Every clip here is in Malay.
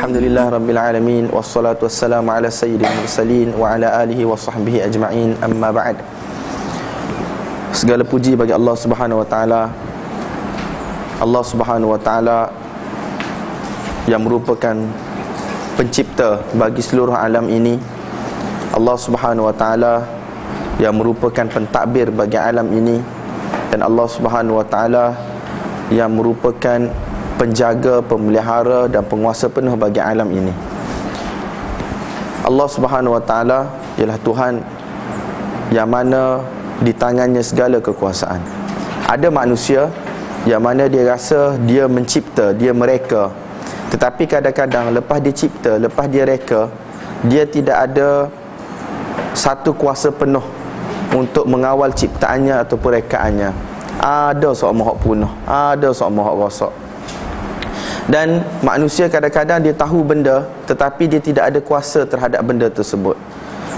Alhamdulillah Rabbil Alamin. Wassalatu wassalamu ala sayyidil mursalin wa ala alihi wa sahbihi ajma'in. Amma ba'd. Segala puji bagi Allah Subhanahu wa ta'ala. Allah Subhanahu wa ta'ala yang merupakan pencipta bagi seluruh alam ini. Allah Subhanahu wa ta'ala yang merupakan pentadbir bagi alam ini. Dan Allah Subhanahu wa ta'ala yang merupakan penjaga, pemelihara dan penguasa penuh bagi alam ini. Allah Subhanahu wa ta'ala ialah Tuhan yang mana di tangannya segala kekuasaan. Ada manusia yang mana dia rasa dia mencipta, dia mereka, tetapi kadang-kadang lepas dia cipta, lepas dia reka, dia tidak ada satu kuasa penuh untuk mengawal ciptaannya ataupun rekaannya. Ada seorang hak punah, ada seorang hak rosak. Dan manusia kadang-kadang dia tahu benda, tetapi dia tidak ada kuasa terhadap benda tersebut.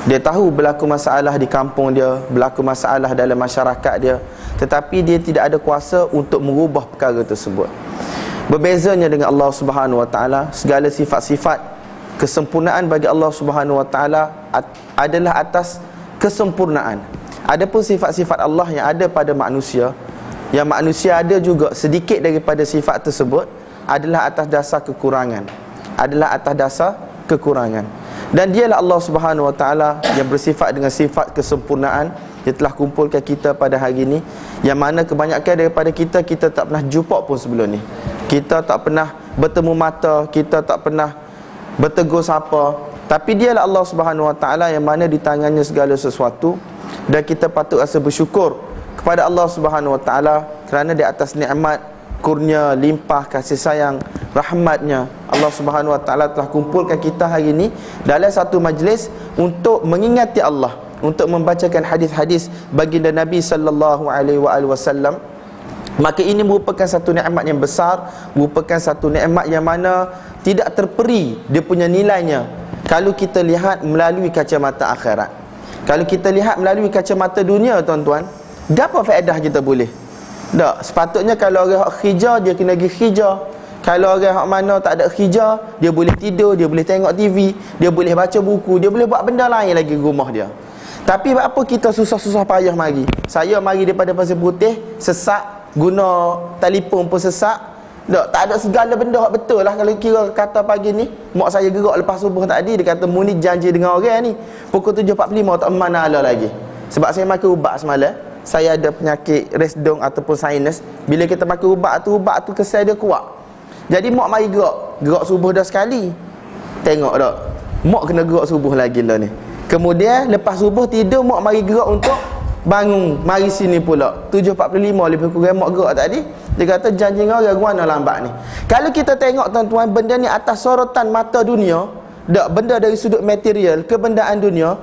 Dia tahu berlaku masalah di kampung dia, berlaku masalah dalam masyarakat dia, tetapi dia tidak ada kuasa untuk mengubah perkara tersebut. Berbezanya dengan Allah Subhanahu wa ta'ala, segala sifat-sifat kesempurnaan bagi Allah Subhanahu wa ta'ala adalah atas kesempurnaan. Adapun sifat-sifat Allah yang ada pada manusia, yang manusia ada juga sedikit daripada sifat tersebut, adalah atas dasar kekurangan, adalah atas dasar kekurangan. Dan dialah Allah Subhanahu wa ta'ala yang bersifat dengan sifat kesempurnaan. Dia telah kumpulkan kita pada hari ini, yang mana kebanyakan daripada kita tak pernah jumpa pun sebelum ni. Kita tak pernah bertemu mata, kita tak pernah bertegur sapa. Tapi dialah Allah Subhanahu wa ta'ala yang mana di tangannya segala sesuatu. Dan kita patut rasa bersyukur kepada Allah Subhanahu wa ta'ala kerana di atas nikmat, kurnia, limpah, kasih sayang, rahmatnya, Allah Subhanahu wa ta'ala telah kumpulkan kita hari ini dalam satu majlis untuk mengingati Allah, untuk membacakan hadis-hadis baginda Nabi sallallahu alaihi wasallam. Maka ini merupakan satu nikmat yang besar, merupakan satu nikmat yang mana tidak terperi dia punya nilainya kalau kita lihat melalui kacamata akhirat. Kalau kita lihat melalui kacamata dunia, tuan-tuan, apa faedah kita boleh? Tak, sepatutnya kalau orang hak khija, dia kena pergi khija. Kalau orang hak mana tak ada khija, dia boleh tidur, dia boleh tengok TV, dia boleh baca buku, dia boleh buat benda lain lagi di rumah dia. Tapi apa kita susah-susah payah mari? Saya mari daripada Pasir Putih, sesak, guna telefon pun sesak. Tak ada segala benda hak betul lah. Kalau kira kata pagi ni, mak saya gerak lepas subuh tadi, dia kata, mu ni janji dengan orang ni pukul 7.45 tak mana ala lagi. Sebab saya makan ubat semalam. Saya ada penyakit resdung ataupun sinus. Bila kita makan ubat tu kesal dia kuat. Jadi mak mari gerak subuh dah sekali. Tengok tak, mak kena gerak subuh lagi lah ni. Kemudian lepas subuh tidur, mak mari gerak untuk bangun, mari sini pula 7.45 lebih kurang mak gerak tadi. Dia kata janji dengan orang mana lambat ni. Kalau kita tengok, tuan-tuan, benda ni atas sorotan mata dunia, tak, benda dari sudut material, kebendaan dunia,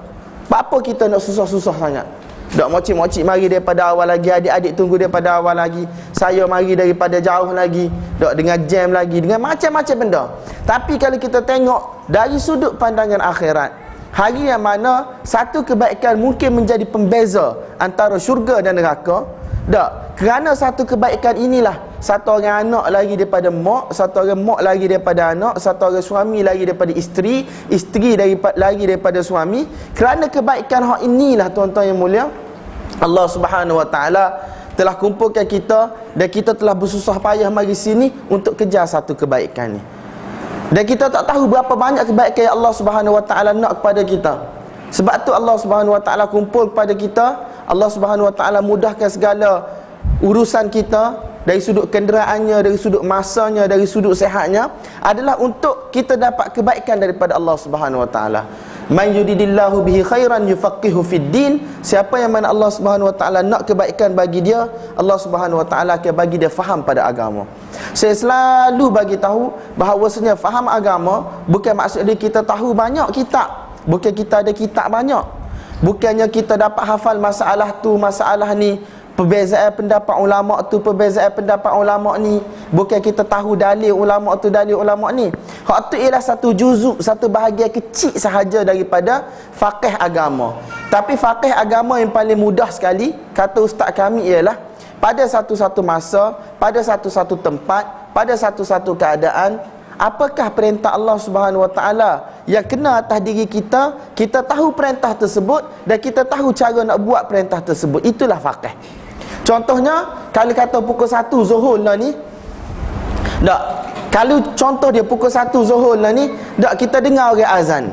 apa kita nak susah-susah sangat? Tak, mocik-mocik mari daripada awal lagi, adik-adik tunggu daripada awal lagi, saya mari daripada jauh lagi, tak, dengan jam lagi, dengan macam-macam benda. Tapi kalau kita tengok dari sudut pandangan akhirat, hari yang mana satu kebaikan mungkin menjadi pembeza antara syurga dan neraka, tak, kerana satu kebaikan inilah satu orang anak lagi daripada mak, satu orang mak lagi daripada anak, satu orang suami lagi daripada isteri, isteri lagi daripada suami. Kerana kebaikan hak inilah, tuan-tuan yang mulia, Allah Subhanahu wa ta'ala telah kumpulkan kita, dan kita telah bersusah payah mari sini untuk kejar satu kebaikan ni. Dan kita tak tahu berapa banyak kebaikan yang Allah Subhanahu wa ta'ala nak kepada kita. Sebab tu Allah Subhanahu wa ta'ala kumpul kepada kita. Allah Subhanahu wa ta'ala mudahkan segala urusan kita, dari sudut kenderaannya, dari sudut masanya, dari sudut sehatnya, adalah untuk kita dapat kebaikan daripada Allah Subhanahu wa ta'ala. Man yuridillahu bihi khairan yufaqihu fid din. Siapa yang mana Allah Subhanahu wa ta'ala nak kebaikan bagi dia, Allah Subhanahu wa ta'ala akan bagi dia faham pada agama. Saya selalu bagi tahu bahawasanya faham agama bukan maksud dia kita tahu banyak kitab, bukan kita ada kitab banyak, bukannya kita dapat hafal masalah tu, masalah ni, perbezaan pendapat ulama tu, perbezaan pendapat ulama ni, bukan kita tahu dalil ulama tu, dalil ulama ni. Hak tu ialah satu juzuk, satu bahagian kecil sahaja daripada faqih agama. Tapi faqih agama yang paling mudah sekali, kata ustaz kami, ialah pada satu-satu masa, pada satu-satu tempat, pada satu-satu keadaan, apakah perintah Allah Subhanahu Wa Taala yang kena atas diri kita, kita tahu perintah tersebut dan kita tahu cara nak buat perintah tersebut. Itulah faqih. Contohnya, kalau kata pukul 1 Zuhur lah ni, tak, kalau contoh dia pukul 1 Zuhur lah ni, tak, kita dengar orang azan.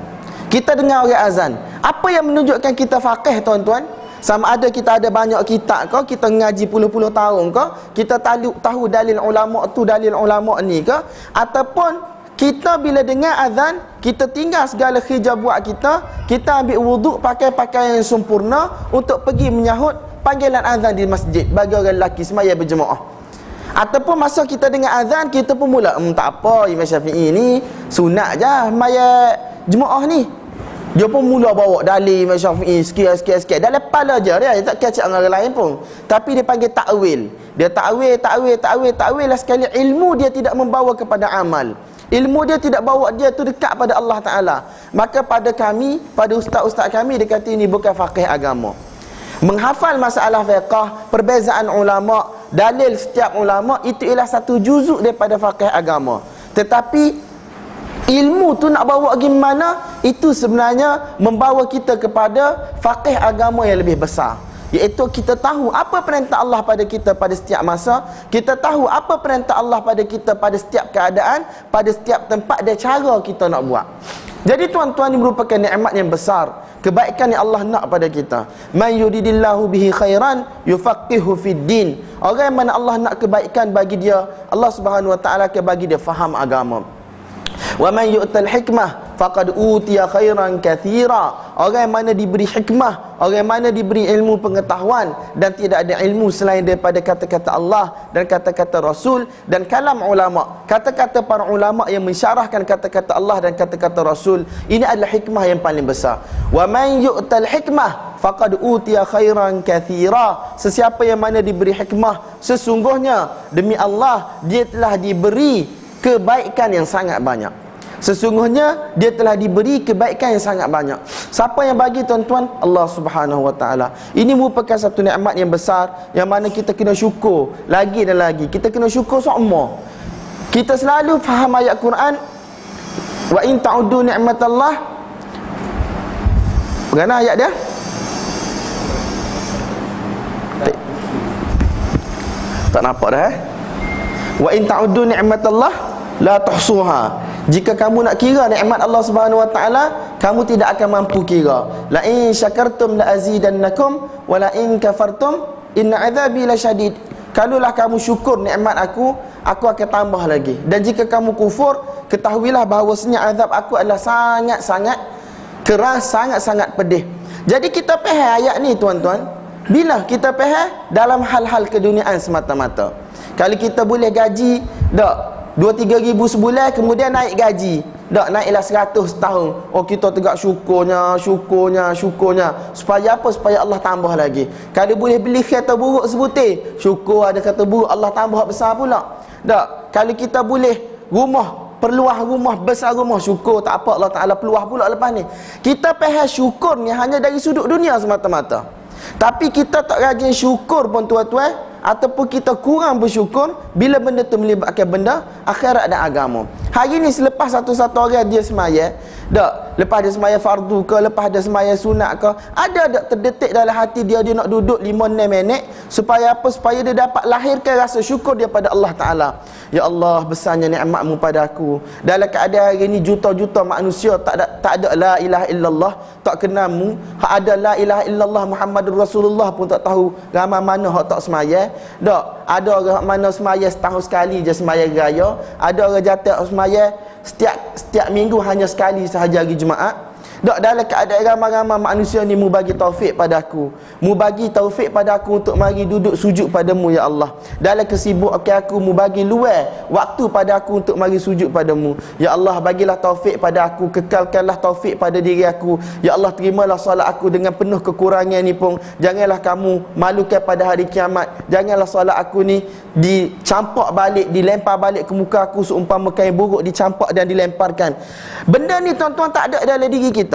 Kita dengar orang azan. Apa yang menunjukkan kita faqih, tuan-tuan? Sama ada kita ada banyak kitab ke, kita ngaji puluh-puluh tahun ke, kita tahu dalil ulama tu, dalil ulama ni ke, ataupun kita bila dengar azan, kita tinggal segala kerja buat kita ambil wuduk, pakai pakaian yang sempurna untuk pergi menyahut panggilan azan di masjid bagi orang lelaki semaya berjemaah. Ataupun masa kita dengar azan, kita pun mula tak apa, Imam Syafi'i ni sunat je maya jemaah ni. Dia pun mula bawa dalil Imam Syafi'i sikit. Dalam kepala je dia tak kacak dengan orang lain pun. Tapi dia panggil takwil. Dia takwil lah sekali. Ilmu dia tidak membawa kepada amal. Ilmu dia tidak bawa dia tu dekat pada Allah Ta'ala. Maka pada kami, pada ustaz-ustaz kami, dia kata ini bukan faqih agama. Menghafal masalah fiqh, perbezaan ulama, dalil setiap ulama, itu ialah satu juzuk daripada faqih agama. Tetapi ilmu tu nak bawa gimana, itu sebenarnya membawa kita kepada faqih agama yang lebih besar, iaitu kita tahu apa perintah Allah pada kita pada setiap masa, kita tahu apa perintah Allah pada kita pada setiap keadaan, pada setiap tempat dan cara kita nak buat. Jadi tuan-tuan, ini merupakan nikmat yang besar, kebaikan yang Allah nak pada kita. Man yuridillahu bihi khairan yufaqihu fid din. Orang yang mana Allah nak kebaikan bagi dia, Allah Subhanahu Wa Taala akan bagi dia faham agama. Wa man yu'tal hikmah faqad utiya khairan katsira. Orang yang mana diberi hikmah, orang yang mana diberi ilmu pengetahuan dan tidak ada ilmu selain daripada kata-kata Allah dan kata-kata Rasul dan kalam ulama, kata-kata para ulama yang mensyarahkan kata-kata Allah dan kata-kata Rasul. Ini adalah hikmah yang paling besar. Wa man yu'tal hikmah faqad utiya khairan katsira. Sesiapa yang mana diberi hikmah, sesungguhnya demi Allah dia telah diberi kebaikan yang sangat banyak. Sesungguhnya dia telah diberi kebaikan yang sangat banyak. Siapa yang bagi, tuan-tuan? Allah Subhanahu Wa Taala. Ini merupakan satu nikmat yang besar yang mana kita kena syukur lagi dan lagi. Kita kena syukur semua. Kita selalu faham ayat Quran, wa in ta'uddu ni'matallah. Bagaimana ayat dia? Tak nampak dah Wa in ta'uddu ni'matallah la tuhsuha. Jika kamu nak kira nikmat Allah Subhanahu Wa Taala, kamu tidak akan mampu kira. La in syakartum la azidannakum wa la in kafartum inna adzabi lasyadid. Kalaulah kamu syukur nikmat aku akan tambah lagi. Dan jika kamu kufur, ketahuilah bahawasanya azab aku adalah sangat-sangat keras, sangat-sangat pedih. Jadi kita faham ayat ni, tuan-tuan, bila kita faham dalam hal-hal keduniaan semata-mata. Kalau kita boleh gaji dak 2-3 ribu sebulan, kemudian naik gaji dak naiklah 100 tahun. Oh, kita tegak syukurnya. Supaya apa? Supaya Allah tambah lagi. Kalau boleh beli kereta buruk sebutir, syukur ada kereta buruk, Allah tambah besar pula. Dak, kalau kita boleh perluah rumah, besar rumah, syukur tak apa, Allah Ta'ala peluah pula lepas ni. Kita faham syukur ni hanya dari sudut dunia semata-mata. Tapi kita tak rajin syukur pun, tuan-tuan, ataupun kita kurang bersyukur bila benda tu melibatkan benda akhirat dan agama. Hari ni selepas satu-satu orang dia semaya, dak, lepas dia semaya fardu ke, lepas dia semaya sunat ke, ada tak terdetik dalam hati dia nak duduk 5-6 minit supaya apa? Supaya dia dapat lahirkan rasa syukur dia pada Allah Ta'ala. Ya Allah, besarnya nikmat-Mu pada aku. Dalam keadaan hari ni juta-juta manusia tak ada la ilaha illallah, tak kenal Mu. Hak ada la ilaha illallah Muhammadur Rasulullah pun tak tahu ramai mana hak tak semaya. Tak, ada orang mana semaya setahun sekali je semaya raya, ada orang jatuh semaya setiap minggu hanya sekali sahaja hari Jumaat. Tak, dalam keadaan ramai-ramai manusia ni, Mu bagi taufik pada aku. Mu bagi taufik pada aku untuk mari duduk sujud padamu, ya Allah. Dalam kesibukan aku, Mu bagi luar waktu pada aku untuk mari sujud padamu. Ya Allah, bagilah taufik pada aku, kekalkanlah taufik pada diri aku. Ya Allah, terimalah solat aku dengan penuh kekurangan ni pun. Janganlah kamu malukan pada hari kiamat. Janganlah solat aku ni dicampak balik, dilempar balik ke muka aku seumpama kain buruk dicampak dan dilemparkan. Benda ni, tuan-tuan, tak ada dalam diri kita.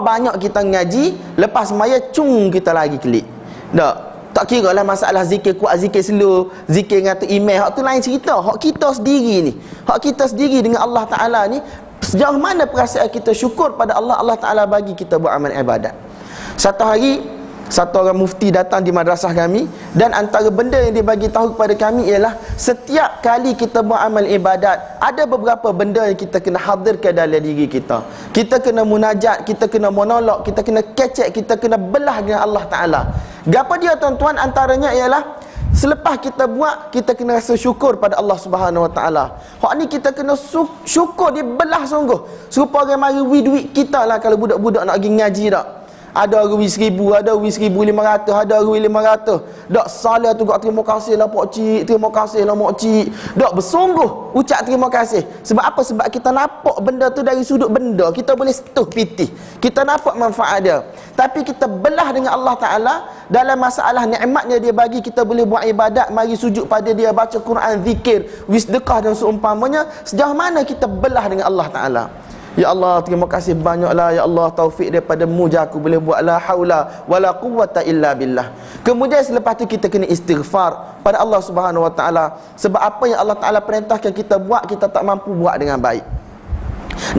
Banyak kita ngaji, lepas maya cung kita lagi klik. Tak Tak kira lah masalah zikir kuat, zikir slow, zikir dengan tu email, hak tu lain cerita. Hak kita sendiri ni, hak kita sendiri dengan Allah Ta'ala ni, sejauh mana perasaan kita syukur pada Allah, Allah Ta'ala bagi kita buat amal ibadat. Satu hari, satu orang mufti datang di madrasah kami, dan antara benda yang dia bagi tahu kepada kami ialah setiap kali kita buat amal ibadat, ada beberapa benda yang kita kena hadirkan dalam diri kita. Kita kena munajat, kita kena monolog, kita kena kecek, kita kena belah dengan Allah Ta'ala. Gapa dia tuan-tuan? Antaranya ialah selepas kita buat, kita kena rasa syukur pada Allah Subhanahu Wa Ta'ala. Hak ni kita kena syukur, dia belah sungguh. Serupa orang mari duit kita lah kalau budak-budak nak pergi ngaji tak. Ada rugi 1,000, ada rugi 1,500, ada rugi 500. Dak salah tu kau terima kasih lah pak cik, terima kasih lah mak cik. Dak bersungguh ucap terima kasih. Sebab apa? Sebab kita nampak benda tu dari sudut benda, kita boleh setuh pitih. Kita nampak manfaat dia. Tapi kita belah dengan Allah Ta'ala dalam masalah nikmatnya dia bagi kita boleh buat ibadat, mari sujud pada dia, baca Quran, zikir, wisdekah dan seumpamanya. Sejauh mana kita belah dengan Allah Ta'ala. Ya Allah, terima kasih banyaklah. Ya Allah, taufik daripada-Mu je aku boleh buat la haula wala quwwata illa billah. Kemudian selepas tu kita kena istighfar pada Allah Subhanahu Wa Ta'ala. Sebab apa yang Allah Ta'ala perintahkan kita buat, kita tak mampu buat dengan baik.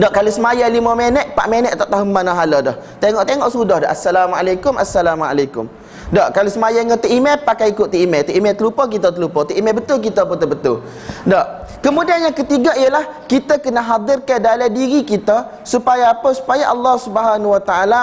Dak kalau semaya 5 minit, 4 minit tak tahu mana hala dah. Tengok-tengok sudah dah. Assalamualaikum, assalamualaikum. Dak kalau semaya dengan tu email, pakai ikut tu email. Tu email terlupa, kita terlupa. Tu email betul, kita betul-betul. Dak. Kemudian yang ketiga ialah kita kena hadirkan dalam diri kita supaya apa? Supaya Allah Subhanahu Wa Ta'ala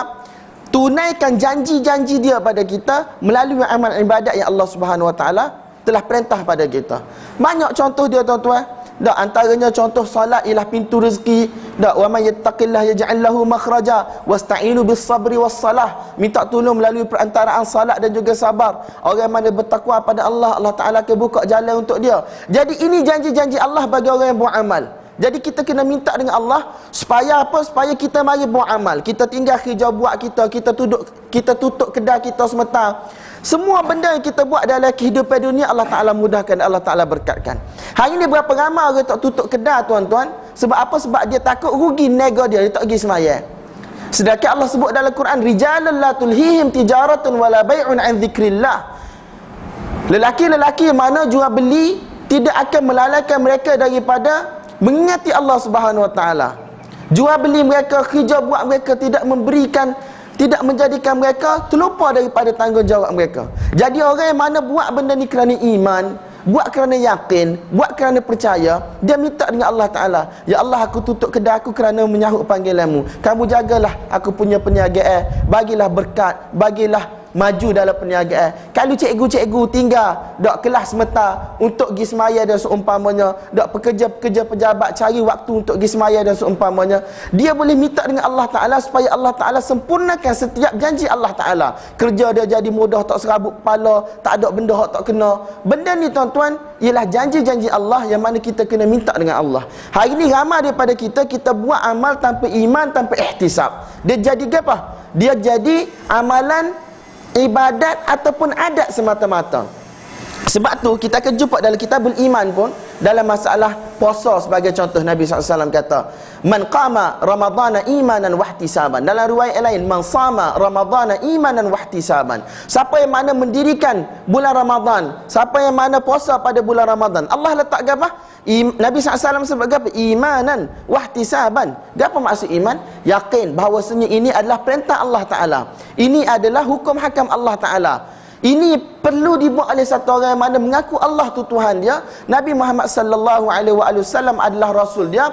tunaikan janji-janji dia pada kita melalui amal ibadat yang Allah Subhanahu Wa Ta'ala telah perintah pada kita. Banyak contoh dia tuan-tuan. Dak, antaranya contoh solat ialah pintu rezeki. Dak, wa may yattaqillah yaj'al lahu makhraja wasta'inu bis sabri was salah. Minta tolong melalui perantaraan salat dan juga sabar. Orang mana bertakwa pada Allah, Allah Ta'ala akan buka jalan untuk dia. Jadi ini janji-janji Allah bagi orang yang buat amal. Jadi kita kena minta dengan Allah supaya apa? Supaya kita mari buat amal. Kita tinggal kerja buat kita tutup kedai kita sementara. Semua benda yang kita buat dalam kehidupan dunia, Allah Ta'ala mudahkan, Allah Ta'ala berkatkan. Hari ni berapa ramai orang tak tutup kedai tuan-tuan? Sebab apa? Sebab dia takut rugi nego dia tak pergi sembahyang. Sedangkan Allah sebut dalam Quran, rijalun la tulhihim tijaratun wala bai'un an dzikrillah. Lelaki-lelaki yang mana jual beli tidak akan melalaikan mereka daripada mengingati Allah Subhanahu Wa Ta'ala. Jual beli mereka, kerja buat mereka tidak menjadikan mereka terlupa daripada tanggungjawab mereka. Jadi orang yang mana buat benda ni kerana iman, buat kerana yakin, buat kerana percaya, dia minta dengan Allah Ta'ala, ya Allah, aku tutup kedai aku kerana menyahut panggilan-Mu. Kamu jagalah aku punya perniagaan, bagilah berkat, bagilah maju dalam perniagaan. Kalau cikgu-cikgu tinggal dak kelas semata untuk pergi semaya dan seumpamanya, dak pekerja-pekerja pejabat cari waktu untuk pergi semaya dan seumpamanya, dia boleh minta dengan Allah Ta'ala supaya Allah Ta'ala sempurnakan setiap janji Allah Ta'ala. Kerja dia jadi mudah, tak serabut kepala, tak ada benda hak tak kena. Benda ni tuan-tuan ialah janji-janji Allah yang mana kita kena minta dengan Allah. Hari ni ramai daripada kita buat amal tanpa iman, tanpa ihtisab. Dia jadi apa? Dia jadi amalan ibadat ataupun adat semata-mata. Sebab tu kita akan jumpa dalam kitabul iman pun, dalam masalah puasa sebagai contoh, Nabi SAW kata, man qama ramadhana imanan wahtisaban. Dalam riwayat lain, man sama ramadhana imanan wahtisaban. Siapa yang mana mendirikan bulan Ramadan, siapa yang mana puasa pada bulan Ramadan, Allah letak apa? Nabi SAW sebut apa? Imanan wahtisaban. Apa maksud iman? Yakin bahawasanya ini adalah perintah Allah Ta'ala, ini adalah hukum hakam Allah Ta'ala. Ini perlu dibuat oleh satu orang yang mana mengaku Allah tu Tuhan dia, Nabi Muhammad sallallahu alaihi wasallam adalah rasul dia.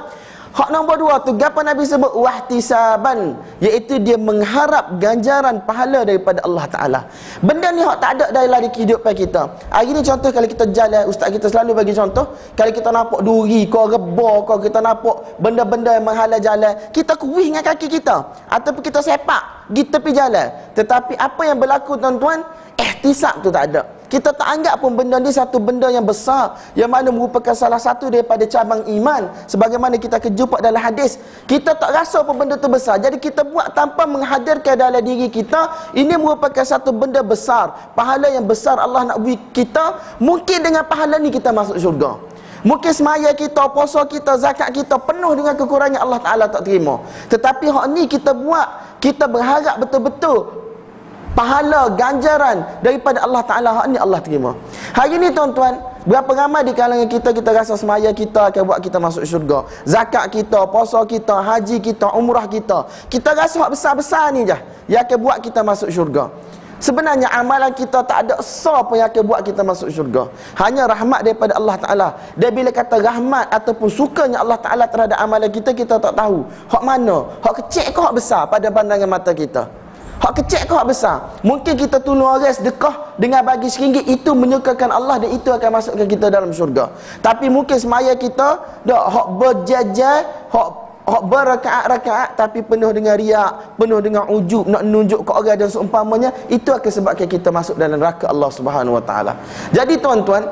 Hak nombor 2 tu, apa Nabi sebut? Wahtisaban, iaitu dia mengharap ganjaran pahala daripada Allah Ta'ala. Benda ni hak tak ada dalam kehidupan kita. Hari ni contoh, kalau kita jalan, ustaz kita selalu bagi contoh, kalau kita nampak duri kau, reba kau, kita nampak benda-benda yang menghalang jalan, kita kuih dengan kaki kita, ataupun kita sepak di tepi jalan. Tetapi apa yang berlaku tuan-tuan? Ihtisab tu tak ada. Kita tak anggap pun benda ni satu benda yang besar, yang mana merupakan salah satu daripada cabang iman. Sebagaimana kita akan jumpa dalam hadis, kita tak rasa pun benda tu besar. Jadi kita buat tanpa menghadirkan dalam diri kita, ini merupakan satu benda besar, pahala yang besar Allah nak beri kita. Mungkin dengan pahala ni kita masuk syurga. Mungkin semaya kita, puasa kita, zakat kita penuh dengan kekurangan, Allah Ta'ala tak terima. Tetapi hak ni kita buat, kita berharap betul-betul pahala, ganjaran daripada Allah Ta'ala, hak ni Allah terima. Hari ni tuan-tuan, berapa ramai di kalangan kita rasa semaya kita akan buat kita masuk syurga, zakat kita, puasa kita, haji kita, umrah kita rasa hak besar-besar ni je yang akan buat kita masuk syurga. Sebenarnya amalan kita tak ada sah pun yang akan buat kita masuk syurga. Hanya rahmat daripada Allah Ta'ala. Dan bila kata rahmat ataupun sukanya Allah Ta'ala terhadap amalan kita, kita tak tahu hak mana, hak kecil ke hak besar pada pandangan mata kita. Hak kecil ke hak besar. Mungkin kita tolong orang sedekah dengan bagi RM1, itu menyukakan Allah dan itu akan masukkan kita dalam syurga. Tapi mungkin semaya kita dak hak berjajar, hak berrakaat-rakaat tapi penuh dengan riak, penuh dengan ujub, nak menunjuk ke orang dan seumpamanya, itu akan sebabkan kita masuk dalam neraka Allah Subhanahu Wa Taala. Jadi tuan-tuan,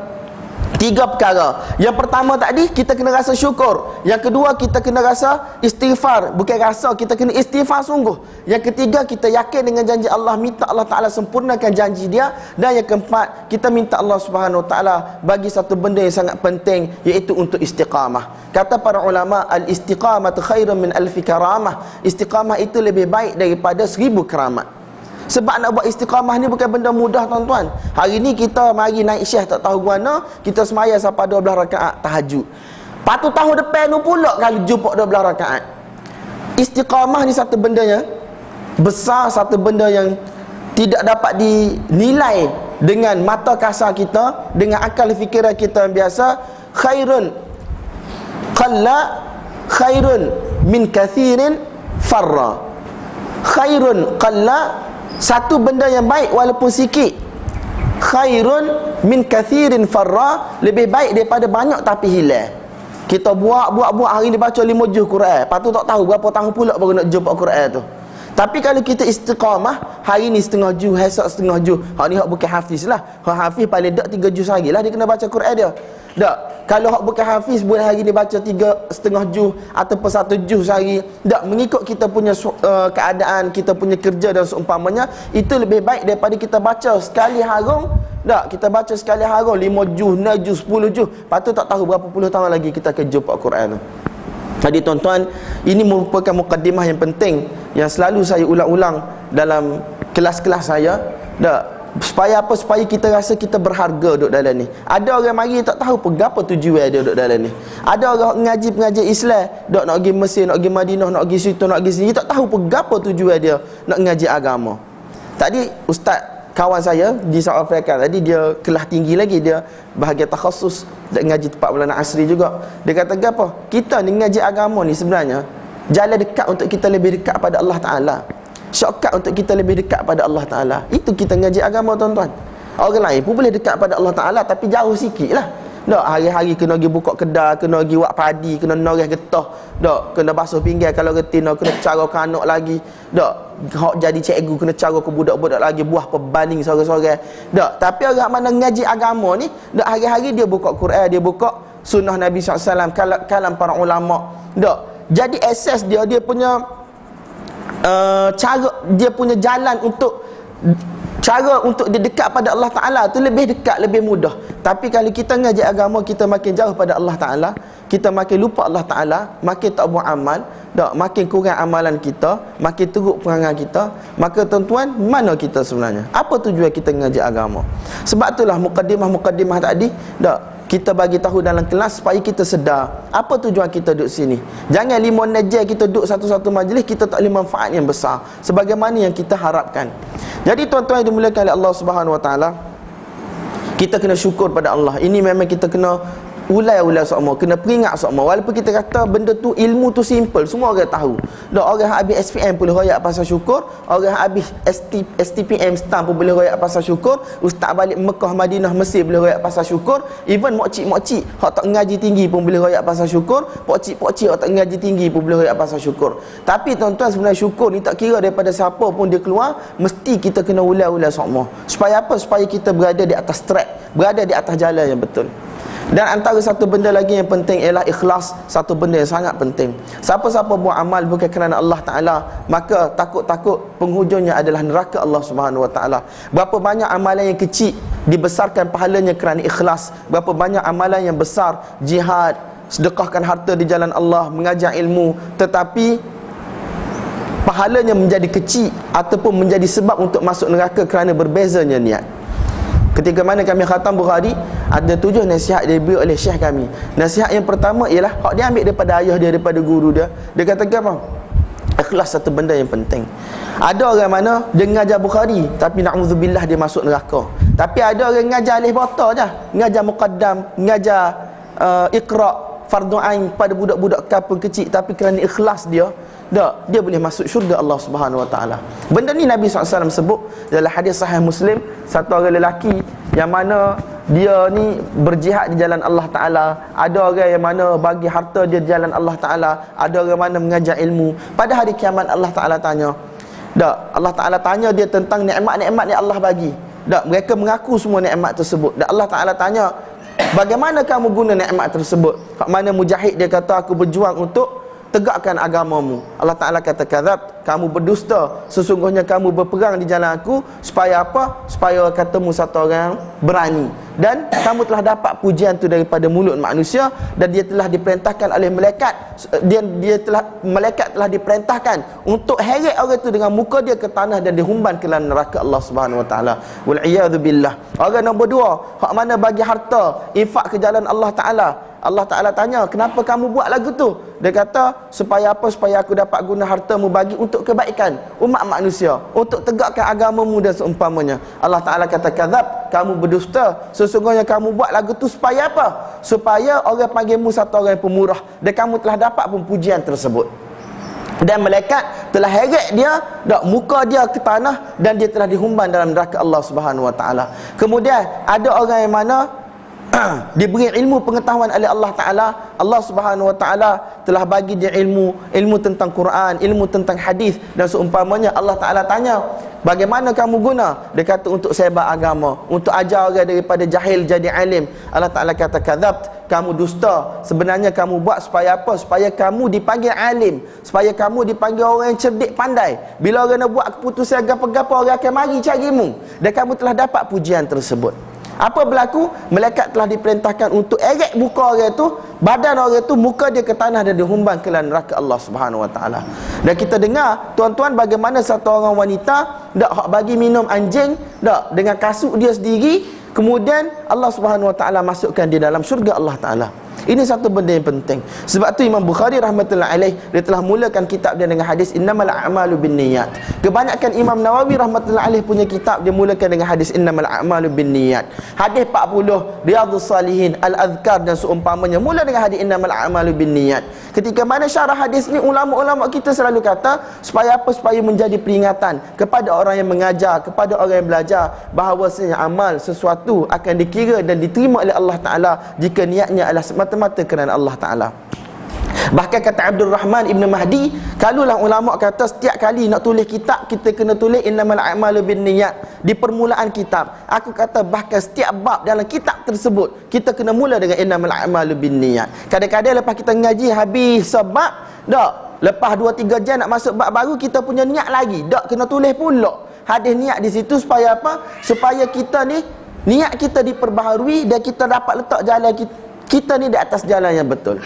3 perkara. Yang pertama tadi, kita kena rasa syukur. Yang kedua, kita kena rasa istighfar. Bukan rasa, kita kena istighfar sungguh. Yang ketiga, kita yakin dengan janji Allah, minta Allah Ta'ala sempurnakan janji dia. Dan yang keempat, kita minta Allah Subhanahu Wa Taala bagi satu benda yang sangat penting, iaitu untuk istiqamah. Kata para ulama, al-istiqamatu khairun min alfi karamah. Istiqamah itu lebih baik daripada 1000 keramat. Sebab nak buat istiqamah ni bukan benda mudah tuan-tuan. Hari ni kita mari naik syekh tak tahu mana, kita semaya sampai 12 rakaat tahajud. Patu tahun depan tu pula kali jumpa 12 rakaat. Istiqamah ni satu benda yang besar, satu benda yang tidak dapat dinilai dengan mata kasar kita, dengan akal fikiran kita yang biasa. Khairun min kathirin farra. Khairun qalla, satu benda yang baik walaupun sikit. Khairun min kathirin farra, lebih baik daripada banyak tapi hilang. Kita buat hari ni baca 5 juz Quran, lepas tu tak tahu berapa tahun pula baru nak jumpa Quran tu. Tapi kalau kita istiqamah, hari ni setengah juz, esok setengah juz. Hak ni hak bukan hafiz lah. Hak hafiz paling tak 3 juz sehari lah dia kena baca Quran dia. Tak. Kalau hak bukan hafiz, boleh hari ni baca 3,5 juz ataupun 1 juz sehari. Tak, mengikut kita punya keadaan, kita punya kerja dan seumpamanya, itu lebih baik daripada kita baca sekali harung. Tak, kita baca sekali harung 5 juz, 6 juz, 10 juz. Lepas tu tak tahu berapa puluh tahun lagi kita akan jumpa Quran tu. Jadi tuan-tuan, ini merupakan mukaddimah yang penting yang selalu saya ulang-ulang dalam kelas-kelas saya. Tak, supaya apa? Supaya kita rasa kita berharga duduk dalam ni. Ada orang mari tak tahu apa gapo tujuan dia duduk dalam ni. Ada orang ngaji pengajian Islam, dok nak pergi Mesir, nak pergi Madinah, nak pergi situ, nak pergi sini, tak tahu apa gapo tujuan dia nak ngaji agama. Tadi ustaz kawan saya di South Africa tadi, dia kelas tinggi lagi, dia bahagian takhasus ngaji tempat bulan asri juga. Dia kata apa? Kita ni ngaji agama ni sebenarnya jalan dekat untuk kita lebih dekat pada Allah Ta'ala. Shortcut untuk kita lebih dekat pada Allah Ta'ala. Itu kita ngaji agama tuan-tuan. Orang lain pun boleh dekat pada Allah Ta'ala, tapi jauh sikit lah. Tak, hari-hari kena pergi buka kedai, kena pergi buat padi, kena noreh getah. Tak, kena basuh pinggan kalau retina, kena cara ke anak lagi. Tak, hak jadi cikgu kena cara ke budak-budak lagi, buah perbanding sorang-sorang. Tak, tapi orang mana ngaji agama ni, tak, hari-hari dia buka Quran, dia buka sunnah Nabi SAW, kalam para ulama. Tak, jadi akses dia punya cara, dia punya jalan untuk cara untuk dia dekat pada Allah Ta'ala tu lebih dekat, lebih mudah. Tapi kalau kita ngaji agama, kita makin jauh pada Allah Ta'ala, kita makin lupa Allah Ta'ala, makin tak buat amal, tak, makin kurang amalan kita, makin teruk perangai kita. Maka tuan-tuan, mana kita sebenarnya? Apa tujuan kita ngaji agama? Sebab itulah mukaddimah tadi, tak, kita bagi tahu dalam kelas supaya kita sedar apa tujuan kita duduk sini. Jangan 5 najah kita duduk satu-satu majlis, kita tak boleh manfaat yang besar sebagaimana yang kita harapkan. Jadi tuan-tuan yang dimuliakan oleh Allah Subhanahu Wa Taala, kita kena syukur pada Allah. Ini memang kita kena ulai-ulai semua, kena peringat semua. Walaupun kita kata benda tu, ilmu tu simple, semua orang tahu. Dak, orang habis SPM boleh royak pasal syukur, orang habis STPM stamp pun boleh royak pasal syukur, ustaz balik Mekah, Madinah, Mesir boleh royak pasal syukur, even mokcik-mokcik hak tak ngaji tinggi pun boleh royak pasal syukur, pokcik-pokcik hak tak ngaji tinggi pun boleh royak pasal syukur. Tapi tuan-tuan, sebenarnya syukur ni tak kira daripada siapa pun dia keluar, mesti kita kena ulai-ulai semua. Supaya apa? Supaya kita berada di atas track, berada di atas jalan yang betul. Dan antara satu benda lagi yang penting ialah ikhlas. Satu benda yang sangat penting. Siapa-siapa buat amal bukan kerana Allah Ta'ala, maka takut-takut penghujungnya adalah neraka Allah Subhanahu Wa Ta'ala. Berapa banyak amalan yang kecil dibesarkan pahalanya kerana ikhlas. Berapa banyak amalan yang besar, jihad, sedekahkan harta di jalan Allah, mengajar ilmu, tetapi pahalanya menjadi kecil ataupun menjadi sebab untuk masuk neraka kerana berbezanya niat. Ketika mana kami khatam Bukhari, ada 7 nasihat yang diberi oleh syekh kami. Nasihat yang pertama ialah hak dia ambil daripada ayah dia, daripada guru dia. Dia kata apa? Ikhlas satu benda yang penting. Ada orang mana dia ngajar Bukhari tapi na'udzubillah dia masuk neraka. Tapi ada orang ngajar alif bata je, ngajar muqaddam, ngajar iqra, fardu ain pada budak-budak kampung kecil, tapi kerana ikhlas dia, dia boleh masuk syurga Allah Subhanahu Wa Taala. Benda ni Nabi SAW sebut dalam hadis sahih Muslim, satu orang lelaki yang mana dia ni berjihad di jalan Allah Ta'ala. Ada orang yang mana bagi harta dia di jalan Allah Ta'ala. Ada orang mana mengajar ilmu. Pada hari kiamat Allah Ta'ala tanya, Allah Ta'ala tanya dia tentang nikmat-nikmat yang Allah bagi. Mereka mengaku semua nikmat tersebut. Allah Ta'ala tanya, bagaimana kamu guna nikmat tersebut? Hak mana mujahid dia kata, aku berjuang untuk tegakkan agamamu. Allah Ta'ala kata, kadzab, kamu berdusta, sesungguhnya kamu berperang di jalan aku. Supaya apa? Supaya katamu satu orang berani. Dan kamu telah dapat pujian itu daripada mulut manusia, dan dia telah diperintahkan oleh malaikat, malaikat telah diperintahkan untuk heret orang itu dengan muka dia ke tanah dan dihumban ke dalam neraka Allah Subhanahu Wa Taala. Wal iyadu billah. Orang nombor 2, hak mana bagi harta infak ke jalan Allah Ta'ala. Allah Ta'ala tanya, kenapa kamu buat lagu tu? Dia kata, supaya apa? Supaya aku dapat guna hartamu bagi untuk kebaikan umat manusia, untuk tegakkan agamamu dan seumpamanya. Allah Ta'ala kata, kadzab, kamu berdusta, sesungguhnya kamu buat lagu tu supaya apa? Supaya orang panggilmu satu orang pemurah, dan kamu telah dapat pujian tersebut. Dan malaikat telah heret dia, muka dia ke tanah, dan dia telah dihumban dalam neraka Allah Subhanahu Wa Taala. Kemudian ada orang yang mana diberi ilmu pengetahuan oleh Allah Ta'ala. Allah Subhanahu Wa Ta'ala telah bagi dia ilmu tentang Quran, ilmu tentang hadis dan seumpamanya. Allah Ta'ala tanya, bagaimana kamu guna? Dia kata, untuk sebar agama, untuk ajar orang daripada jahil jadi alim. Allah Ta'ala kata, kadzab, kamu dusta, sebenarnya kamu buat supaya apa? Supaya kamu dipanggil alim, supaya kamu dipanggil orang yang cerdik pandai. Bila orang nak buat keputusan apa-apa, orang akan mari carimu, dan kamu telah dapat pujian tersebut. Apa berlaku? Malaikat telah diperintahkan untuk eret muka orang tu, badan orang tu, muka dia ke tanah dan dihumban ke dalam neraka Allah Subhanahu Wa Taala. Dan kita dengar, tuan-tuan, bagaimana satu orang wanita hak bagi minum anjing dengan kasut dia sendiri, kemudian Allah Subhanahu Wa Taala masukkan dia dalam syurga Allah Taala. Ini satu benda yang penting. Sebab tu Imam Bukhari rahmatullahi alaih, dia telah mulakan kitab dia dengan hadis innamal a'malu binniyat. Kebanyakan Imam Nawawi rahmatullahi alaih punya kitab dia mulakan dengan hadis innamal a'malu binniyat. Hadis 40 Riyadhus Salihin, Al-Adhkar dan seumpamanya mula dengan hadis innamal a'malu binniyat. Ketika mana syarah hadis ni, ulama-ulama kita selalu kata supaya apa? Supaya menjadi peringatan kepada orang yang mengajar, kepada orang yang belajar, bahawasanya amal sesuatu akan dikira dan diterima oleh Allah Ta'ala jika niatnya adalah semata-mata kerana Allah Ta'ala. Bahkan kata Abdul Rahman Ibn Mahdi, kalulah ulama kata setiap kali nak tulis kitab, kita kena tulis innamal a'malu binniyat di permulaan kitab. Aku kata bahkan setiap bab dalam kitab tersebut kita kena mula dengan innamal a'malu binniyat. Kadang-kadang lepas kita ngaji habis sebab lepas 2-3 jam nak masuk bab baru, kita punya niat lagi kena tulis pula hadis niat di situ. Supaya apa? Supaya kita ni niat kita diperbaharui dan kita dapat letak jalan kita ni di atas jalan yang betul.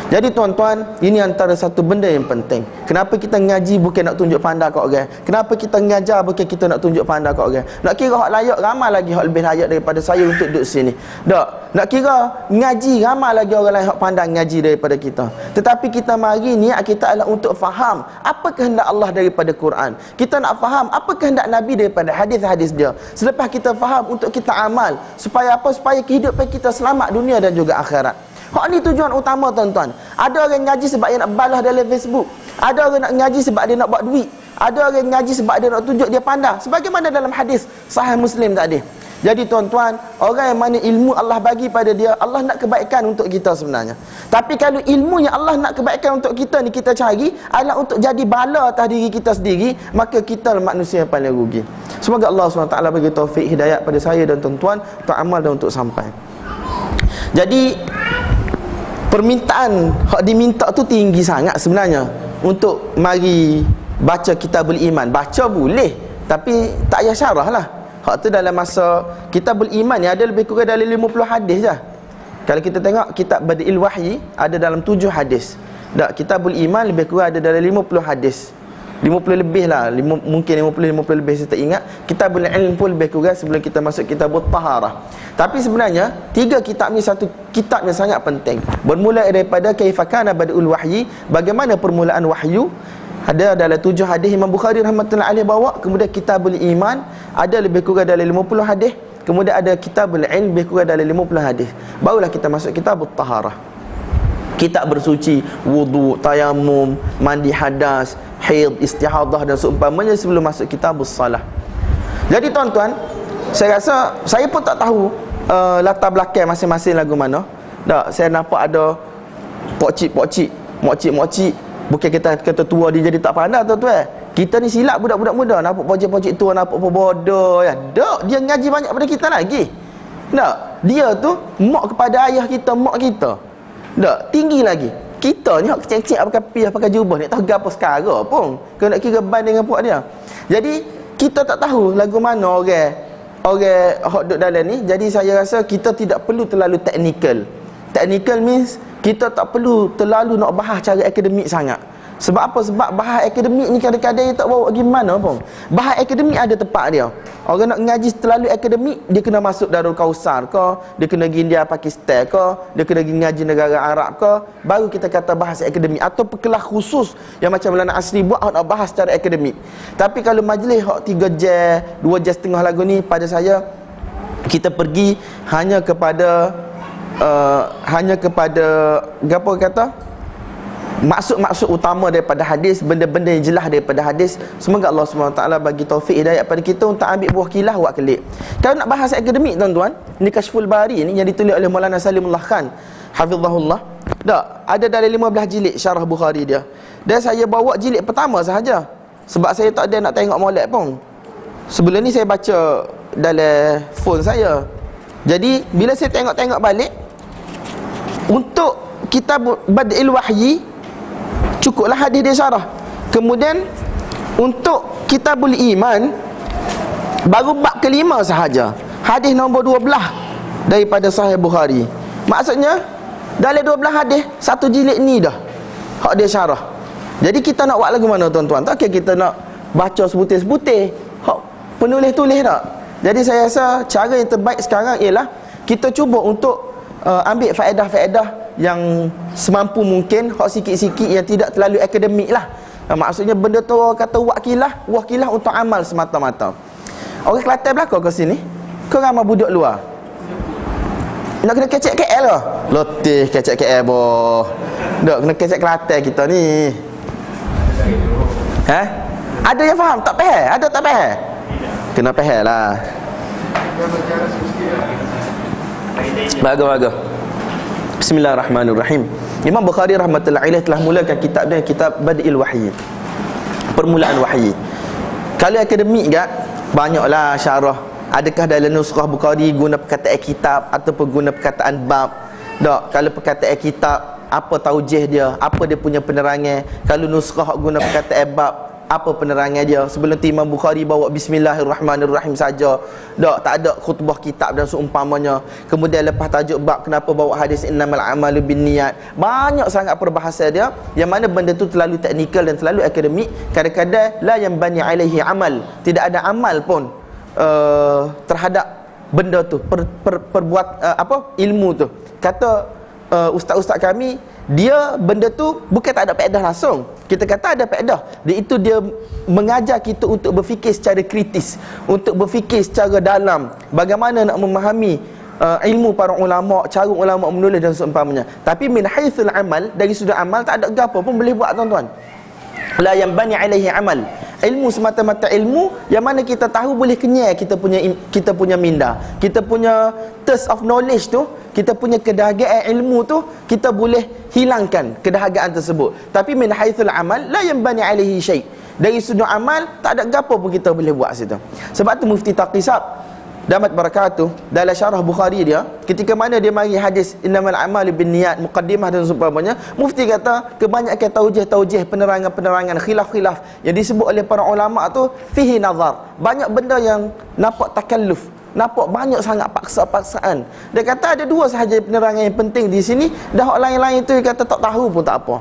Jadi tuan-tuan, ini antara satu benda yang penting. Kenapa kita ngaji bukan nak tunjuk pandai kat orang? Kenapa kita ngajar bukan kita nak tunjuk pandai kat orang? Nak kira hak layak, ramai lagi hak lebih layak daripada saya untuk duduk sini. Nak kira ngaji, ramai lagi orang lain hak pandai ngaji daripada kita. Tetapi kita mari niat kita adalah untuk faham apa kehendak Allah daripada Quran. Kita nak faham apa kehendak Nabi daripada hadis-hadis dia. Selepas kita faham, untuk kita amal. Supaya apa? Supaya kehidupan kita selamat dunia dan juga akhirat. Hak ni tujuan utama, tuan-tuan. Ada orang ngaji sebab dia nak balas dalam Facebook. Ada orang nak ngaji sebab dia nak buat duit. Ada orang ngaji sebab dia nak tunjuk dia pandai, sebagaimana dalam hadis sahih Muslim tadi. Jadi tuan-tuan, orang yang mana ilmu Allah bagi pada dia, Allah nak kebaikan untuk kita sebenarnya. Tapi kalau ilmu yang Allah nak kebaikan untuk kita ni kita cari adalah untuk jadi bala atas diri kita sendiri, maka kita manusia yang paling rugi. Semoga Allah SWT bagi taufik hidayat pada saya dan tuan-tuan untuk amal dan untuk sampai. Jadi permintaan hak diminta tu tinggi sangat sebenarnya untuk mari baca Kitabul Iman. Baca boleh, tapi tak payah syarah lah. Hak tu dalam masa Kitabul Iman ni ada lebih kurang dalam 50 hadis je. Kalau kita tengok kitab Badil Wahyi ada dalam 7 hadis. Kitabul Iman lebih kurang ada dalam 50 hadis. 50 lebih lah, mungkin 50 lebih saya tak ingat. Kitabul ilm pun lebih kurang sebelum kita masuk kitabut taharah. Tapi sebenarnya 3 kitab ni satu kitab yang sangat penting. Bermula daripada kaifa kana badul wahyi, bagaimana permulaan wahyu. Ada dalam 7 hadis Imam Bukhari rahmatullahi alaihi bawa. Kemudian kitabul iman, ada lebih kurang dalam 50 hadis. Kemudian ada kitabul ilm, lebih kurang dalam 50 hadis. Barulah kita masuk kitabut taharah. Kitab bersuci, wudu, tayamum, mandi hadas, haid, istihadah dan seumpamanya sebelum masuk kitabus salah. Jadi tuan-tuan, saya rasa saya pun tak tahu latar belakang masing-masing lagu mana. Tak, saya nampak ada pokcik-pokcik, mokcik-mokcik. Bukan kita kata tua dia jadi tak pandai tuan-tuan. Kita ni silap budak-budak muda, nampak pokcik-pokcik tua, nampak bodoh ya. Tak, dia ngaji banyak pada kita lagi. Tak, dia tu mak kepada ayah kita, mak kita. Tak, tinggi lagi. Kita ni hak kecil-kecil pakai piah, pakai jubah ni tahu gapo sekarang pun. Kau nak kira ban dengan puak dia. Jadi kita tak tahu lagu mana orang hak duduk dalam ni. Jadi saya rasa kita tidak perlu terlalu technical. Technical means kita tak perlu terlalu nak bahas cara akademik sangat. Sebab apa? Sebab bahas akademik ni kadang-kadang dia tak bawa gimana pun. Bahas akademik ada tempat dia. Orang nak ngaji terlalu akademik, dia kena masuk Darul Kausar ke, dia kena pergi India Pakistan ke, dia kena pergi ngaji negara Arab ke, baru kita kata bahas akademik. Atau kelas khusus yang macam Maulana Asri buat nak bahas secara akademik. Tapi kalau majlis hak 3 jam, 2 jam setengah lagu ni, pada saya kita pergi hanya kepada gapo kata? Maksud-maksud utama daripada hadis, benda-benda yang jelas daripada hadis. Semoga Allah SWT bagi taufik hidayah pada kita untuk ambil buah kilah buat kelik. Kalau nak bahas akademik tuan-tuan, ni Kashful Bari ni yang ditulis oleh Maulana Salimullah Khan hafizahullah. Tak, ada dalam 15 jilid syarah Bukhari dia. Dan saya bawa jilid pertama sahaja. Sebab saya tak ada nak tengok molek pun. Sebelum ni saya baca dalam phone saya. Jadi bila saya tengok-tengok balik, untuk kitab Bad'il Wahyi cukuplah hadis dia syarah. Kemudian untuk Kitabul Iman baru bab kelima sahaja, hadis nombor 12 daripada Sahih Bukhari. Maksudnya dalam 12 hadis satu jilid ni dah hak dia syarah. Jadi kita nak buat lagu mana tuan-tuan? Tak kira kita nak baca sebutir-sebutir hak penulis tulis tak. Jadi saya rasa cara yang terbaik sekarang ialah kita cuba untuk ambil faedah-faedah yang semampu mungkin, hak sikit-sikit yang tidak terlalu akademik lah. Maksudnya benda tu orang kata wakilah untuk amal semata-mata. Orang Kelantan belakang ke sini? Kau ramai budak luar? Nak kena kecek KL ke? Lotih kecek KL boh. Tak, kena kecek Kelantan kita ni. Ada yang faham? Tak faham? Ada tak faham? Kena faham lah. Bagus. Bismillahirrahmanirrahim. Imam Bukhari rahmatullahi alaih telah mulakan kitab dia, kitab Bad'il Wahyi, permulaan wahyi. Kalau akademik gak, banyaklah syarah. Adakah dalam nuskhah Bukhari guna perkataan kitab ataupun guna perkataan bab? Tak, kalau perkataan kitab, apa taujih dia, apa dia punya penerangan. Kalau nuskhah guna perkataan bab, apa penerangan dia. Sebelum tu Imam Bukhari bawa Bismillahirrahmanirrahim saja. Tak ada khutbah kitab dan seumpamanya. Kemudian lepas tajuk bab, kenapa bawa hadis innamal a'malu binniyat. Banyak sangat perbahasan dia, yang mana benda tu terlalu teknikal dan terlalu akademik. Kadang-kadang la yang bani alaihi amal, tidak ada amal pun terhadap benda tu, ilmu tu. Kata ustaz-ustaz kami, dia benda tu bukan tak ada faedah langsung. Kita kata ada faedah. Iaitu dia mengajar kita untuk berfikir secara kritis, untuk berfikir secara dalam, bagaimana nak memahami ilmu para ulama, cara ulama menulis dan seumpamanya. Tapi min haitsul amal, dari sudut amal tak ada gapo pun boleh buat tuan-tuan. La yang bani alaihi amal. Ilmu semata-mata ilmu yang mana kita tahu boleh kenyai kita punya minda, kita punya thirst of knowledge tu, kita punya kedahagaan ilmu tu, kita boleh hilangkan kedahagaan tersebut. Tapi min haitsul amal la yanbani alaihi syai'. Dari sudut amal tak ada gapo pun kita boleh buat situ. Sebab tu Mufti Taqisab damat barakatuh dalam syarah Bukhari dia, ketika mana dia mari hadis innamal a'malu binniyat, muqaddimah dan seumpamanya, Mufti kata kebanyakan taujih, penerangan-penerangan, khilaf-khilaf yang disebut oleh para ulama tu fihi nazar. Banyak benda yang nampak takalluf, nampak banyak sangat paksa-paksaan. Dia kata ada dua sahaja penerangan yang penting di sini, dah orang lain-lain tu dia kata tak tahu pun tak apa.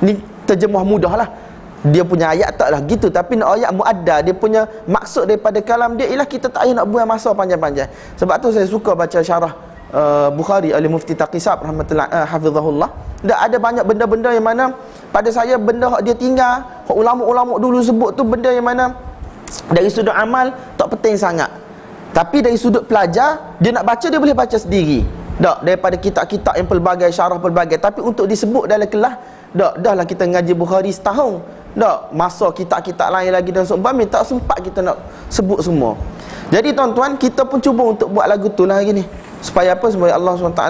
Ni terjemah mudah lah. dia punya ayat taklah gitu, tapi nak ayat muaddah, dia punya maksud daripada kalam dia ialah kita tak payah nak buang masa panjang-panjang. Sebab tu saya suka baca syarah Bukhari oleh Mufti Taqisab rahmatullah hafizahullah. Dah ada banyak benda-benda yang mana pada saya benda hak dia tinggal, hak ulama-ulama dulu sebut tu benda yang mana dari sudut amal tak penting sangat. Tapi dari sudut pelajar, dia nak baca dia boleh baca sendiri. Tak, daripada kitab-kitab yang pelbagai, syarah pelbagai. Tapi untuk disebut dalam kelas, dah lah kita ngaji Bukhari setahun. Tak, masa kitab-kitab lain lagi dan seumpama tak sempat kita nak sebut semua. Jadi tuan-tuan, kita pun cuba untuk buat lagu tu lah hari ni. Supaya apa? Supaya Allah SWT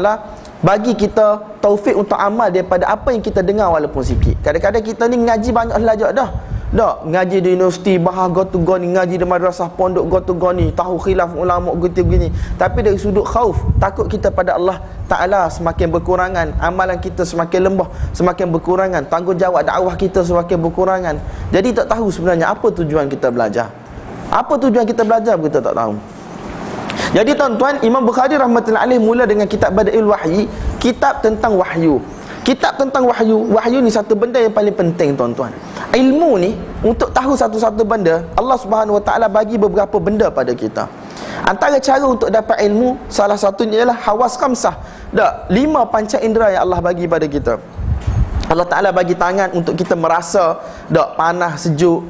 bagi kita taufik untuk amal daripada apa yang kita dengar walaupun sikit. Kadang-kadang kita ni ngaji banyak belajar dah. Tak, ngaji di universiti, bahas gotu goni, ngaji di madrasah pondok gotu goni, tahu khilaf ulama gotu gini. Tapi dari sudut khauf, takut kita pada Allah Ta'ala semakin berkurangan, amalan kita semakin lemah, semakin berkurangan, tanggungjawab dakwah kita semakin berkurangan. Jadi tak tahu sebenarnya apa tujuan kita belajar. Apa tujuan kita belajar kita tak tahu. Jadi tuan-tuan, Imam Bukhari rahmatullahi alaih mula dengan kitab Badail Wahyi, kitab tentang wahyu. Kitab tentang wahyu. Wahyu ni satu benda yang paling penting tuan-tuan. Ilmu ni, untuk tahu satu-satu benda, Allah Subhanahu Wa Taala bagi beberapa benda pada kita. Antara cara untuk dapat ilmu, salah satunya ialah hawas khamsah. Tak, 5 panca indera yang Allah bagi pada kita. Allah Ta'ala bagi tangan untuk kita merasa, tak, panas, sejuk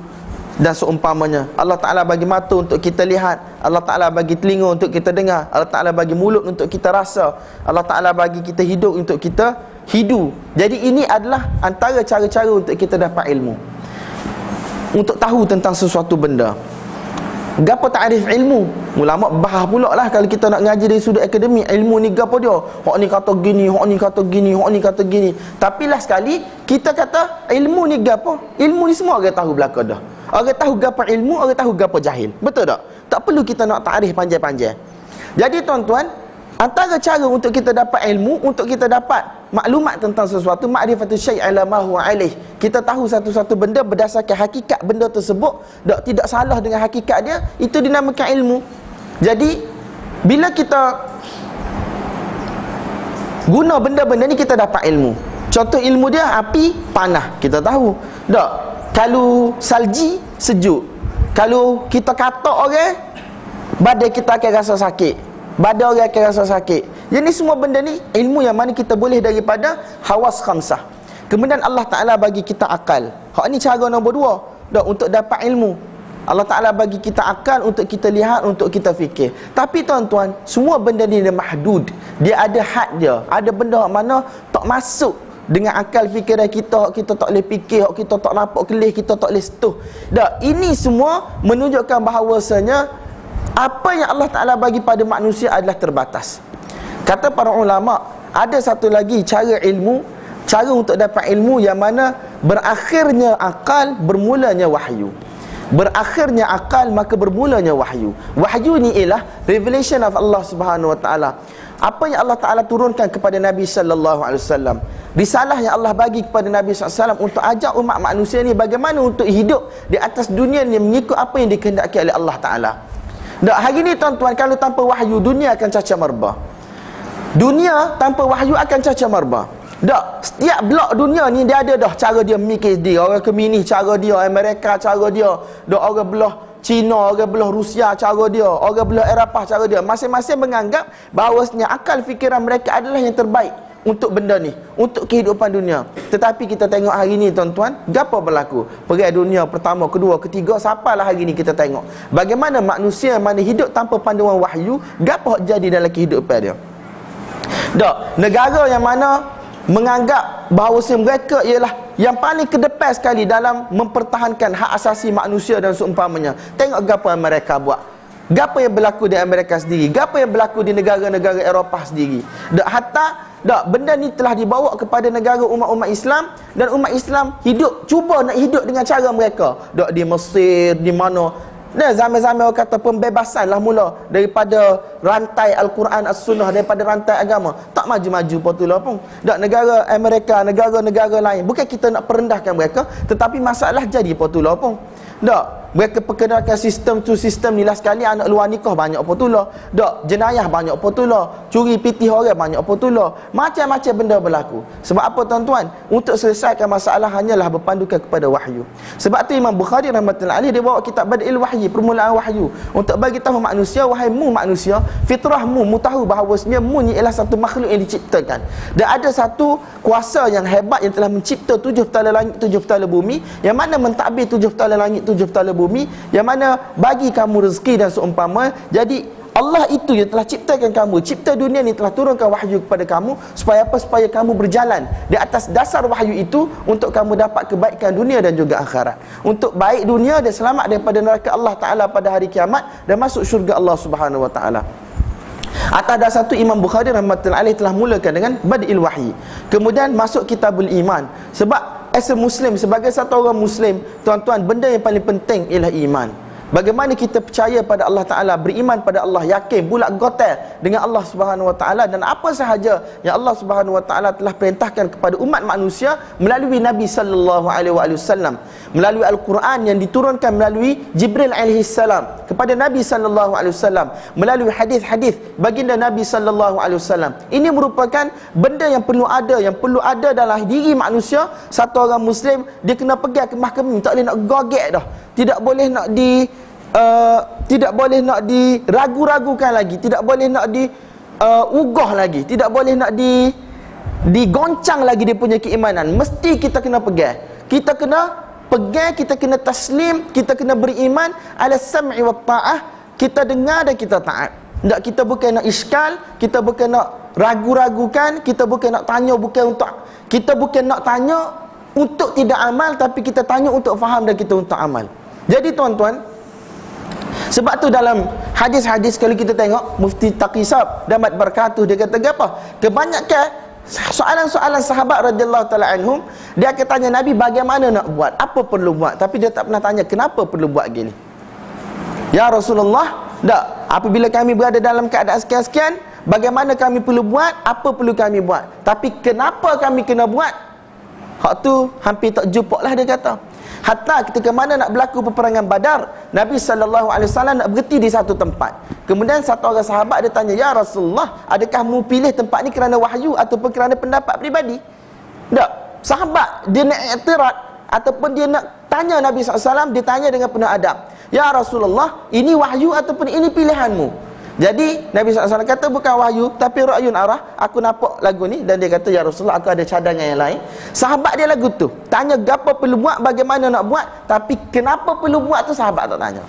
dan seumpamanya. Allah Ta'ala bagi mata untuk kita lihat. Allah Ta'ala bagi telinga untuk kita dengar. Allah Ta'ala bagi mulut untuk kita rasa. Allah Ta'ala bagi kita hidung untuk kita hidu. Jadi ini adalah antara cara-cara untuk kita dapat ilmu, untuk tahu tentang sesuatu benda. Gapo ta'rif ilmu? Ulama bahas pula lah kalau kita nak ngaji dari sudut akademik. Ilmu ni gapo dia? Hak ni kata gini, hak ni kata gini, hak ni kata gini. Tapi lah sekali kita kata ilmu ni gapo? Ilmu ni semua orang tahu belaka dah. Orang tahu gapo ilmu, orang tahu gapo jahil. Betul tak? Tak perlu kita nak ta'rif panjang-panjang. Jadi tuan-tuan, antara cara untuk kita dapat ilmu, untuk kita dapat maklumat tentang sesuatu, ma'rifatul syai' ala ma huwa alaih. Kita tahu satu-satu benda berdasarkan hakikat benda tersebut, tidak salah dengan hakikat dia, itu dinamakan ilmu. Jadi bila kita guna benda-benda ni, kita dapat ilmu. Contoh ilmu dia, api panah, kita tahu. Tak, kalau salji sejuk. Kalau kita kata orang, badan kita akan rasa sakit, badan orang akan rasa sakit. Jadi semua benda ni ilmu yang mana kita boleh daripada hawas khamsah. Kemudian Allah Ta'ala bagi kita akal. Hak ni cara nombor 2 untuk dapat ilmu. Allah Ta'ala bagi kita akal untuk kita lihat, untuk kita fikir. Tapi tuan-tuan, semua benda ni dia mahdud. Dia ada had dia. Ada benda mana tak masuk dengan akal fikiran kita, kita tak boleh fikir, kita tak nampak kelih, kita tak boleh setuh. Ini semua menunjukkan bahawasanya apa yang Allah Ta'ala bagi pada manusia adalah terbatas. Kata para ulama, ada satu lagi cara ilmu, cara untuk dapat ilmu yang mana berakhirnya akal, bermulanya wahyu. Berakhirnya akal, maka bermulanya wahyu. Wahyu ni ialah revelation of Allah Subhanahu Wa Taala. Apa yang Allah Ta'ala turunkan kepada Nabi Sallallahu Alaihi Wasallam, risalah yang Allah bagi kepada Nabi SAW untuk ajak umat manusia ni bagaimana untuk hidup di atas dunia ni mengikut apa yang dikehendaki oleh Allah Ta'ala. Tak, hari ni tuan-tuan, kalau tanpa wahyu, dunia akan cacat marba. Dunia tanpa wahyu akan cacat marba. Tak, setiap blok dunia ni dia ada dah cara dia mikir dia. Orang Komunis cara dia, Amerika cara dia, dak orang belah Cina, orang belah Rusia cara dia, orang belah Eropah cara dia. Masing-masing menganggap bahawasanya akal fikiran mereka adalah yang terbaik untuk benda ni, untuk kehidupan dunia. Tetapi kita tengok hari ni tuan-tuan, gapo berlaku? Perang dunia pertama, kedua, ketiga, sampailah hari ni kita tengok bagaimana manusia mana hidup tanpa panduan wahyu, gapo jadi dalam kehidupan dia. Tak, negara yang mana menganggap bahawa mereka ialah yang paling ke depan sekali dalam mempertahankan hak asasi manusia dan seumpamanya. Tengok gapo yang mereka buat. Gapo yang berlaku di Amerika sendiri, gapo yang berlaku di negara-negara Eropah sendiri. Dak, hatta benda ni telah dibawa kepada negara umat-umat Islam, dan umat Islam hidup, cuba nak hidup dengan cara mereka. Dak, di Mesir, di mana. Dan zaman-zaman orang kata pembebasan lah mula daripada rantai Al-Quran As-Sunnah, daripada rantai agama. Tak maju-maju potulah pun. Tak, negara Amerika, negara-negara lain, bukan kita nak perendahkan mereka, tetapi masalah jadi potulah pun. Tak. Mereka perkenalkan sistem tu sistem ni lah sekali anak luar nikah banyak apa tulah. Tak. Jenayah banyak apa tulah. Curi pitih orang banyak apa tulah. Macam-macam benda berlaku. Sebab apa tuan-tuan? Untuk selesaikan masalah hanyalah berpandukan kepada wahyu. Sebab tu Imam Bukhari rahmatullahi alaihi dia bawa kitab Bad'il Wahyi, permulaan wahyu, untuk bagi tahu manusia, wahai mu manusia, fitrahmu, mu tahu bahawasanya mu ni ialah satu makhluk yang diciptakan. Dan ada satu kuasa yang hebat yang telah mencipta 7 petala langit, 7 petala bumi, yang mana mentadbir 7 petala langit, 7 petala bumi, yang mana bagi kamu rezeki dan seumpama. Jadi Allah itu yang telah ciptakan kamu, cipta dunia ni, telah turunkan wahyu kepada kamu supaya apa? Supaya kamu berjalan di atas dasar wahyu itu untuk kamu dapat kebaikan dunia dan juga akhirat, untuk baik dunia dan selamat daripada neraka Allah Ta'ala pada hari kiamat dan masuk syurga Allah Subhanahu Wa Ta'ala. Atas dasar satu Imam Bukhari rahmatullahi alaihi telah mulakan dengan Bad'il Wahyi, kemudian masuk Kitabul Iman. Sebab as a Muslim, sebagai satu orang Muslim, tuan-tuan, benda yang paling penting ialah iman. Bagaimana kita percaya pada Allah Ta'ala, beriman pada Allah, yakin, bulat gotel dengan Allah Subhanahu Wa Ta'ala, dan apa sahaja yang Allah Subhanahu Wa Ta'ala telah perintahkan kepada umat manusia melalui Nabi Sallallahu Alaihi Wasallam, melalui Al-Quran yang diturunkan melalui Jibril alaihi salam kepada Nabi Sallallahu Alaihi Wasallam, melalui hadis-hadis baginda Nabi Sallallahu Alaihi Wasallam. Ini merupakan benda yang perlu ada dalam diri manusia. Satu orang Muslim, dia kena pegang kemah kemih, tak boleh nak gogek dah, tidak boleh nak tidak boleh nak diragu-ragukan lagi, tidak boleh nak ugah lagi, tidak boleh nak digoncang lagi dia punya keimanan. Mesti kita kena pegang, kita kena taslim, kita kena beriman ala sam'i wa ta'ah, kita dengar dan kita taat. Tak, kita bukan nak iskal, kita bukan nak ragu-ragukan, kita bukan nak tanya, kita bukan nak tanya untuk tidak amal, tapi kita tanya untuk faham dan kita untuk amal. Jadi tuan-tuan, sebab tu dalam hadis-hadis kalau kita tengok Mufti Taqisab damat barakatuh, dia kata apa? Kebanyakan soalan-soalan sahabat radhiyallahu taala anhum, dia akan tanya Nabi bagaimana nak buat, apa perlu buat, tapi dia tak pernah tanya kenapa perlu buat gini. Ya Rasulullah, tak, apabila kami berada dalam keadaan sekian-sekian, bagaimana kami perlu buat, apa perlu kami buat, tapi kenapa kami kena buat, hak tu hampir tak jumpa lah, dia kata. Hatta ketika mana nak berlaku peperangan Badar, Nabi SAW nak berhenti di satu tempat. Kemudian satu orang sahabat dia tanya, ya Rasulullah, adakah mu pilih tempat ni kerana wahyu ataupun kerana pendapat peribadi? Tak. Sahabat dia nak i'tirad ataupun dia nak tanya Nabi SAW, dia tanya dengan penuh adab, ya Rasulullah, ini wahyu ataupun ini pilihanmu? Jadi Nabi SAW kata bukan wahyu, tapi ra'yun arah, aku nampak lagu ni. Dan dia kata, ya Rasulullah, aku ada cadangan yang lain. Sahabat dia lagu tu tanya apa perlu buat, bagaimana nak buat, tapi kenapa perlu buat tu sahabat tak tanya.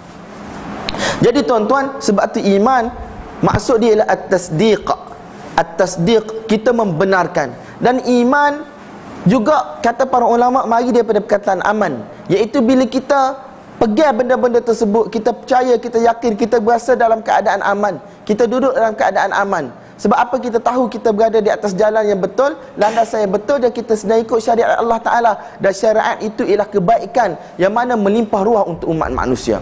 Jadi tuan-tuan, sebab tu iman maksud dia ialah at-tasdiq. At-tasdiq, kita membenarkan. Dan iman juga kata para ulama mari daripada perkataan aman, iaitu bila kita pegang benda-benda tersebut, kita percaya, kita yakin, kita berasa dalam keadaan aman, kita duduk dalam keadaan aman. Sebab apa? Kita tahu kita berada di atas jalan yang betul, landasan yang betul, dan kita sedang ikut syariat Allah Ta'ala. Dan syariat itu ialah kebaikan yang mana melimpah ruah untuk umat manusia.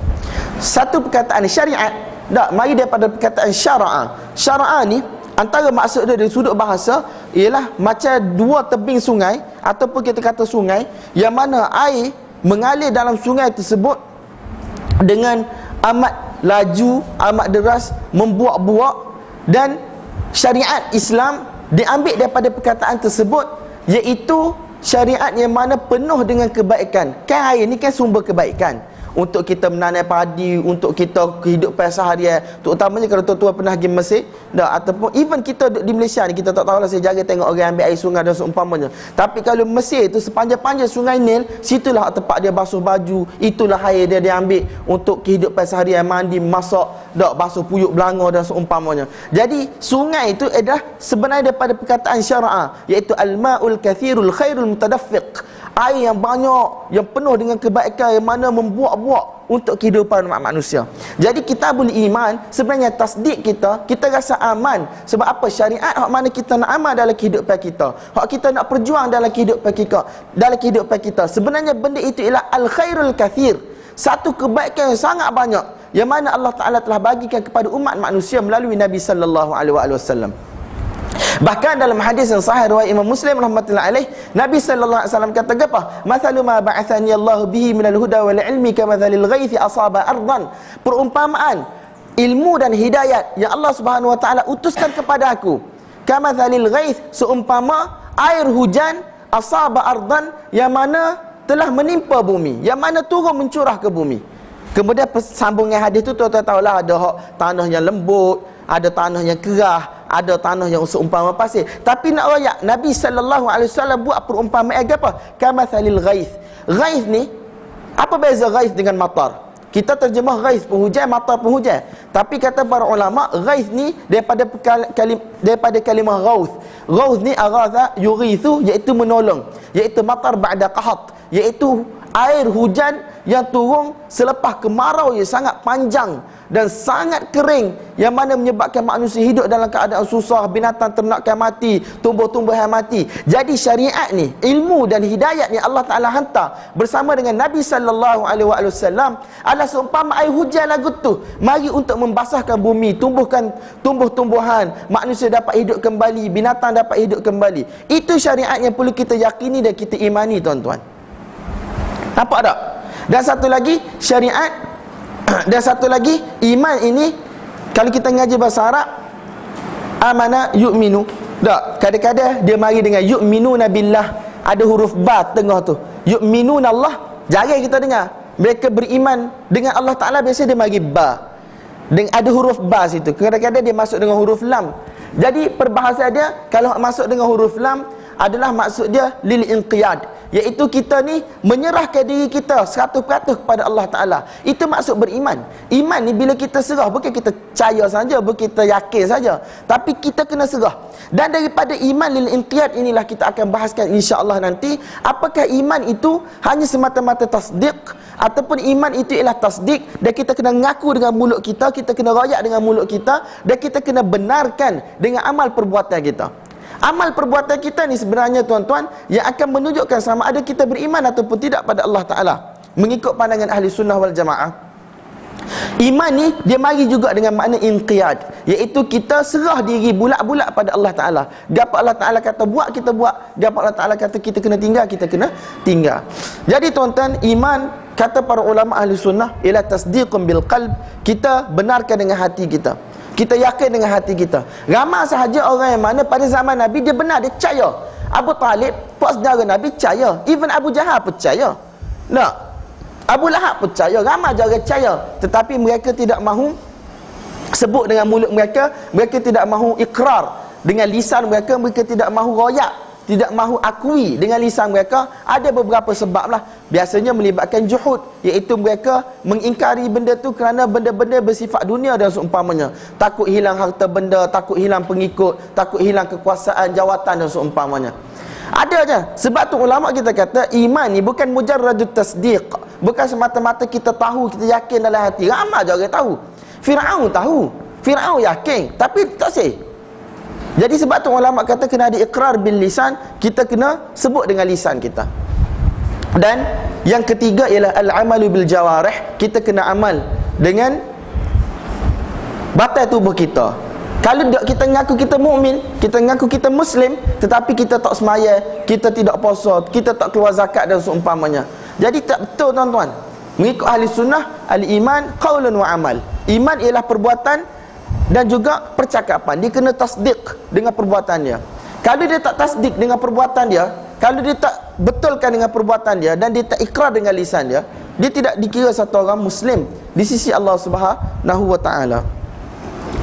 Satu perkataan syariat, tak, mari daripada perkataan syara'a. Syara'a ni antara maksud dia dari sudut bahasa ialah macam dua tebing sungai, ataupun kita kata sungai, yang mana air mengalir dalam sungai tersebut dengan amat laju, amat deras, membuak-buak. Dan syariat Islam diambil daripada perkataan tersebut, iaitu syariat yang mana penuh dengan kebaikan. Kan air ni kan sumber kebaikan untuk kita menanam padi, untuk kita kehidupan seharian, terutamanya kalau tuan-tuan pernah pergi Mesir, ataupun even kita di Malaysia ni, kita tak tahulah, saya jarang tengok orang ambil air sungai dan seumpamanya. Tapi kalau Mesir tu sepanjang-panjang sungai Nil, situlah tempat dia basuh baju, itulah air dia ambil untuk kehidupan seharian, mandi, masak, basuh puyuk belanga dan seumpamanya. Jadi sungai itu adalah sebenarnya daripada perkataan syara'ah, iaitu al-ma'ul kathirul khairul mutadaffiq, air yang banyak, yang penuh dengan kebaikan, yang mana membuak-buak untuk kehidupan manusia. Jadi kitabul iman sebenarnya tasdik kita rasa aman. Sebab apa? Syariat hak mana kita nak amal dalam kehidupan kita, hak kita nak perjuang dalam kehidupan kita, sebenarnya benda itu ialah al-khairul kathir, satu kebaikan yang sangat banyak, yang mana Allah Ta'ala telah bagikan kepada umat manusia melalui Nabi Sallallahu Alaihi Wasallam. Bahkan dalam hadis yang sahih riwayat Imam Muslim rahmatullahi alaih, Nabi sallallahu alaihi wasallam kata apa? Mathalu ma ba'athani Allah bihi minal huda wal ilmi kamathalil ghaithi asaba ardan. Perumpamaan ilmu dan hidayat yang Allah Subhanahu wa taala utuskan kepada aku, kamathalil ghaith, seumpama air hujan asaba ardan, yang mana telah menimpa bumi, yang mana turun mencurah ke bumi. Kemudian sambungan hadis tu tuan-tuan tahulah, ada tanah yang lembut, ada tanah yang kerah, ada tanah yang seumpama pasir. Tapi nak royak, Nabi sallallahu alaihi wasallam buat perumpamaan apa? Kamathalil ghaith. Ghaith ni, apa beza ghaith dengan matar? Kita terjemah ghaith penghujan, matar penghujan. Tapi kata para ulama, ghaith ni daripada kalimah ghauth. Ghauth ni aghatha yughithu, iaitu menolong, iaitu matar ba'da qahat, iaitu air hujan yang turun selepas kemarau yang sangat panjang dan sangat kering, yang mana menyebabkan manusia hidup dalam keadaan susah, binatang ternakan mati, tumbuh-tumbuhan mati. Jadi syariat ni, ilmu dan hidayat ni Allah Ta'ala hantar bersama dengan Nabi sallallahu alaihi wasallam adalah seumpama air hujan lagu tu, mari untuk membasahkan bumi, tumbuhkan tumbuh-tumbuhan, manusia dapat hidup kembali, binatang dapat hidup kembali. Itu syariat yang perlu kita yakini dan kita imani, tuan-tuan. Nampak tak? Dan satu lagi syariat, dan satu lagi iman ini, kalau kita ngaji bahasa Arab, amana yu'minu. Tak, kadang-kadang dia mari dengan yu'minuna billah, ada huruf ba tengah tu. Yu'minuna Allah, jarang kita dengar. Mereka beriman dengan Allah Ta'ala, biasa dia mari ba, dengan ada huruf ba situ. Kadang-kadang dia masuk dengan huruf lam. Jadi perbahasan dia, kalau masuk dengan huruf lam, adalah maksud dia lil inqiyad, iaitu kita ni menyerahkan diri kita 100% kepada Allah Ta'ala. Itu maksud beriman. Iman ni bila kita serah, bukan kita percaya saja, bukan kita yakin saja, tapi kita kena serah. Dan daripada iman lil inqiyad inilah kita akan bahaskan insya-Allah nanti, apakah iman itu hanya semata-mata tasdik, ataupun iman itu ialah tasdik dan kita kena ngaku dengan mulut kita, kita kena royak dengan mulut kita, dan kita kena benarkan dengan amal perbuatan kita. Amal perbuatan kita ni sebenarnya, tuan-tuan, yang akan menunjukkan sama ada kita beriman ataupun tidak pada Allah Ta'ala, mengikut pandangan ahli sunnah wal jamaah. Iman ni dia mari juga dengan makna inqiyad, iaitu kita serah diri bulat-bulat pada Allah Ta'ala. Gapo Allah Ta'ala kata buat, kita buat. Gapo Allah Ta'ala kata kita kena tinggal, kita kena tinggal. Jadi tuan-tuan, iman, kata para ulama ahli sunnah, ialah tasdiqun bil qalb. Kita benarkan dengan hati kita, kita yakin dengan hati kita. Ramai sahaja orang yang mana pada zaman Nabi dia benar, dia percaya. Abu Talib, pak saudara Nabi, percaya. Even Abu Jahal percaya. Tak? Abu Lahab percaya. Ramai je orang percaya. Tetapi mereka tidak mahu sebut dengan mulut mereka, mereka tidak mahu ikrar dengan lisan mereka, mereka tidak mahu royak, tidak mahu akui dengan lisan mereka. Ada beberapa sebab lah. Biasanya melibatkan juhud, iaitu mereka mengingkari benda tu kerana benda-benda bersifat dunia dan seumpamanya. Takut hilang harta benda, takut hilang pengikut, takut hilang kekuasaan, jawatan dan seumpamanya. Ada je. Sebab tu ulama kita kata iman ni bukan mujarradut tasdiq, bukan semata-mata kita tahu, kita yakin dalam hati. Ramai je orang tahu. Firaun tahu, Firaun yakin, tapi tak sih. Jadi sebab tu ulama kata kena ada ikrar bil lisan, kita kena sebut dengan lisan kita. Dan yang ketiga ialah al-amalu bil jawarih, kita kena amal dengan batal tubuh kita. Kalau kita mengaku kita mukmin, kita mengaku kita muslim, tetapi kita tak semaya, kita tidak puasa, kita tak keluar zakat dan seumpamanya, jadi tak betul, tuan-tuan. Mengikut ahli sunnah, al-iman qaulun wa amal. Iman ialah perbuatan dan juga percakapan. Dia kena tasdik dengan perbuatan dia. Kalau dia tak tasdik dengan perbuatan dia, kalau dia tak betulkan dengan perbuatan dia, dan dia tak ikrar dengan lisan dia, dia tidak dikira satu orang muslim di sisi Allah Subhanahu wa taala.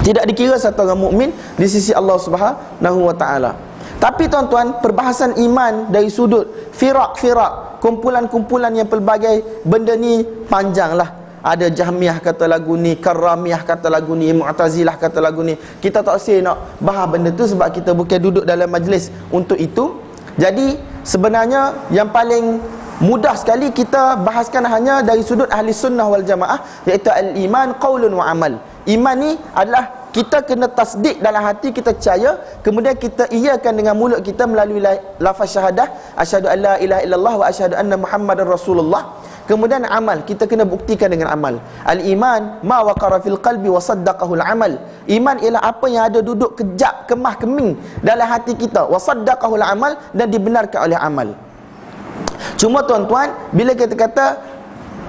Tidak dikira satu orang mukmin di sisi Allah Subhanahu wa taala. Tapi tuan-tuan, perbahasan iman dari sudut firak-firak, kumpulan-kumpulan yang pelbagai benda ni panjanglah. Ada Jahmiyah kata lagu ni, Karramiyah kata lagu ni, Mu'tazilah kata lagu ni. Kita tak usah nak bahas benda tu sebab kita bukan duduk dalam majlis untuk itu. Jadi sebenarnya yang paling mudah sekali kita bahaskan hanya dari sudut ahli sunnah wal jamaah, iaitu al-iman qaulun wa amal. Iman ni adalah kita kena tasdik dalam hati, kita percaya, kemudian kita iyakan dengan mulut kita melalui lafaz syahadah, asyhadu an la ilaha illallah wa asyhadu anna Muhammadar Rasulullah. kemudian amal, kita kena buktikan dengan amal. Al-iman ma waqara fil qalbi wa saddaqahu al-amal. Iman ialah apa yang ada duduk kejap, kemah keming dalam hati kita, wa saddaqahu al-amal, dan dibenarkan oleh amal. Cuma tuan-tuan, bila kita kata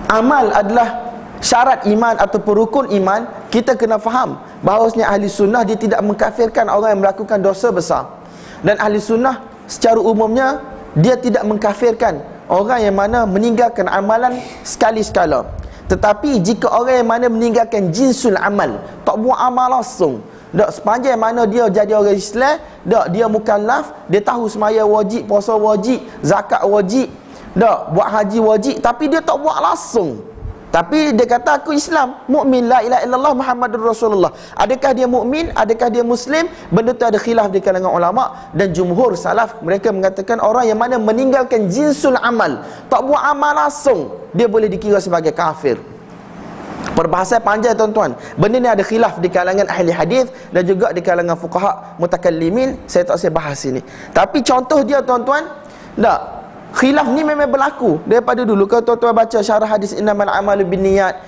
amal adalah syarat iman ataupun rukun iman, kita kena faham bahawasanya ahli sunnah dia tidak mengkafirkan orang yang melakukan dosa besar. Dan ahli sunnah secara umumnya dia tidak mengkafirkan orang yang mana meninggalkan amalan sekali-sekala. Tetapi jika orang yang mana meninggalkan jinsul amal, tak buat amal langsung, tak, sepanjang mana dia jadi orang Islam, tak, dia mukallaf, dia tahu semaya wajib, puasa wajib, zakat wajib, tak, buat haji wajib, tapi dia tak buat langsung. Tapi dia kata aku Islam, mukmin, la ilaha illallah Muhammadur Rasulullah. Adakah dia mukmin? Adakah dia muslim? Benda tu ada khilaf di kalangan ulama, dan jumhur salaf mereka mengatakan orang yang mana meninggalkan jinsul amal, tak buat amal langsung, dia boleh dikira sebagai kafir. Perbahasan panjang tuan-tuan. Benda ni ada khilaf di kalangan ahli hadis dan juga di kalangan fuqaha mutakallimin. Saya tak saya bahas ini. Tapi contoh dia tuan-tuan, tak, khilaf ni memang berlaku daripada dulu. Kalau tuan-tuan baca syarah hadis innamal a'malu binniyat,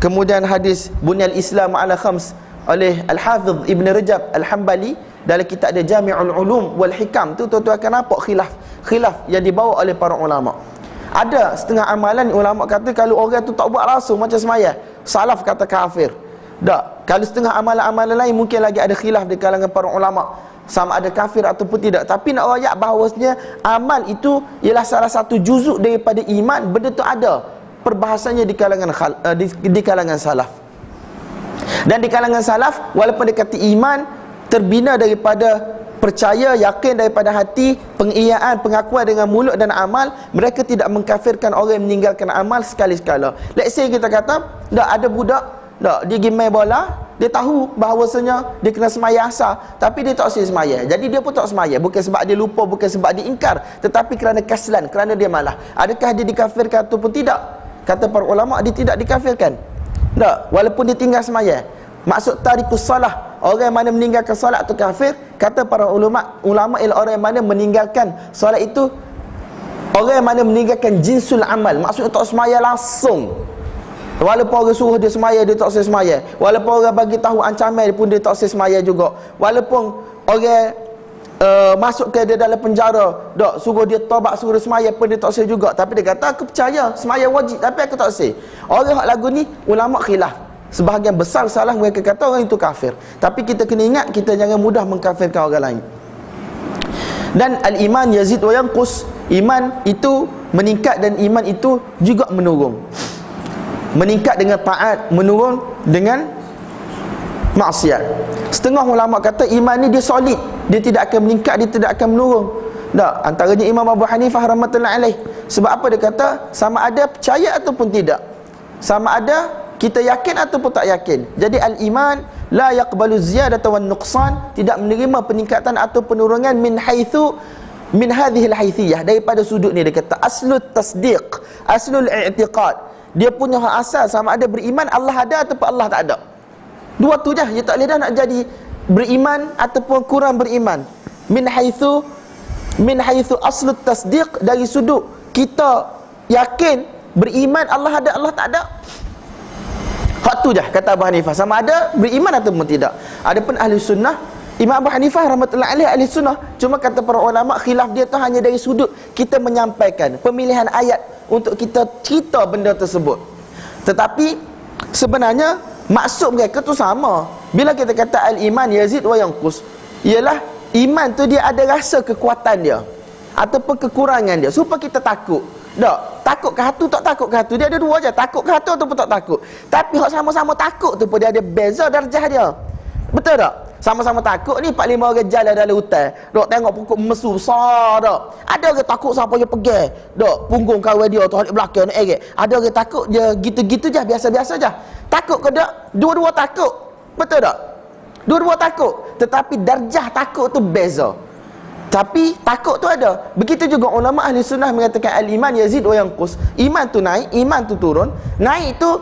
kemudian hadis bunyal Islam ala khams oleh Al-Hafidh Ibn Rajab Al-Hambali dalam kitab dia Jami'ul Ulum wal Hikam tu, tuan-tuan akan nampak khilaf yang dibawa oleh para ulama. Ada setengah amalan ulama kata kalau orang tu tak buat langsung macam semaya, salaf kata kafir. Tak, kalau setengah amalan-amalan lain mungkin lagi ada khilaf di kalangan para ulama sama ada kafir ataupun tidak. Tapi nak rakyat bahawasanya amal itu ialah salah satu juzuk daripada iman, benda tu ada perbahasannya di kalangan salaf. Dan di kalangan salaf, walaupun dia kata iman terbina daripada percaya, yakin daripada hati, pengiyakan, pengakuan dengan mulut dan amal, mereka tidak mengkafirkan orang yang meninggalkan amal sekali-sekala. Let's say kita kata, tak ada budak, tak, dia pergi main bola, dia tahu bahawasanya dia kena semaya asar, tapi dia tak semaya. Jadi dia pun tak semaya, bukan sebab dia lupa, bukan sebab dia ingkar, tetapi kerana kaslan, kerana dia malah. Adakah dia dikafirkan ataupun tidak? Kata para ulama, dia tidak dikafirkan. Tak, walaupun dia tinggal semaya. Maksud tarikus salah, orang yang mana meninggalkan solat itu kafir. Kata para ulama ialah orang yang mana meninggalkan solat itu, orang yang mana meninggalkan jinsul amal, maksudnya tak semaya langsung. Walaupun orang suruh dia semaya, dia tak semaya. Walaupun orang bagi tahu ancaman pun dia tak semaya juga. Walaupun orang masuk ke dia dalam penjara, tak, suruh dia taubat, suruh dia semaya pun dia tak juga. Tapi dia kata aku percaya semaya wajib, tapi aku tak sah. Orang hak lagu ni ulama khilaf. Sebahagian besar salah mereka kata orang itu kafir. Tapi kita kena ingat, kita jangan mudah mengkafirkan orang lain. Dan al-iman yazid wa yanqus, iman itu meningkat dan iman itu juga menurun. Meningkat dengan taat, menurun dengan maksiat. Setengah ulama kata iman ni dia solid, dia tidak akan meningkat, dia tidak akan menurun. Tak, antaranya Imam Abu Hanifah rahmatullahi alaih. Sebab apa dia kata? Sama ada percaya ataupun tidak, sama ada kita yakin ataupun tak yakin. Jadi al-iman la yaqbalu ziyadata wan nuqsan, tidak menerima peningkatan atau penurunan min hadhihi al-haythiyah, daripada sudut ni. Dia kata aslut tasdiq, aslul i'tiqad, dia punya hak asal sama ada beriman Allah ada ataupun Allah tak ada. Dua tu je, dia tak boleh dah nak jadi beriman ataupun kurang beriman. Min haythu aslut tasdiq, dari sudut kita yakin beriman Allah ada Allah tak ada. Hak tu je kata Abu Hanifah, sama ada beriman ataupun tidak. Adapun ahli sunnah, Imam Abu Hanifah rahmatullahi alaih ahli sunnah, cuma kata para ulama khilaf dia tu hanya dari sudut kita menyampaikan pemilihan ayat untuk kita cerita benda tersebut. Tetapi sebenarnya maksud mereka tu sama. Bila kita kata al-iman yazid wa yanqus, ialah iman tu dia ada rasa kekuatan dia ataupun kekurangan dia, supaya kita takut. Tak, takut ke hatu, tak takut ke hatu, dia ada dua je, takut ke hatu ataupun tak takut. Tapi hak sama-sama takut tu pun dia ada beza darjah dia. Betul tak? Sama-sama takut ni 4-5 orang jalan dalam hutan, dok tengok pokok mesu besar tak. Ada orang takut siapa dia pegang, dok punggung kawan dia tu halik belakang nak eret. Ada orang takut dia gitu-gitu je, biasa-biasa je. Takut ke tak? Dua-dua takut. Betul tak? Dua-dua takut, tetapi darjah takut tu beza. Tapi takut tu ada. Begitu juga ulama ahli sunnah mengatakan al-iman yazid wa yanqus. Iman tu naik, iman tu turun. Naik tu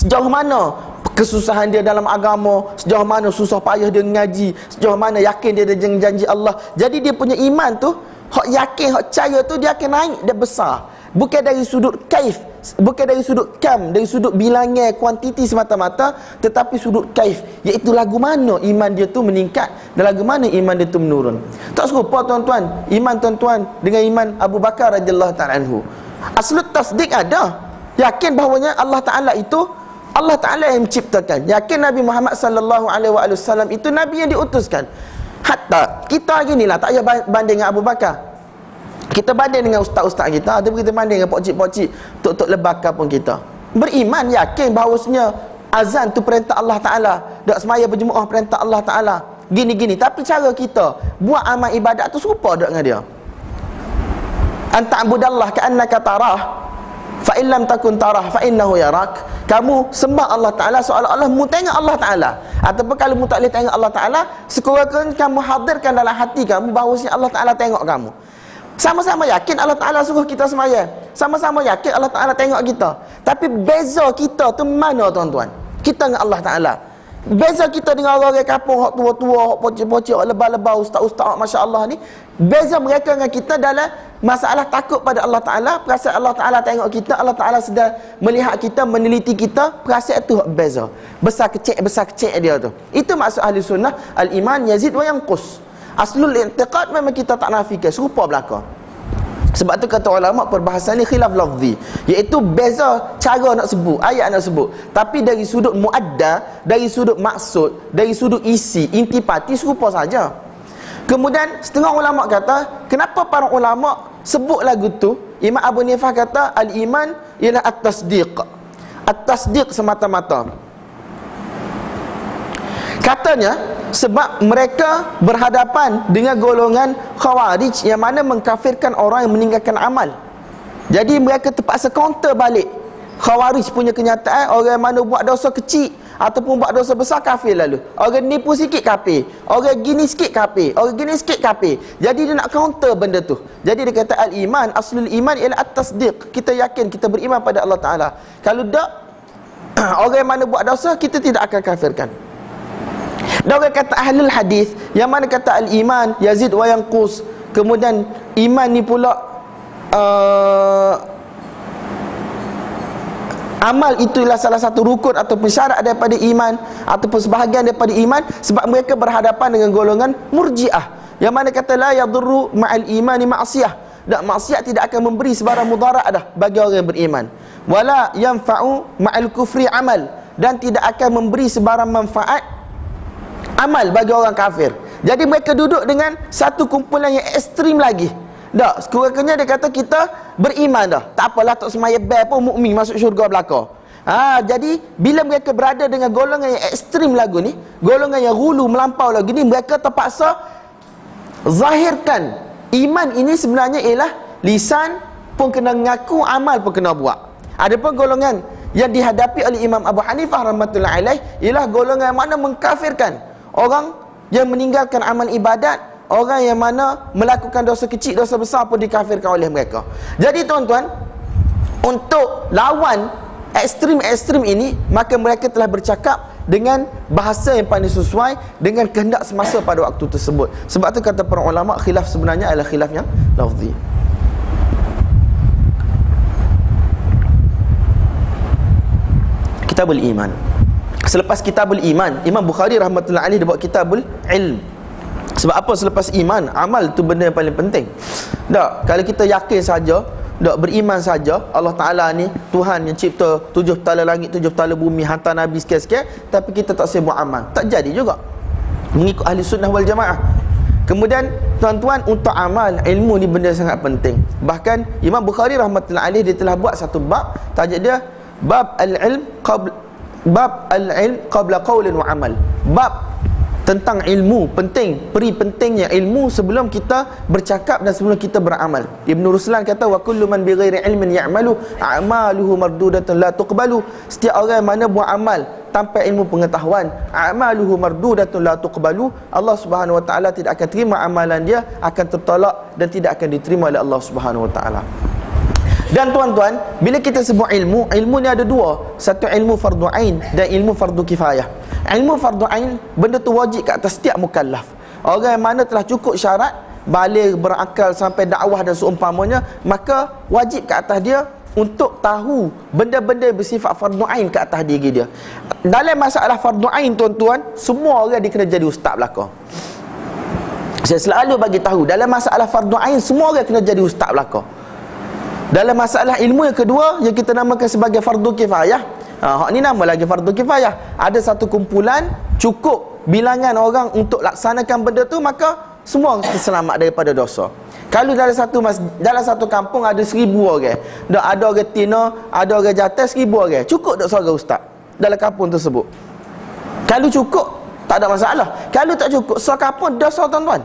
sejauh mana kesusahan dia dalam agama, sejauh mana susah payah dia mengaji, sejauh mana yakin dia dengan janji Allah. Jadi dia punya iman tu, hak yakin, hak percaya tu dia akan naik, dia besar. Bukan dari sudut kaif, bukan dari sudut kam, dari sudut bilangan kuantiti semata-mata, tetapi sudut kaif, iaitu lagu mana iman dia tu meningkat dan lagu mana iman dia tu menurun. Tak serupa tuan-tuan iman tuan-tuan dengan iman Abu Bakar radhiyallahu ta'ala anhu. Aslut tasdik ada, yakin bahawanya Allah Ta'ala itu Allah Ta'ala yang menciptakan, yakin Nabi Muhammad sallallahu alaihi wasallam itu Nabi yang diutuskan. Hatta kita hari ni lah tak payah banding dengan Abu Bakar, kita banding dengan ustaz-ustaz kita, ataupun kita banding dengan pokcik-pokcik, tok-tok lebakar pun kita beriman, yakin bahawasanya azan tu perintah Allah Ta'ala, dak semaya berjemaah perintah Allah Ta'ala, gini-gini. Tapi cara kita buat amal ibadat tu serupa dak dengan dia. Anta'budallah ka'annaka tarah fa in lam takun tarah fa innahu yarak. Kamu sembah Allah Ta'ala seolah-olah mu tengok Allah Ta'ala, ataupun kalau mu tak boleh tengok Allah Ta'ala, sekurang-kurangnya kamu hadirkan dalam hati kamu bahawasanya Allah Ta'ala tengok kamu. Sama-sama yakin Allah Ta'ala suruh kita sembahyang, sama-sama yakin Allah Ta'ala tengok kita. Tapi beza kita tu mana tuan-tuan? Kita dengan Allah Ta'ala. Beza kita dengan orang-orang kampung, hak tua-tua, hak pocik-pocik, hak lebah-lebah, ustaz-ustaz, masya-Allah ni, beza mereka dengan kita dalam masalah takut pada Allah Ta'ala, perasaan Allah Ta'ala tengok kita, Allah Ta'ala sedang melihat kita, meneliti kita, perasaan tu beza. Besar kecil dia tu. Itu maksud ahli sunnah, al-iman yazid wa yanqus. Aslul i'tiqad memang kita tak nafikan, serupa belaka. Sebab tu kata ulama perbahasan ni khilaf lafzi, iaitu beza cara nak sebut, ayat nak sebut, tapi dari sudut muadda, dari sudut maksud, dari sudut isi, intipati serupa saja. Kemudian setengah ulama kata, kenapa para ulama sebut lagu tu? Imam Abu Nifah kata al-iman ialah at-tasdiq. At-tasdiq semata-mata. Katanya sebab mereka berhadapan dengan golongan khawarij yang mana mengkafirkan orang yang meninggalkan amal. Jadi mereka terpaksa counter balik khawarij punya kenyataan, orang yang mana buat dosa kecil ataupun buat dosa besar kafir lalu. Orang nipu sikit kafir, orang gini sikit kafir, orang gini sikit kafir. Jadi dia nak counter benda tu. Jadi dia kata al-iman, aslul iman ialah at-tasdiq. Kita yakin, kita beriman pada Allah Ta'ala. Kalau tak, orang yang mana buat dosa kita tidak akan kafirkan. Dan orang kata ahlul hadis yang mana kata al-iman yazid wa yanqus. Kemudian iman ni pula amal itulah salah satu rukun ataupun syarat daripada iman, ataupun sebahagian daripada iman. Sebab mereka berhadapan dengan golongan murji'ah yang mana kata la yadurru ma'al imani ma'siyah, dan maksiat tidak akan memberi sebarang mudarat dah bagi orang yang beriman. Wala yanfa'u ma'al kufri amal, dan tidak akan memberi sebarang manfaat amal bagi orang kafir. Jadi mereka duduk dengan satu kumpulan yang ekstrim lagi. Tak, sekurang-kurangnya dia kata kita beriman dah, tak apalah tak semaya bel pun mukmin masuk syurga belaka. Jadi bila mereka berada dengan golongan yang ekstrim lagu ni, golongan yang hulu melampau lagi ni, mereka terpaksa zahirkan iman ini sebenarnya ialah lisan pun kena ngaku, amal pun kena buat. Adapun golongan yang dihadapi oleh Imam Abu Hanifah rahmatullahi alaih ialah golongan yang mana mengkafirkan orang yang meninggalkan amal ibadat, orang yang mana melakukan dosa kecil, dosa besar pun dikafirkan oleh mereka. Jadi tuan-tuan, untuk lawan ekstrim-ekstrim ini, maka mereka telah bercakap dengan bahasa yang paling sesuai dengan kehendak semasa pada waktu tersebut. Sebab tu kata para ulama, khilaf sebenarnya adalah khilaf yang lafzi. Kitabul Iman. Selepas Kitabul Iman, Imam Bukhari rahmatullahi alaih dia buat Kitabul Ilm. Sebab apa? Selepas iman, amal tu benda yang paling penting. Tak, kalau kita yakin saja, tak beriman saja Allah Ta'ala ni Tuhan yang cipta 7 petala langit, 7 petala bumi, hantar Nabi sekian-sekian, tapi kita tak sibuk amal, tak jadi juga mengikut ahli sunnah wal jamaah. Kemudian tuan-tuan, untuk amal, ilmu ni benda sangat penting. Bahkan Imam Bukhari rahmatullahi alaih dia telah buat satu bab, tajuk dia Bab al-ilm qabla qaulin wa amal. Bab tentang ilmu, pentingnya ilmu sebelum kita bercakap dan sebelum kita beramal. Ibn Ruslan kata wa kullu man bighairi ilmin ya'malu a'maluhu mardudatun la tuqbalu. Setiap orang yang mana buat amal tanpa ilmu pengetahuan, a'maluhu mardudatun la tuqbalu, Allah Subhanahu wa taala tidak akan terima amalan dia, akan tertolak dan tidak akan diterima oleh Allah Subhanahu wa taala. Dan tuan-tuan, bila kita sebut ilmu, ilmu ni ada dua. Satu ilmu fardu ain dan ilmu fardu kifayah. Ilmu fardu ain, benda tu wajib ke atas setiap mukallaf. Orang yang mana telah cukup syarat, baligh, berakal sampai dakwah dan seumpamanya, maka wajib ke atas dia untuk tahu benda-benda bersifat fardu ain ke atas diri dia. Dalam masalah fardu ain, tuan-tuan, semua orang dia kena jadi ustaz belaka. Saya selalu bagi tahu, dalam masalah fardu ain semua orang kena jadi ustaz belaka. Dalam masalah ilmu yang kedua yang kita namakan sebagai fardu kifayah, hak ni nama lagi fardu kifayah. Ada satu kumpulan, cukup bilangan orang untuk laksanakan benda tu, maka semua selamat daripada dosa. Kalau dalam satu kampung ada 1000 orang, dah ada orang tina, ada orang jantan, 1000 orang, cukup tak seorang ustaz dalam kampung tersebut? Kalau cukup, tak ada masalah. Kalau tak cukup, sekampung dosa, tuan-tuan.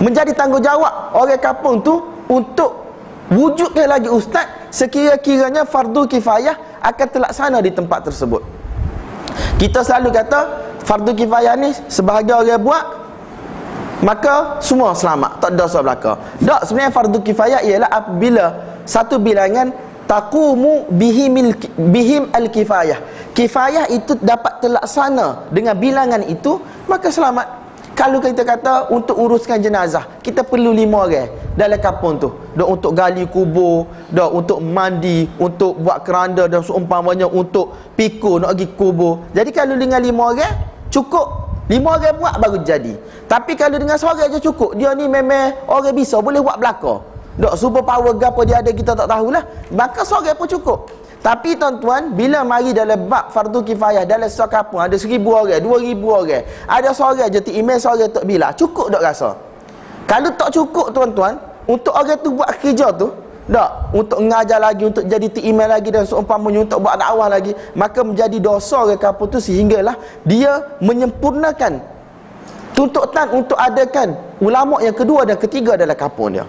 Menjadi tanggungjawab orang kampung tu untuk wujudkan lagi ustaz sekira-kiranya fardu kifayah akan terlaksana di tempat tersebut. Kita selalu kata fardu kifayah ni sebahagian orang buat, maka semua selamat, tak ada dosa belaka. Tak, sebenarnya fardu kifayah ialah apabila satu bilangan taqumu bihim al-kifayah. Kifayah itu dapat terlaksana dengan bilangan itu, maka selamat. Kalau kita kata untuk uruskan jenazah, kita perlu 5 orang dalam kampung tu. Dah untuk gali kubur, dah untuk mandi, untuk buat keranda dan seumpamanya, untuk pikul nak pergi kubur. Jadi kalau dengan 5 orang cukup, 5 orang buat baru jadi. Tapi kalau dengan seorang je cukup, dia ni memang orang bisa, boleh buat belaka. Dok super power gapo dia ada kita tak tahulah. Maka seorang pun cukup. Tapi tuan-tuan, bila mari dalam bab fardu kifayah, dalam satu kampung ada 1000 orang, 2000 orang, ada seorang je tik email, seorang tak bila, cukup tak rasa? Kalau tak cukup, tuan-tuan, untuk orang tu buat kerja tu, tak, untuk mengajar lagi, untuk jadi tik email lagi dan seumpamanya, untuk buat dakwah lagi, maka menjadi dosa orang kampung tu, sehinggalah dia menyempurnakan tuntutan untuk adakan ulama yang kedua dan ketiga dalam kampung dia,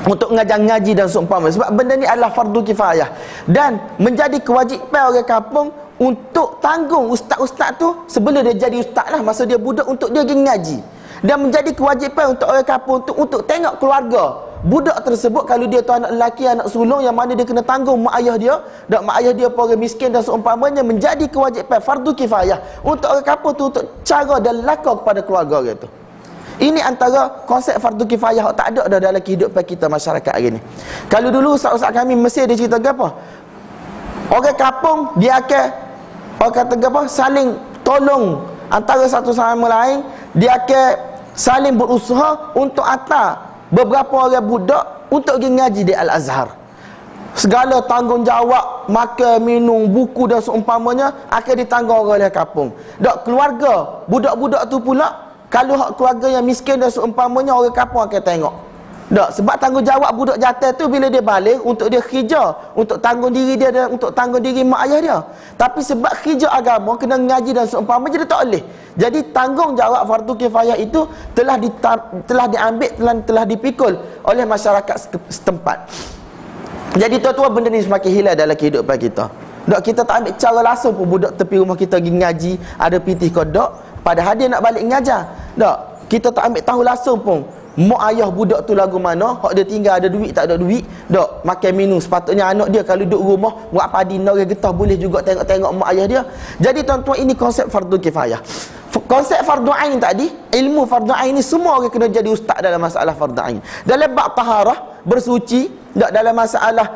untuk mengajar ngaji dan seumpamanya. Sebab benda ni adalah fardu kifayah dan menjadi kewajipan orang kampung untuk tanggung ustaz-ustaz tu sebelum dia jadi ustaz lah, masa dia budak, untuk dia pergi ngaji. Dan menjadi kewajipan untuk orang kampung tu untuk tengok keluarga budak tersebut. Kalau dia tu anak lelaki, anak sulung, yang mana dia kena tanggung mak ayah dia, dan mak ayah dia pun orang miskin dan seumpamanya, menjadi kewajipan fardu kifayah untuk orang kampung tu untuk cara dan laku kepada keluarga dia tu. Ini antara konsep fardu kifayah tak ada dah dalam kehidupan kita masyarakat hari ni. Kalau dulu ustaz-ustaz kami Mesir dia cerita apa? Orang kampung dia akan, orang kata apa, saling tolong antara satu sama lain. Dia akan saling berusaha untuk hantar beberapa orang budak untuk pergi ngaji di Al-Azhar. Segala tanggungjawab, makan, minum, buku dan seumpamanya akan ditanggung oleh kampung. Dak keluarga budak-budak tu pula, kalau hak keluarga yang miskin dan seumpamanya, orang kampung akan tengok. Tak, sebab tanggungjawab budak jantan tu bila dia balik untuk dia kerja, untuk tanggung diri dia dan untuk tanggung diri mak ayah dia. Tapi sebab kerja agama, kena ngaji dan seumpamanya, dia tak boleh. Jadi tanggungjawab fardu kifayah itu telah diambil, telah dipikul oleh masyarakat setempat. Jadi tuan-tuan, benda ni semakin hilang dalam kehidupan kita. Tak, kita tak ambil cara langsung pun budak tepi rumah kita pergi ngaji, ada pitih ke tak, padahal dia nak balik ngajar. Tak, kita tak ambil tahu langsung pun mak ayah budak tu lagu mana, hak dia tinggal ada duit tak ada duit, dok makan minum. Sepatutnya anak dia kalau duduk rumah buat padi orang getah, boleh juga tengok-tengok mak ayah dia. Jadi tuan-tuan, ini konsep fardu kifayah. Konsep fardu ain tadi, ilmu fardu ain ni semua orang kena jadi ustaz dalam masalah fardu ain. Dalam bab taharah, bersuci, dalam masalah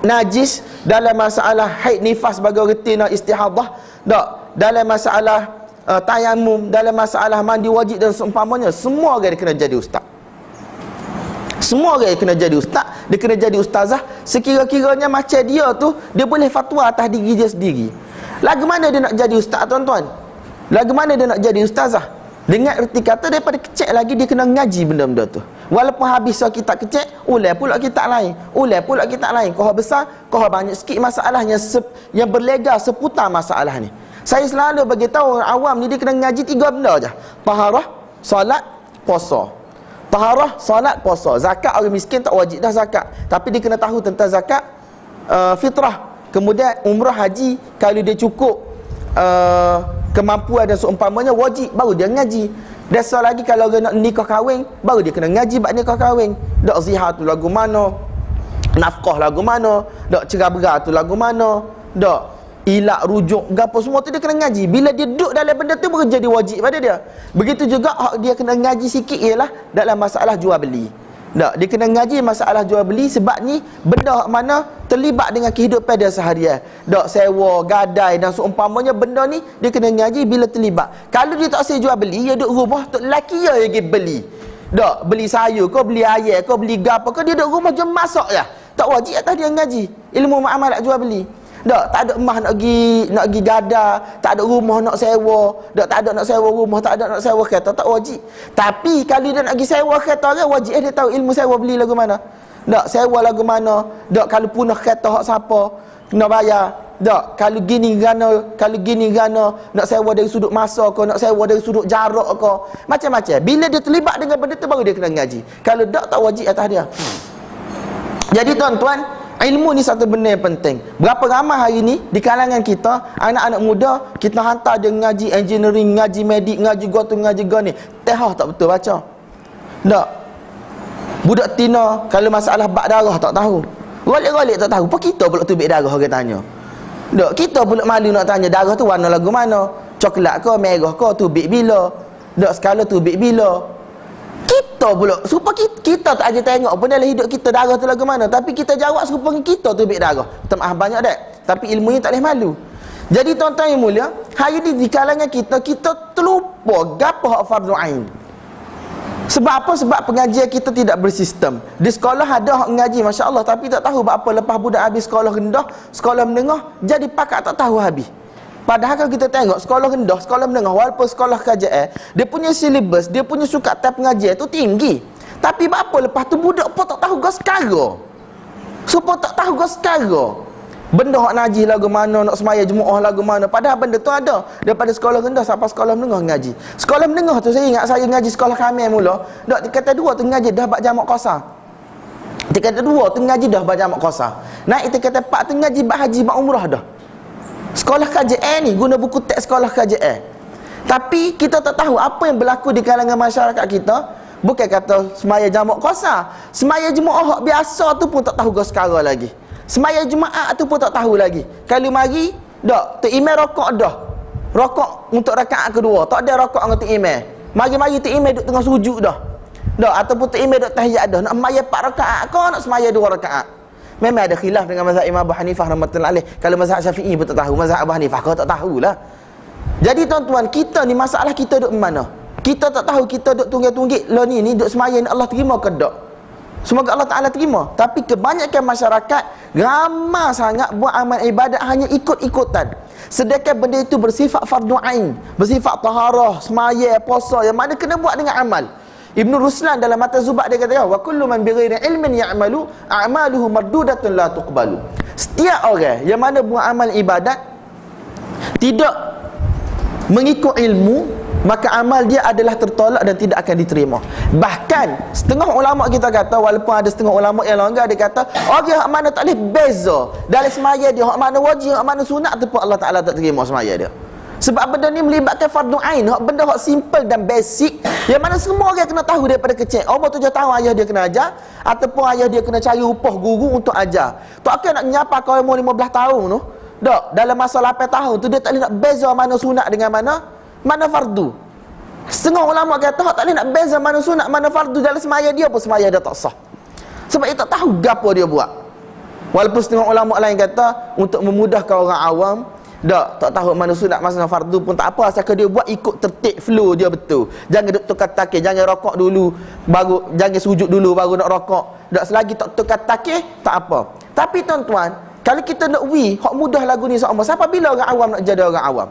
najis, dalam masalah haid nifas bagi orang tina istihadah, dalam masalah tayamum, dalam masalah mandi wajib dan seumpamanya, semua orang dia kena jadi ustaz. Semua orang kena jadi ustaz, dia kena jadi ustazah sekira-kiranya macam dia tu, dia boleh fatwa atas diri dia sendiri. Lagu mana dia nak jadi ustaz, tuan-tuan? Lagu mana dia nak jadi ustazah? Dengan erti kata daripada kecil lagi dia kena ngaji benda-benda tu. Walaupun habis kitab kecil, ulai pula kitab lain, ulai pula kitab lain. Kau besar, kau banyak sikit masalahnya yang berlega seputar masalah ni. Saya selalu bagi tahu orang awam ni, dia kena ngaji 3 benda aja. Taharah, solat, puasa. Taharah, solat, puasa. Zakat orang miskin tak wajib dah zakat, tapi dia kena tahu tentang zakat fitrah. Kemudian umrah, haji, kalau dia cukup kemampuan dan seumpamanya, wajib baru dia ngaji. Dasar lagi kalau dia nak nikah kahwin, baru dia kena ngaji bab nikah kahwin. Dak zihar tu lagu mana, nafkah lagu mana, dak cerai-berai tu lagu mana, dak ilak rujuk gapo semua tu dia kena ngaji. Bila dia duduk dalam benda tu baru jadi wajib pada dia. Begitu juga dia kena ngaji sikit ialah dalam masalah jual beli. Tak, dia kena ngaji masalah jual beli sebab ni benda hak mana terlibat dengan kehidupan dia seharian. Tak, sewa, gadai dan seumpamanya benda ni dia kena ngaji bila terlibat. Kalau dia tak jual beli, dia duduk rumah, tok lelaki dia pergi beli. Tak, beli sayur kau, beli ayam kau, beli gapo kau, dia duduk rumah je masak je. Tak wajib atas dia ngaji ilmu muamalat jual beli. Tak ada emas nak pergi gada, tak ada rumah nak sewa, tak ada nak sewa rumah, tak ada nak sewa kereta, tak wajib. Tapi kalau dia nak pergi sewa kereta dia wajib dia tahu ilmu sewa beli lagu mana. Tak, sewa lagu mana. Tak, kalau punah kereta hak siapa kena bayar. Tak, kalau gini gana nak sewa dari sudut masa kau, nak sewa dari sudut jarak kau, macam-macam. Bila dia terlibat dengan benda tu baru dia kena ngaji. Kalau tak wajib atas dia. Jadi tuan-tuan, ilmu ni satu benda yang penting. Berapa ramai hari ni di kalangan kita, anak-anak muda, kita hantar dia ngaji engineering, ngaji medik, ngaji gua tu, ngaji gua ni. Tak betul baca. Tak. Budak tina kalau masalah bak darah tak tahu. Golek-golek tak tahu. Apa kita pula tubik darah orang tanya? Tak, kita pula malu nak tanya darah tu warna lagu mana? Coklat ke, merah ke, tubik bila? Tak, skala tubik bila? Kita pula serupa kita tak aja tengok pun dalam hidup kita darah tu lagu mana, tapi kita jawab serupa kita tubik darah. Maaf banyak dak, tapi ilmu ni tak boleh malu. Jadi tuan-tuan yang mulia, hari ni di kalangan kita terlupa gapo hak fardu ain. Sebab apa? Sebab pengajian kita tidak bersistem. Di sekolah ada hak ngaji masya-Allah, tapi tak tahu apa lepas budak habis sekolah rendah, sekolah menengah jadi pakak tak tahu habis. Padahal kalau kita tengok sekolah rendah, sekolah menengah, walaupun sekolah kerajaan, dia punya silibus, dia punya sukat tab pengajian tu tinggi. Tapi apa lepas tu budak pun tak tahu gos sekarang. Supaya tak tahu gos sekarang. Benda hak najis lagu mana, nak semaya jemaah lagu mana. Padahal benda tu ada daripada sekolah rendah sampai sekolah menengah ngaji. Sekolah menengah tu saya ingat saya ngaji sekolah kami mula. Dak kata 2 tu ngaji dah bab jamak qasar. Kata 2 tu ngaji dah bab jamak qasar. Naik kata 4 tu ngaji bab haji bab umrah dah. Sekolah KJN ni guna buku teks sekolah KJN. Tapi kita tak tahu apa yang berlaku di kalangan masyarakat kita. Bukan kata semaya jamak qasar, semaya jemaah hak biasa tu pun tak tahu gos sekarang lagi. Semaya Jumaat tu pun tak tahu lagi. Kalau mari, dak, tok imam rokok dah. Rokok untuk rakaat kedua. Tak ada rokok dengan tok imam. Mari-mari tok imam duduk tengah sujud dah. Dak, ataupun tok imam duduk tahiyat dah. Nak semaya 4 rakaat ke nak semaya 2 rakaat? Memang ada khilaf dengan mazhab Imam Abu Hanifah rahmatullahi alaih. Kalau mazhab Syafi'i pun tak tahu, mazhab Abu Hanifah kau tak tahulah. Jadi tuan-tuan, kita ni masalah kita duduk mana? Kita tak tahu kita duduk tunggik-tunggik lah ni duduk semaya ni Allah terima ke tak? Semoga Allah Ta'ala terima. Tapi kebanyakan masyarakat ramai sangat buat amal ibadat hanya ikut-ikutan. Sedangkan benda itu bersifat fardu ain, bersifat taharah, semaya, puasa yang mana kena buat dengan amal. Ibn Ruslan dalam Mata Zubat dia kata, wa kullu man bighairi ilmin ya'malu a'maluhu mardudatun la tuqbalu. Setiap orang yang mana buat amal ibadat tidak mengikut ilmu, maka amal dia adalah tertolak dan tidak akan diterima. Bahkan setengah ulama kita kata, walaupun ada setengah ulama yang longgar, dia kata orang hak mana tak boleh beza dalam semaya dia, hak mana wajib, hak mana sunat tu pun Allah Ta'ala tak terima semaya dia. Sebab benda ni melibatkan fardu ain, benda hak simple dan basic yang mana semua orang kena tahu daripada kecil. Umur 7 tahun ayah dia kena ajar, ataupun ayah dia kena cari upah guru untuk ajar. Tak akan nak nyapa kau umur 15 tahun tu. Tak, dalam masa 8 tahun tu dia tak boleh nak beza mana sunat dengan mana fardu. Setengah ulama kata tak boleh nak beza mana sunat mana fardu dalam semaya dia pun semaya dia tak sah. Sebab dia tak tahu gapo dia buat. Walaupun setengah ulama lain kata untuk memudahkan orang awam, tak tahu mana sunat mana fardu pun tak apa, asalkan dia buat ikut tertib flow dia betul. Jangan duk tukar takir, jangan rokok dulu baru, jangan sujud dulu baru nak rokok. Tak, selagi tak tukar takir tak apa. Tapi tuan-tuan, kalau kita nak hak mudah lagu ni sama, siapa bila orang awam nak jadi orang awam?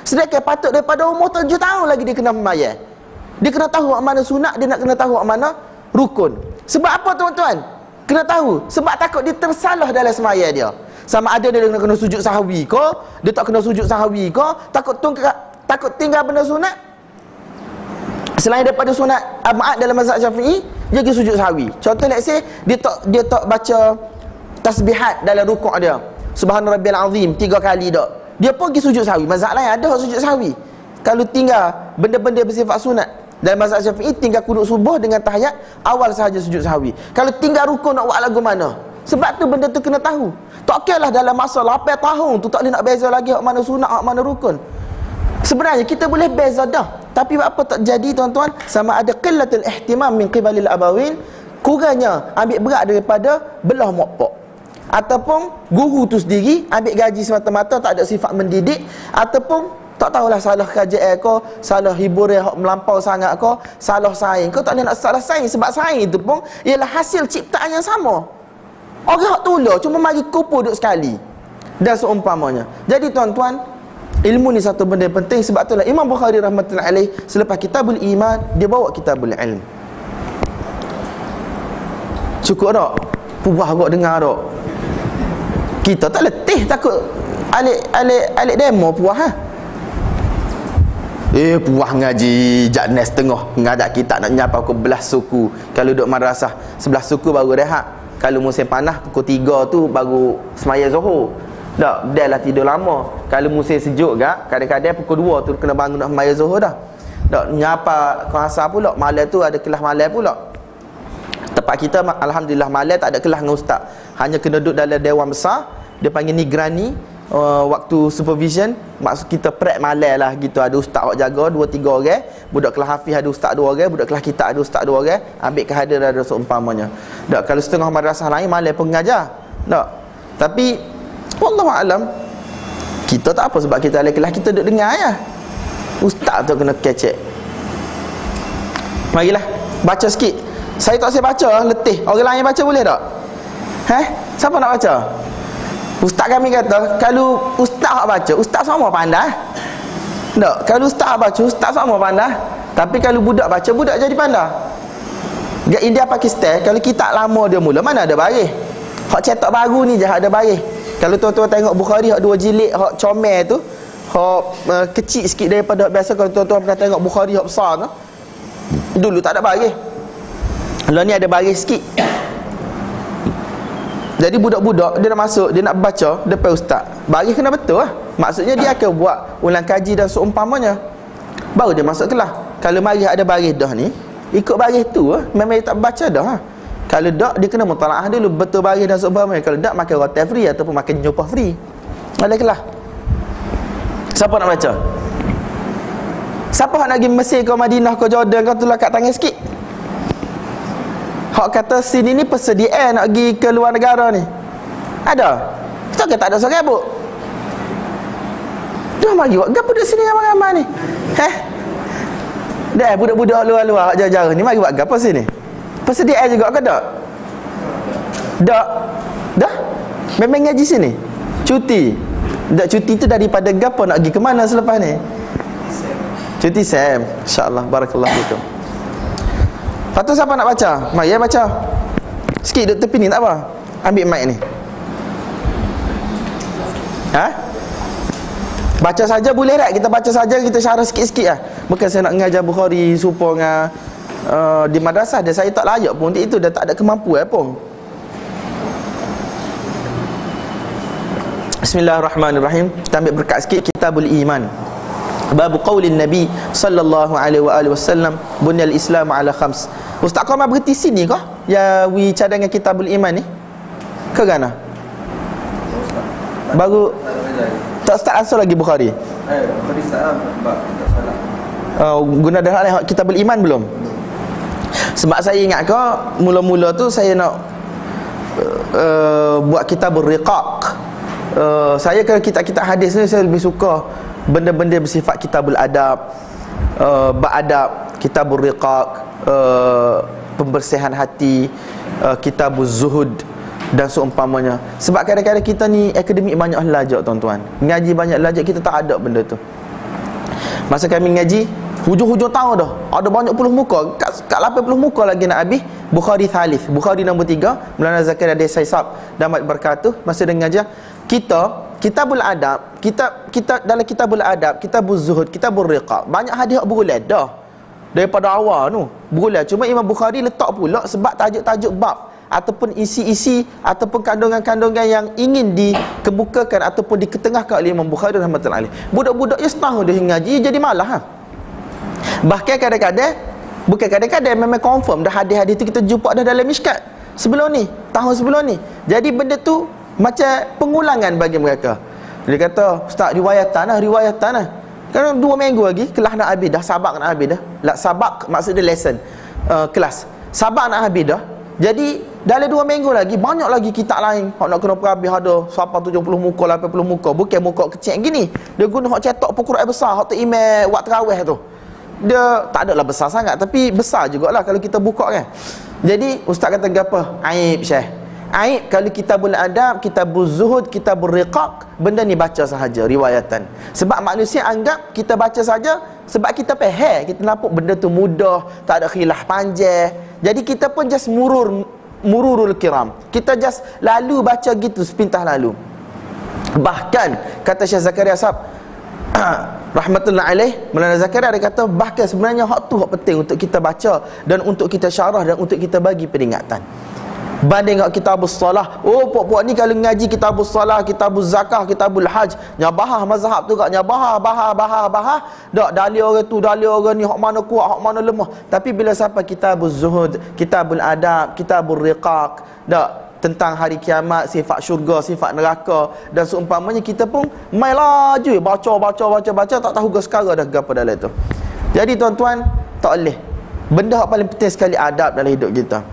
Sedangkan patut daripada umur 7 tahun lagi dia kena membayar. Dia kena tahu hak mana sunat, dia nak kena tahu hak mana rukun. Sebab apa tuan-tuan? Kena tahu. Sebab takut dia tersalah dalam semaya dia. Sama ada dia kena sujud sahwi ke, dia tak kena sujud sahwi ke, takut tinggal benda sunat. Selain daripada sunat Ahmad dalam mazhab Syafi'i, dia pergi sujud sahwi. Contoh let's say dia tak baca tasbihat dalam rukuk dia. Subhana rabbiyal azim 3 kali dak. Dia pun pergi sujud sahwi. Mazhab lain ada sujud sahwi. Kalau tinggal benda-benda bersifat sunat dalam mazhab Syafi'i, tinggal kunut subuh dengan tahiyat awal sahaja sujud sahwi. Kalau tinggal rukun nak buat lagu mana? Sebab tu benda tu kena tahu. Tak okeylah dalam masa 8 tahun tu tak boleh nak beza lagi hak mana sunat, hak mana rukun. Sebenarnya kita boleh beza dah. Tapi apa tak jadi tuan-tuan? Sama ada qillatul ihtimam min qibalil abawin, kurangnya ambil berat daripada belah mokpok, ataupun guru tu sendiri ambil gaji semata-mata, tak ada sifat mendidik, ataupun tak tahulah salah kerajaan ko, salah hiburan hak melampau sangat ko, salah saing ko. Tak boleh nak salah saing, sebab saing itu pun ialah hasil ciptaan yang sama. Orang hak tula cuma mari kumpul duduk sekali dan seumpamanya. Jadi tuan-tuan, ilmu ni satu benda yang penting. Sebab itulah Imam Bukhari rahmatullahi alaih selepas Kitabul Iman, dia bawa Kitabul Ilm. Cukup tak? Puas kau dengar tak? Kita tak letih takut alik demo puas ha? Puas ngaji jadnes tengah ngajak kita nak nyapa pukul 11 suku. Kalau duduk madrasah 11 suku baru rehat. Kalau musim panas pukul 3 tu baru semaya Zuhur. Tak, dah lah tidur lama. Kalau musim sejuk gak, kadang-kadang pukul 2 tu kena bangun nak semaya Zuhur dah. Tak, nyapa kuasa pula. Malam tu ada kelas malam pula. Tempat kita alhamdulillah malam tak ada kelas dengan ustaz. Hanya kena duduk dalam dewan besar. Dia panggil nigrani. Waktu supervision, maksud kita prep malam lah gitu. Ada ustaz yang jaga 2-3 orang, budak kelas hafiz ada ustaz 2 orang, budak kelas kita ada ustaz 2 orang, ambil kehadar ada seumpamanya. Tak, kalau setengah madrasah lain malam pun mengajar. Tak. Tapi wallahu alam, kita tak apa sebab kita ada kelas, kita duduk dengar ya. Ustaz tu kena kecek. Marilah baca sikit. Saya tak saya baca, letih. Orang lain baca boleh tak? Siapa nak baca? Ustaz kami kata, kalau ustaz baca, ustaz sama pandai. Tak, kalau ustaz baca, ustaz sama pandai. Tapi kalau budak baca, budak jadi pandai. Dekat India, Pakistan, kalau kitab lama dia mula, mana ada baris. Hak cetak baru ni je ada baris. Kalau tuan-tuan tengok Bukhari, hak 2 jilid, hak comel tu, hak kecil sikit daripada biasa. Kalau tuan-tuan pernah tengok Bukhari hak besar tu, dulu tak ada baris. Kalau ni ada baris sikit. Jadi budak-budak dia nak masuk, dia nak baca depan ustaz, baris kena betul lah. Maksudnya dia akan buat ulang kaji dan seumpamanya, baru dia masuk kelas. Kalau baris ada baris dah ni, ikut baris tu lah. Memang dia tak baca dah. Kalau tak, dia kena mutalaah dulu betul baris dan seumpamanya. Kalau tak, makan roti free ataupun makan nyopah free. Ada kelas. Siapa nak baca? Siapa nak pergi Mesir ke Madinah ke Jordan ke, tolak kat tangan sikit. Hak kata sini ni persediaan nak pergi ke luar negara ni. Ada? Kita kata tak ada seorang abuk. Dah mari buat gapo duduk sini ramai-ramai ni? Dah budak-budak luar-luar jauh-jauh ni mari buat gapo sini? Persediaan juga ke tak? Tak. Dah? Memang ngaji sini? Cuti. Tak, cuti tu daripada gapo nak pergi ke mana selepas ni? Cuti Sam. Insya-Allah, barakallahu fikum. Lepas tu siapa nak baca? Mari ya baca. Sikit duduk tepi ni tak apa. Ambil mic ni. Baca saja boleh tak? Kita baca saja, kita syarah sikit-sikit lah. Bukan saya nak mengajar Bukhari supaya dengan di madrasah dia, saya tak layak pun untuk itu. Dah tak ada kemampuan pun. Bismillahirrahmanirrahim. Kita ambil berkat sikit. Kitabul Iman. Bab qaulin Nabi sallallahu alaihi wasallam, bunyal Islam ala khams. Ustaz kau mau berhenti sini kah? Ya wi cadangan Kitabul Iman ni. Ke mana? Baru tak start asal lagi Bukhari. Bukhari start bab tak salah. Guna dah Kitabul Iman belum? Sebab saya ingat kau mula-mula tu saya nak buat Kitabul Riqaq. Saya kalau kitab-kitab hadis ni saya lebih suka benda-benda bersifat kitabul adab, bab adab, kitabul riqaq, pembersihan hati, kitabul zuhud dan seumpamanya. Sebab kadang-kadang kita ni akademik banyak lajak tuan-tuan, ngaji banyak lajak, kita tak ada benda tu. Masa kami ngaji hujung-hujung tahun dah ada banyak puluh muka, kat 80 muka lagi nak habis. Bukhari thalith, Bukhari nombor 3, Maulana Zakaria Saisab damat berkatuh masa dia ngajar kita. Kitabul adab, kita dalam kitabul adab, kitabul zuhud, kitabul riqaq, banyak hadis berulang dah daripada awal tu berulang. Cuma Imam Bukhari letak pula sebab tajuk-tajuk bab ataupun isi-isi ataupun kandungan-kandungan yang ingin dikemukakan ataupun diketengahkan oleh Imam Bukhari rahmatullahi alaih. Budak-budak yang setahun dia ngaji jadi malah Bahkan kadang-kadang, bukan kadang-kadang, memang confirm dah hadis-hadis tu kita jumpa dah dalam Mishkat sebelum ni, tahun sebelum ni. Jadi benda tu macam pengulangan bagi mereka. Dia kata, ustaz riwayatan lah. Kan 2 minggu lagi kelas nak habis dah, sabak nak habis dah. Sabak maksud dia lesson, kelas. Sabak nak habis dah. Jadi dalam 2 minggu lagi banyak lagi kitab lain hak nak kena perhabis ada sampai 70 muka 80 muka, bukan muka kecil gini. Dia guna hak cetak Quran besar, hak tu email waktu tarawih tu. Dia tak adalah besar sangat tapi besar jugalah kalau kita buka kan. Jadi ustaz kata apa? Aib Syekh. Aib kalau kitabul adab, kitabul zuhud, kitabul riqaq, benda ni baca sahaja riwayatan. Sebab manusia anggap kita baca saja sebab kita faham, kita nampak benda tu mudah, tak ada khilaf panjang. Jadi kita pun just mururul kiram. Kita just lalu baca gitu sepintas lalu. Bahkan kata Syekh Zakaria Sab rahmatullah alaih, Maulana Zakaria dia kata bahkan sebenarnya hak tu hak penting untuk kita baca dan untuk kita syarah dan untuk kita bagi peringatan. Banding kat kitabus salah. Oh, puak-puak ni kalau ngaji kitabus salah, kitabus zakah, kitabul haj, nyabahah mazhab tu kat nyabahah, bahah. Dak dalil orang tu, dalil orang ni, hak mana kuat, hak mana lemah. Tapi bila sampai kitabuz zuhud, kitabul adab, kitabul riqaq, dak tentang hari kiamat, sifat syurga, sifat neraka dan seumpamanya, kita pun mai laju baca tak tahu ke sekarang dah gapo dalam tu. Jadi tuan-tuan, tak boleh. Benda yang paling penting sekali adab dalam hidup kita.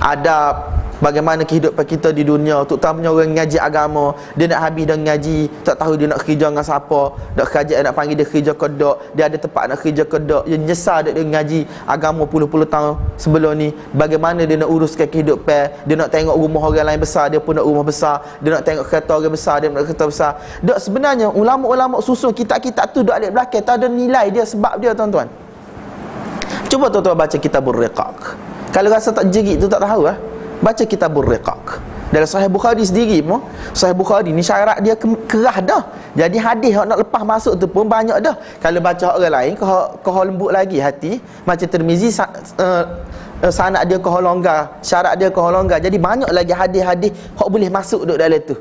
Adab bagaimana kehidupan kita di dunia, terutamanya orang ngaji agama, dia nak habis dah ngaji, tak tahu dia nak kerja dengan siapa, dak kerja nak panggil dia kerja ke dak, dia ada tempat nak kerja ke dak, dia nyesal dia ngaji agama puluh-puluh tahun sebelum ni, bagaimana dia nak uruskan kehidupan, dia nak tengok rumah orang lain besar, dia pun nak rumah besar, dia nak tengok kereta orang besar, dia nak kereta besar. Dak sebenarnya ulama-ulama susun kitab-kitab tu dak alik belakang, tak ada nilai dia sebab dia tuan-tuan. Cuba tuan-tuan baca kitabur riqaq. Kalau rasa tak jerit tu tak tahu baca kitabur riqaq. Dalam Sahih Bukhari sendiri pun, Sahih Bukhari ni syarat dia kerah dah. Jadi hadis hak nak lepas masuk tu pun banyak dah. Kalau baca orang lain kau lembut lagi hati, macam Tirmizi sanad dia kau longgar, syarat dia kau longgar. Jadi banyak lagi hadis-hadis hak boleh masuk duk dalam tu.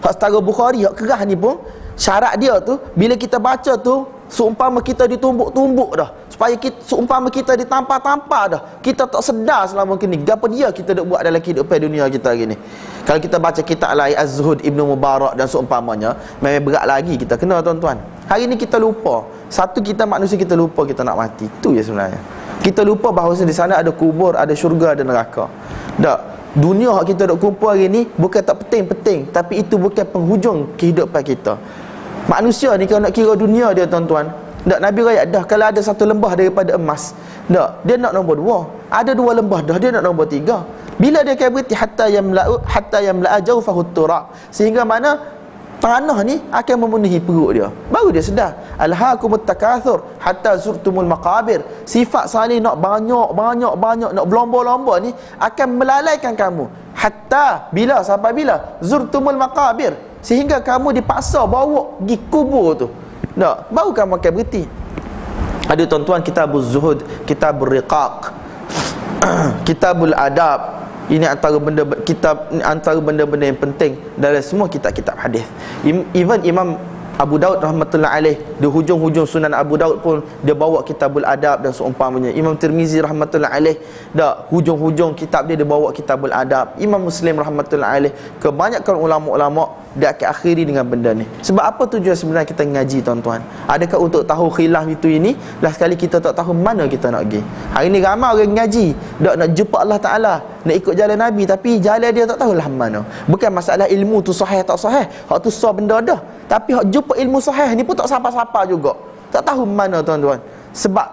Hak setara Bukhari hak kerah ni pun syarat dia tu bila kita baca tu seumpama kita ditumbuk-tumbuk dah, supaya kita, seumpama kita ditampar-tampar dah, kita tak sedar selama kini gapo dia kita duk buat dalam kehidupan dunia kita hari ni. Kalau kita baca kitab lain Az-Zuhud Ibnu Mubarak dan seumpamanya, memang berat lagi kita kena tuan-tuan. Hari ni kita lupa, satu kita manusia kita lupa kita nak mati. Itu ya sebenarnya. Kita lupa bahawa di sana ada kubur, ada syurga, ada neraka. Tak, dunia yang kita duk kumpul hari ni bukan tak penting-penting, tapi itu bukan penghujung kehidupan kita. Manusia ni kalau nak kira dunia dia tuan-tuan, tak, Nabi rakyat dah kalau ada satu lembah daripada emas, tak, dia nak nombor 2. Ada 2 lembah dah, dia nak nombor 3. Bila dia akan berhenti hatta yamla'a jawfahu turab, sehingga mana tanah ni akan memenuhi perut dia. Baru dia sedar. Alhaakumut takatsur hatta zurtumul maqabir. Sifat saling nak banyak, nak berlomba-lomba ni akan melalaikan kamu. Hatta bila, sampai bila? Zurtumul maqabir, sehingga kamu dipaksa bawa pergi kubur tu. Tak, baru kamu akan berhenti. Ada tuan-tuan kitabuz zuhud, kitabur riqaq, kitabul adab. Ini antara benda-benda yang penting dalam semua kitab-kitab hadis. Even Imam Abu Daud rahmatullah alaih, di hujung-hujung Sunan Abu Daud pun dia bawa kitabul adab dan seumpamanya. Imam Tirmizi rahmatullah alaih, dak hujung-hujung kitab dia bawa kitabul adab. Imam Muslim rahmatullah alaih, kebanyakan ulama-ulama dia akan akhiri dengan benda ni. Sebab apa tujuan sebenarnya kita ngaji tuan-tuan? Adakah untuk tahu khilaf itu ini? Last sekali kita tak tahu mana kita nak pergi. Hari ni ramai orang ngaji, dak nak jumpa Allah Taala, nak ikut jalan Nabi, tapi jalan dia tak tahulah mana. Bukan masalah ilmu tu sahih tak sahih, hak tu sah benda dah. Tapi hak jumpa ilmu sahih ni pun tak siapa-siapa juga. Tak tahu mana tuan-tuan. Sebab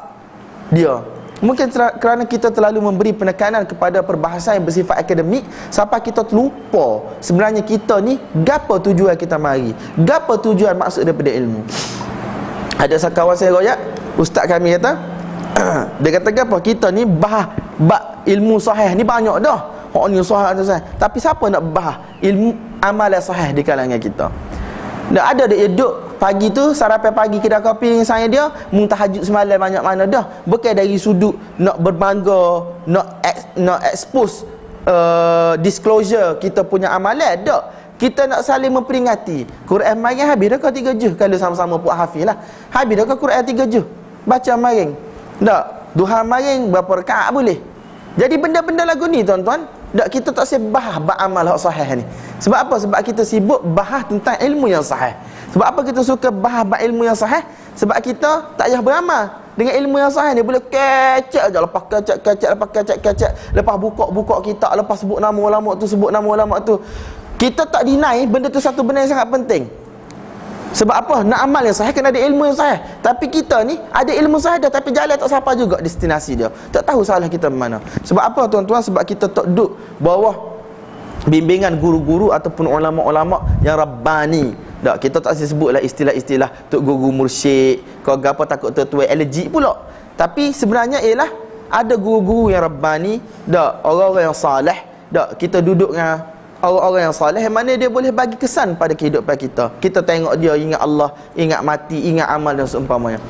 dia mungkin kerana kita terlalu memberi penekanan kepada perbahasan yang bersifat akademik sampai kita terlupa sebenarnya kita ni gapo tujuan kita mari, gapo tujuan maksud daripada ilmu. Ada sekawan saya royak, ustaz kami kata dia kata gapo kita ni bahas ilmu sahih ni banyak dah. Hak ni sahih, tapi siapa nak bahas ilmu amalan sahih di kalangan kita? Dah ada dia duduk pagi tu sarapan pagi kedai kopi dengan saya dia tahajud semalam banyak mana dah. Bukan dari sudut nak berbangga, nak expose disclosure kita punya amalan dak. Kita nak saling memperingati. Quran maring habis dah kau 3 juz kalau sama-sama puak hafiz lah. Habis dah kau Quran 3 juz. Baca maring. Dak, duha maring berapa rakaat boleh. Jadi benda-benda lagu ni tuan-tuan, dak kita tak bahas beramal hak sahih ni. Sebab apa? Sebab kita sibuk bahas tentang ilmu yang sahih. Sebab apa kita suka bahas ilmu yang sahih? Sebab kita tak payah beramal. Dengan ilmu yang sahih ni boleh kecek je, lepas kecek, lepas buka kitab, lepas sebut nama ulama tu. Kita tak deny benda tu satu benda yang sangat penting. Sebab apa? Nak amal yang sahih kena ada ilmu yang sahih. Tapi kita ni ada ilmu sahih dah, tapi jalan tak sampai juga destinasi dia. Tak tahu salah kita mana. Sebab apa tuan-tuan? Sebab kita tak duduk bawah bimbingan guru-guru ataupun ulama-ulama yang rabbani. Tak, kita tak sebutlah istilah-istilah tok guru mursyid, kau gapo takut tertuai allergic pula. Tapi sebenarnya ialah ada guru-guru yang rabbani, tak, orang-orang yang saleh, tak, kita duduk dengan orang-orang yang saleh yang mana dia boleh bagi kesan pada kehidupan kita. Kita tengok dia ingat Allah, ingat mati, ingat amal dan seumpamanya.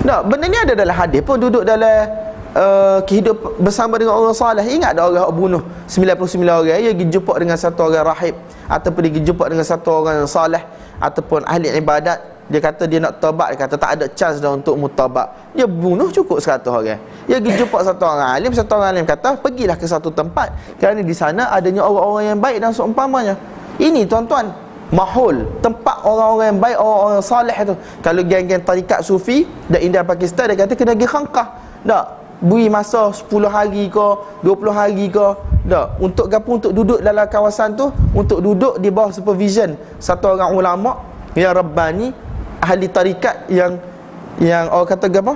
Tak, benda ni ada dalam hadis pun, duduk dalam kehidupan bersama dengan orang saleh. Ingat ada orang bunuh 99 orang, dia pergi jumpa dengan satu orang rahib ataupun dia pergi jumpa dengan satu orang yang saleh ataupun ahli ibadat. Dia kata dia nak taubat, dia kata tak ada chance dah untuk mutabat. Dia bunuh cukup 100 orang. Dia pergi jumpa satu orang alim kata pergilah ke satu tempat kerana di sana adanya orang-orang yang baik dan seumpamanya. Ini tuan-tuan, mahul, tempat orang-orang yang baik, orang-orang saleh tu. Kalau geng-geng tarikat sufi dan India Pakistan, dia kata kena pergi Khanqah. Tak, beri masa 10 hari ke 20 hari ke, tak, untuk gapo, untuk duduk dalam kawasan tu, untuk duduk di bawah supervision satu orang ulama yang rabbani, ahli tarikat yang orang kata apa,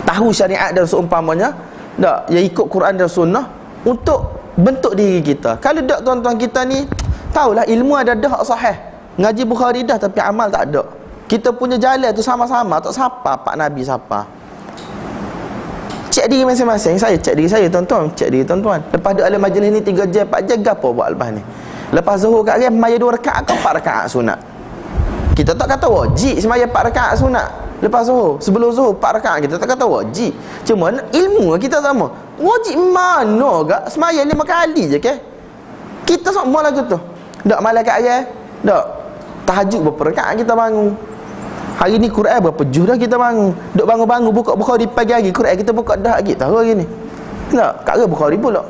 tahu syariat dan seumpamanya, tak, yang ikut Quran dan sunnah untuk bentuk diri kita. Kalau tak tuan-tuan, kita ni tahulah ilmu ada dah sahih, ngaji Bukhari dah tapi amal tak ada. Kita punya jalan tu sama-sama tak siapa pak Nabi siapa. Cek diri masing-masing. Saya cek diri saya tuan-tuan, cek diri tuan-tuan. Lepas duduk dalam majlis ni 3 jam 4 jam gapo buat lepas ni? Lepas zuhur kat dia semaya 2 rakaat ke 4 rakaat sunat. Kita tak kata wajib semaya 4 rakaat sunat lepas zuhur. Sebelum zuhur 4 rakaat, kita tak kata wajib. Cuma ilmu kita sama. Wajib mana gak semaya 5 kali je ke? Kita semua lagu tu. Tak malam kat dia. Tak. Tahajud berapa rakaat kita bangun. Hari ni Quran berapa juz dah kita bangun. Duk bangun-bangun buka Bukhari pagi hari, Quran kita buka dah lagi tahu hari ni. Tak, kat Bukhari pula.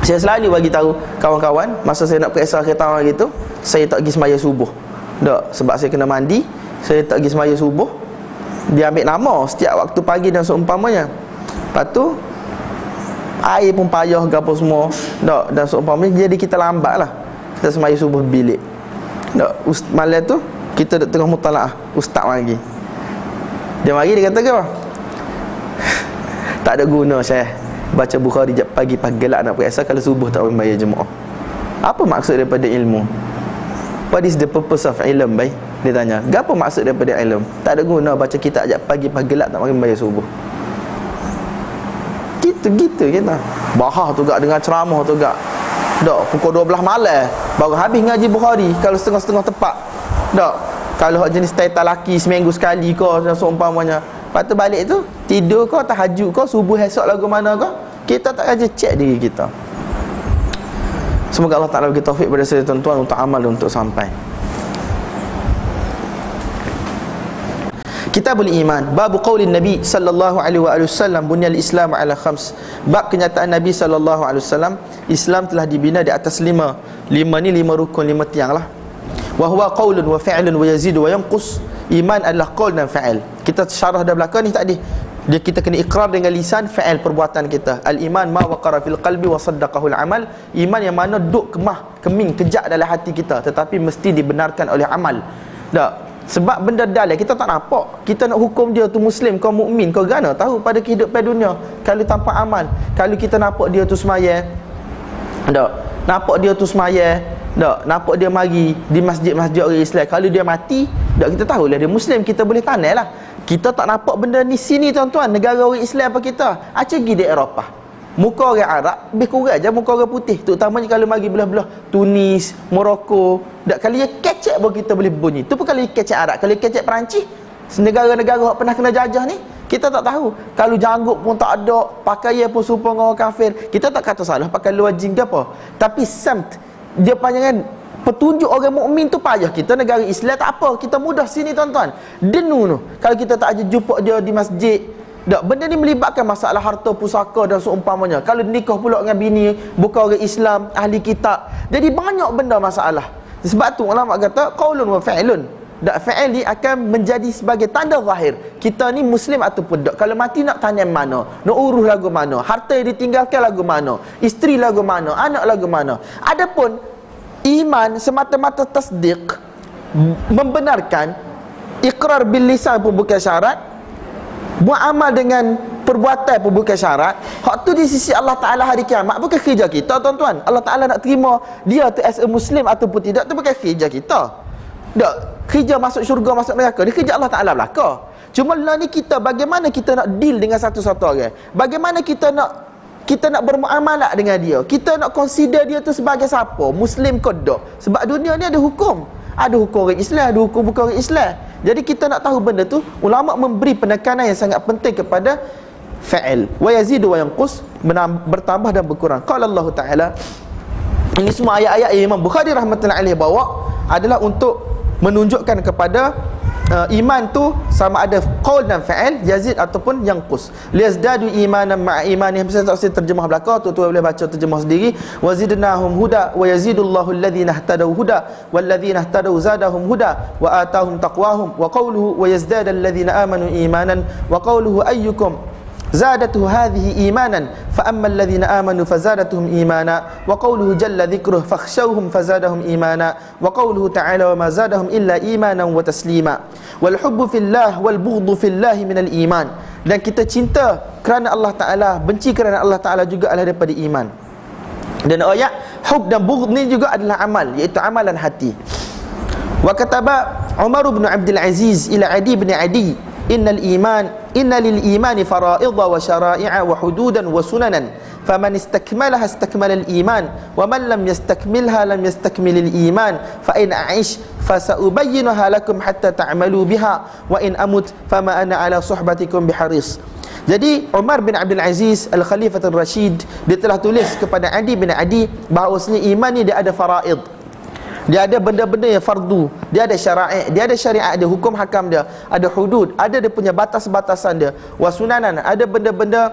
Saya selalu bagi tahu kawan-kawan masa saya nak periksa kereta hari tu, saya tak pergi semaya subuh. Tak, sebab saya kena mandi, saya tak pergi semaya subuh. Dia ambil nama setiap waktu pagi dan seumpamanya. Lepas tu air pun payah gapo semua. Tak, dan seumpamanya jadi kita lambatlah. Kita semaya subuh bilik. Tak, malam tu kita duduk tengah mutalaah, ustaz lagi. Dia mari dia kata ke apa? Tak ada guna Syekh baca Bukhari pagi-pagi gelak nak periksa kalau subuh tak membayar jemaah. Apa maksud daripada ilmu? What is the purpose of ilm, baik? Dia tanya, apa maksud daripada ilm? Tak ada guna baca kitab ajak pagi-pagi gelak tak membayar subuh. Gitu kita. Bahah tu gak dengan ceramah tu gak. Tak, pukul 12 malam baru habis ngaji Bukhari. Kalau setengah-setengah tepat. Tak, kalau jenis title laki seminggu sekali kau dan seumpamanya. Lepas tu balik tu tidur kau, tahajud kau, subuh esok lagu mana kau, kita tak aja cek diri kita. Semoga Allah Ta'ala bagi taufik pada saya tuan-tuan untuk amal dan untuk sampai. Kitabul Iman, bab qaulin Nabi sallallahu alaihi wasallam bunyal Islam ala khams. Bab kenyataan Nabi sallallahu alaihi wasallam, Islam telah dibina di atas 5 ni 5 rukun, 5 tiang lah. Wa huwa qaulun wa fi'lun wa yazidu wa yanqus. Iman adalah qaul dan fa'il. Kita syarah dah belakang ni tadi. Kita kena ikrar dengan lisan, fa'il perbuatan kita. Al-iman ma waqara fil qalbi wa saddaqahu al-amal. Iman yang mana duk keming kejak dalam hati kita, tetapi mesti dibenarkan oleh amal. Tak, sebab benda dalam kita tak nampak. Kita nak hukum dia tu muslim, kau mukmin, kau gana tahu pada kehidupan dunia kalau tanpa amal. Kalau kita nampak dia tu semaya, tak, nampak dia tu semaya, tak, nampak dia mari di masjid-masjid orang Islam, kalau dia mati, tak, kita tahulah dia muslim, kita boleh tanai lah. Kita tak nampak benda ni sini tuan-tuan, negara orang Islam apa kita. Acah pergi di Eropah, muka orang Arab lebih kurang je muka orang putih, terutamanya kalau mari belah-belah Tunis, Morocco. Tak, kalau dia kecek pun kita boleh bunyi. Tu pun kalau dia kecek Arab. Kalau dia kecek Perancis, negara-negara yang pernah kena jajah ni, kita tak tahu. Kalau janggut pun tak ada, pakaian pun serupa dengan orang kafir. Kita tak kata salah pakai luar jing ke apa, tapi samt dia panjangan petunjuk orang mukmin tu payah. Kita negara Islam tak apa, kita mudah sini tuan-tuan. Denu tu kalau kita tak aja jumpa dia di masjid. Tak, benda ni melibatkan masalah harta pusaka dan seumpamanya. Kalau nikah pula dengan bini bukan orang Islam, ahli kitab, jadi banyak benda masalah. Sebab tu ulama kata qaulun wa fi'lun. dak fi'il ni akan menjadi sebagai tanda zahir kita ni muslim ataupun tak. Kalau mati nak tanam mana, nak urus lagu mana, harta yang ditinggalkan lagu mana, isteri lagu mana, anak lagu mana. Adapun iman semata-mata tasdiq, membenarkan, ikrar bil lisan pun bukan syarat, buat amal dengan perbuatan pun bukan syarat. Hak tu di sisi Allah Ta'ala hari kiamat bukan kerja kita, tuan-tuan. Allah Ta'ala nak terima dia tu as a muslim ataupun tidak, tu bukan kerja kita. Tak, kerja masuk syurga, masuk neraka, dia kerja Allah Ta'ala belaka. Cuma lah ni kita, bagaimana kita nak deal dengan satu-satu orang, bagaimana kita nak bermuamalah dengan dia, kita nak consider dia tu sebagai siapa, muslim ke tak. Sebab dunia ni ada hukum, ada hukum orang Islam, ada hukum bukan orang Islam. Jadi kita nak tahu benda tu, ulama memberi penekanan yang sangat penting kepada fa'il. Wa yazidu wa yanqus, bertambah dan berkurang. Qala Allah Ta'ala, ini semua ayat-ayat yang Imam Bukhari rahmatullahi alaihi bawa adalah untuk menunjukkan kepada iman tu sama ada qaul dan fa'il, yazid ataupun yanqus. Liyazdadu imanan ma'a imanihim. Saya tak usah terjemah belaka, tu boleh baca terjemah sendiri. Wa zidnahum huda wa yazidullahu alladhina ihtadaw huda walladhina ihtadaw zadahum huda wa atahum taqwahum. Wa qawluhu wa yazdadu alladhina amanu imanan wa qawluhu ayyukum زادته هذه إيمانا فأما الذين آمنوا فزادتهم إيمانا وقوله جل ذكره فاخشوهم فزادهم إيمانا وقوله تعالى وما زادهم إلا إيمانا وتسليما والحب في الله والبغض في الله من الإيمان. Dan kita cinta kerana Allah Ta'ala, benci kerana Allah Ta'ala juga adalah daripada iman. Dan ayat hub dan bughd ni juga adalah amal, iaitu amalan hati. Wa kataba Umar bin Abdul Aziz ila Adi bin Adi, inna lil imani fara'idha wa syara'i'a wa hududan wa sunanan faman istakmalaha istakmala al iman wa man lam yastakmilha lam yastakmil al iman fa in a'ish fasaubayyinuha lakum hatta ta'malu biha wa in amut fama ana ala suhbatikum biharis. Jadi Umar bin Abdul Aziz Al-Khalifatul Rashid, dia telah tulis kepada Adi bin Adi bahawasanya iman ni dia ada faraid, dia ada benda-benda yang fardu, dia ada syara'i, dia ada syariat, ada hukum hakam dia, ada hudud, ada dia punya batas-batasan dia. Wa sunanan, ada benda-benda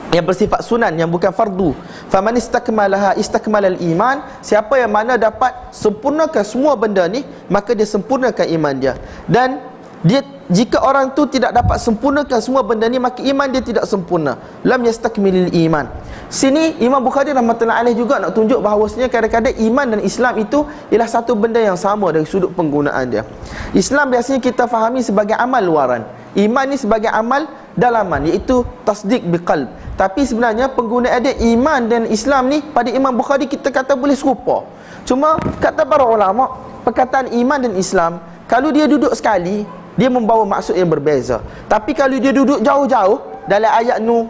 yang bersifat sunan yang bukan fardu. Faman istakmalaha istakmalal iman, siapa yang mana dapat sempurnakan semua benda ni, maka dia sempurnakan iman dia. Dan dia, jika orang tu tidak dapat sempurnakan semua benda ni, maka iman dia tidak sempurna. Lam yastakmilil iman. Sini Imam Bukhari rahmatullahi alaih juga nak tunjuk bahawasanya kadang-kadang iman dan Islam itu ialah satu benda yang sama dari sudut penggunaan dia. Islam biasanya kita fahami sebagai amal luaran, iman ni sebagai amal dalaman, iaitu tasdik biqalb. Tapi sebenarnya penggunaan dia iman dan Islam ni pada Imam Bukhari kita kata boleh serupa. Cuma kata para ulama, perkataan iman dan Islam kalau dia duduk sekali, dia membawa maksud yang berbeza. Tapi kalau dia duduk jauh-jauh, dalam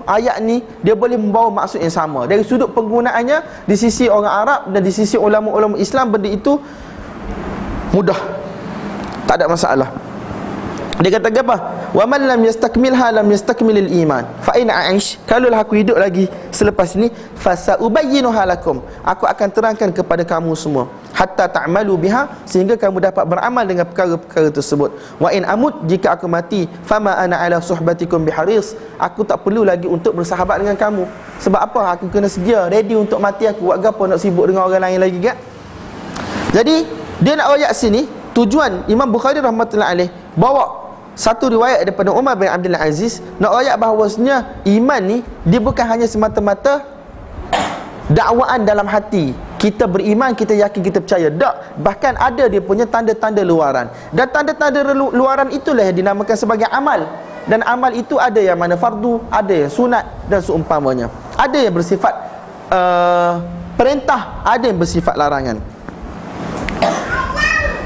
ayat ni dia boleh membawa maksud yang sama. Dari sudut penggunaannya di sisi orang Arab dan di sisi ulama-ulama Islam, benda itu mudah, tak ada masalah. Dia kata apa? Wa man lam yastakmilha lam yastakmilil iman. Fa in aish, kalaulah aku hidup lagi selepas ini, fasaubayyinuha lakum, aku akan terangkan kepada kamu semua, hatta ta'malu biha, sehingga kamu dapat beramal dengan perkara-perkara tersebut. Wa in amut, jika aku mati, fama ana ala suhbatikum biharis, aku tak perlu lagi untuk bersahabat dengan kamu. Sebab apa? Aku kena sedia, ready untuk mati. Aku buat apa nak sibuk dengan orang lain lagi kan? Jadi dia nak ayat sini, tujuan Imam Bukhari rahmatullahi alaih bawa satu riwayat daripada Umar bin Abdul Aziz, nak ayat bahawasanya iman ni dia bukan hanya semata-mata dakwaan dalam hati, kita beriman, kita yakin, kita percaya. Tak, bahkan ada dia punya tanda-tanda luaran. Dan tanda-tanda luaran itulah yang dinamakan sebagai amal. Dan amal itu ada yang mana fardu, ada yang sunat dan seumpamanya. Ada yang bersifat perintah, ada yang bersifat larangan.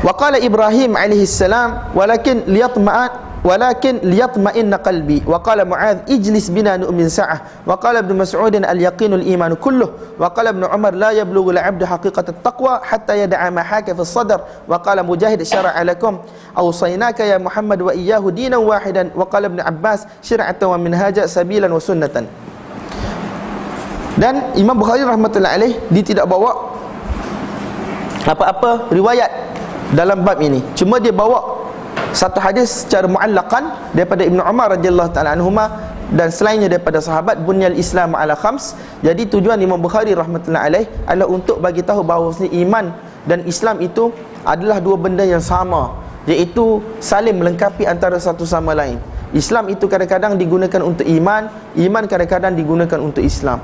Wa qala Ibrahim alaihi salam walakin liyatma'inna qalbi. Wa qala Mu'adz ijlis bina nu'min sa'ah. Wa qala Ibn Mas'ud al-yaqinul iman kulluh. Wa qala Ibn Umar la yablughu al-'abdu haqiqatat taqwa hatta yada'a ma haka fi as-sadr. Wa qala Mujahid syara'a lakum awsaynaka ya Muhammad wa iyyahu dinan wahidan. Wa qala Ibn Abbas syir'atan wa minhaja sabilan wa sunnatan. Dan Imam Bukhari rahmatullahi alaih dia tidak bawa apa-apa riwayat dalam bab ini, cuma dia bawa satu hadis secara muallaqan daripada Ibn Umar radhiyallahu ta'ala anhuma dan selainnya daripada sahabat, bunyal Islam ala khams. Jadi tujuan Imam Bukhari rahmatullahi alaih adalah untuk bagi tahu bahawa iman dan Islam itu adalah dua benda yang sama. iaitu saling melengkapi antara satu sama lain. Islam itu kadang-kadang digunakan untuk iman, iman kadang-kadang digunakan untuk Islam.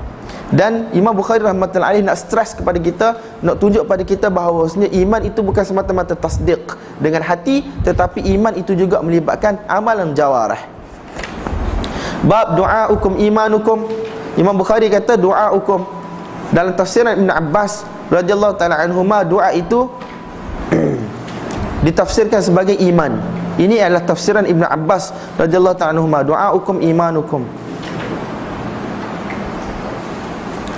Dan Imam Bukhari rahmatullahi alaih nak stress kepada kita, nak tunjuk pada kita bahawa iman itu bukan semata-mata tasdiq dengan hati, tetapi iman itu juga melibatkan amalan jawarih. Bab du'aukum imanukum. Imam Bukhari kata du'aukum. Dalam tafsiran Ibn Abbas radhiyallahu ta'ala anhuma, doa itu ditafsirkan sebagai iman. Ini adalah tafsiran Ibn Abbas radhiyallahu ta'ala anhuma, du'aukum imanukum.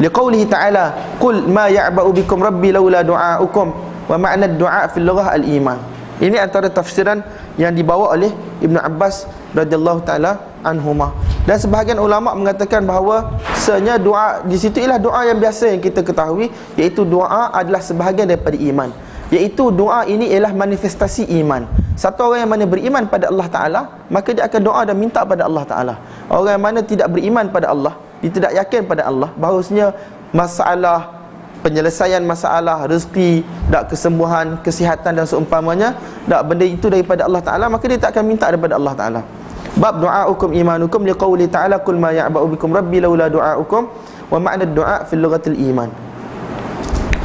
Liqaulihi ta'ala, qul ma ya'ba'u bikum rabbi laula du'aukum, wa ma'na ad-du'a fil lughah al-iman. Ini antara tafsiran yang dibawa oleh Ibn Abbas radhiyallahu ta'ala anhuma. Dan sebahagian ulama mengatakan bahawa sebenarnya doa di situ ialah doa yang biasa yang kita ketahui, iaitu doa adalah sebahagian daripada iman. Iaitu doa ini ialah manifestasi iman. Satu orang yang mana beriman pada Allah Ta'ala, maka dia akan doa dan minta pada Allah Ta'ala. Orang yang mana tidak beriman pada Allah, dia tidak yakin pada Allah bahawasanya masalah penyelesaian masalah, rezeki, dak kesembuhan, kesihatan dan seumpamanya, dak benda itu daripada Allah Ta'ala, maka dia tak akan minta daripada Allah Ta'ala. Bab du'aukum imanukum liqauli ta'ala qul ma ya'ba'u bikum rabbi laula du'aukum wa ma'na ad-du'a fil lughatil iman.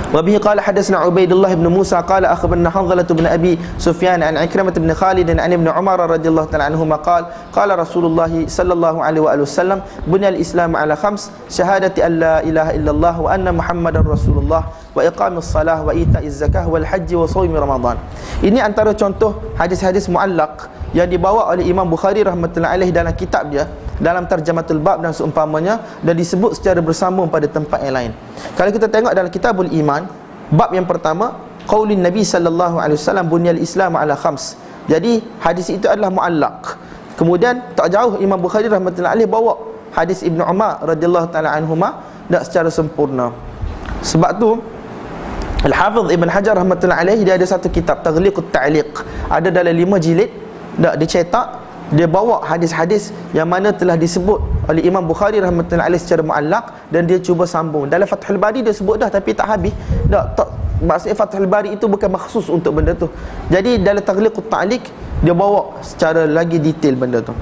وبه قال حدثنا عبيد الله بن موسى قال أخبرنا حنظلة بن أبي سفيان عن عكرمة بن خالد عن ابن عمر رضي الله تعالى عنهما قال قال رسول الله صلى الله عليه وآله وسلم بني الإسلام على 5 شهادة أن لا إله إلا الله وأن محمد رسول الله وإقام الصلاة وإيتاء الزكاة والحج وصوم رمضان. Ini antara contoh hadis-hadis muallaq yang dibawa oleh Imam Bukhari rahmatullahi alaih dalam kitab dia, dalam tarjamatul bab dan seumpamanya, dan disebut secara bersambung pada tempat yang lain. Kalau kita tengok dalam kitabul iman, bab yang pertama, qaulin Nabi sallallahu alaihi wasallam bunyal Islam ala 5. Jadi hadis itu adalah muallaq. Kemudian tak jauh Imam Bukhari rahmatullahi alaih bawa hadis Ibnu Umar radhiyallahu taala anhuma dan secara sempurna. Sebab tu Al-Hafidh Ibn Hajar rahmatullahi alaih, dia ada satu kitab Taghliqut Ta'liq, ada dalam 5 jilid, dak dicetak. Dia bawa hadis-hadis yang mana telah disebut oleh Imam Bukhari rahmatullahi alaih secara muallaq, dan dia cuba sambung. Dalam Fathul Bari dia sebut dah tapi tak habis. Tak maksudnya Fathul Bari itu bukan maksus untuk benda tu. Jadi dalam Taghliqut Ta'liq dia bawa secara lagi detail benda tu.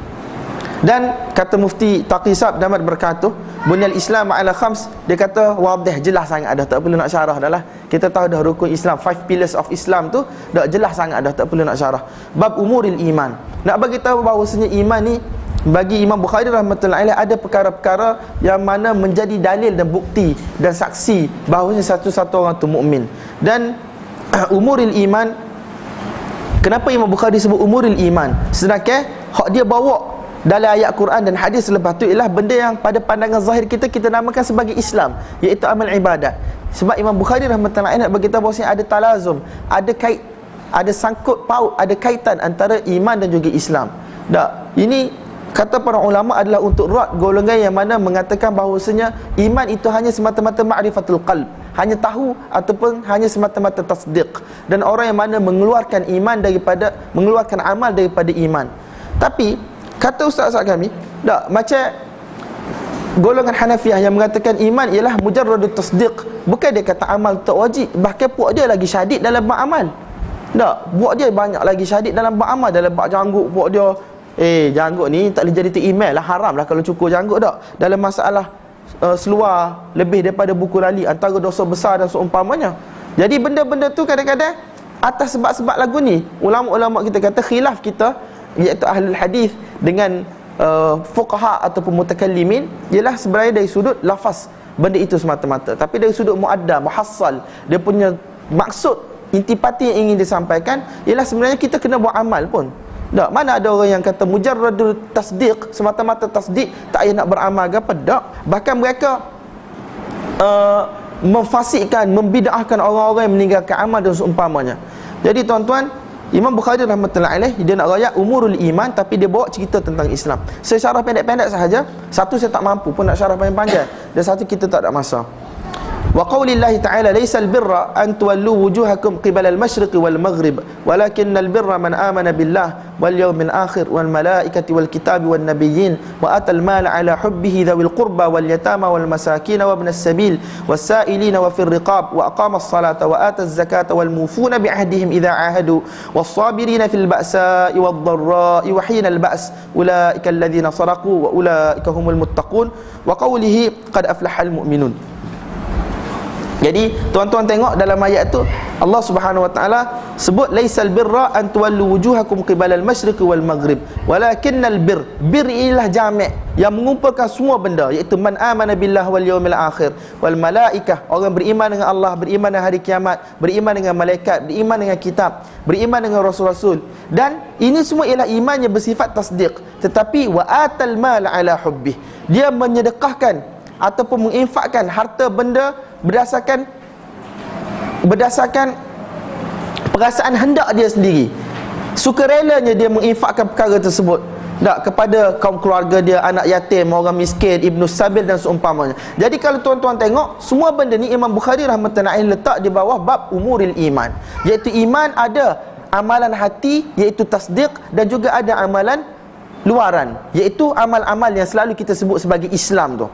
Dan kata Mufti Taqi Sab damat berkatuh, bunyal Islam ala 5, dia kata wadih, jelas sangat dah, tak perlu nak syarah dah lah. Kita tahu dah rukun Islam, 5 pillars of Islam tu dah jelas sangat dah, tak perlu nak syarah. Bab umuril iman, nak bagi tahu bahawasanya iman ni bagi Imam Bukhari rahmatullahi alaih ada perkara-perkara yang mana menjadi dalil dan bukti dan saksi bahawasanya satu-satu orang tu mukmin. Dan umuril iman, kenapa Imam Bukhari sebut umuril iman? Sedangkan hak dia bawa dalam ayat Quran dan hadis selepas tu ialah benda yang pada pandangan zahir kita namakan sebagai Islam, iaitu amal ibadat. Sebab Imam Bukhari rahmatullahi alaih nak bagi tahu bahawasanya ada talazum, ada sangkut paut, ada kaitan antara iman dan juga Islam. Tak, ini kata para ulama adalah untuk rad golongan yang mana mengatakan bahawasanya iman itu hanya semata-mata ma'rifatul qalb, hanya tahu ataupun hanya semata-mata tasdiq, dan orang yang mana mengeluarkan amal daripada iman. Tapi kata ustaz-ustaz kami, tak, macam golongan Hanafiyah yang mengatakan iman ialah mujarradut tasdiq, bukan dia kata amal tak wajib, bahkan puak dia lagi syadid dalam bab amal. Tak, puak dia banyak lagi syadid dalam bab amal. Dalam bab janggut, puak dia janggut ni tak boleh jadi email lah, haram lah kalau cukur janggut. Tak, dalam masalah seluar lebih daripada buku lali, antara dosa besar dan seumpamanya. Jadi benda-benda tu kadang-kadang atas sebab-sebab lagu ni, ulama-ulama kita kata khilaf kita, iaitu ahlul hadis dengan fuqaha ataupun mutakallimin, ialah sebenarnya dari sudut lafaz benda itu semata-mata, tapi dari sudut muadda, muhassal, dia punya maksud, intipati yang ingin disampaikan ialah sebenarnya kita kena buat amal pun. Tak, mana ada orang yang kata mujarradul tasdiq, semata-mata tasdiq, tak payah nak beramal ke apa? Tak, bahkan mereka memfasikkan, membid'ahkan orang-orang yang meninggalkan amal dan seumpamanya. Jadi tuan-tuan, Imam Bukhari rahmatullahi alaih dia nak rayak umurul iman, tapi dia bawa cerita tentang Islam. Saya syarah pendek-pendek sahaja. Satu saya tak mampu pun nak syarah panjang-panjang, dan satu kita tak ada masa. Wa qaulillahi ta'ala laysal birra an tuwallu wujuhakum qibala al-masyriqi wal maghrib walakinnal birra man amana billah wal yawmil akhir wal malaikati wal kitabi wan nabiyyin wa atal mala ala hubbihi dhawil qurba wal yatama wal masakin wa ibnas sabil was sa'ilina wa fir riqab wa aqama as-salata wa ata az-zakata wal mufuna bi ahdihim idza ahadu was sabirina fil ba'sa'i wad dharra'i wa hina al-ba's ulaika alladhina sadaqu wa ulaika humul muttaqun wa qawlihi qad aflahal mu'minun. Jadi tuan-tuan tengok dalam ayat tu Allah Subhanahu wa taala sebut laisal birra an tuwallu wujuhakum qibalal masyriqi wal maghrib walakinnal bir ialah jami' yang mengumpulkan semua benda, iaitu man amana billah wal yawmil akhir wal malaikah, orang beriman dengan Allah, beriman dengan hari kiamat, beriman dengan malaikat, beriman dengan kitab, beriman dengan rasul-rasul, dan ini semua ialah iman yang bersifat tasdiq. Tetapi wa atal mal ala hubbih, dia menyedekahkan ataupun menginfakkan harta benda berdasarkan perasaan hendak dia sendiri, sukarelanya dia menginfakkan perkara tersebut kepada kaum keluarga dia, anak yatim, orang miskin, ibnu sabil dan seumpamanya. Jadi kalau tuan-tuan tengok, semua benda ni Imam Bukhari rahmatullahi alaih letak di bawah bab umuril iman, iaitu iman ada amalan hati iaitu tasdiq, dan juga ada amalan luaran iaitu amal-amal yang selalu kita sebut sebagai Islam tu.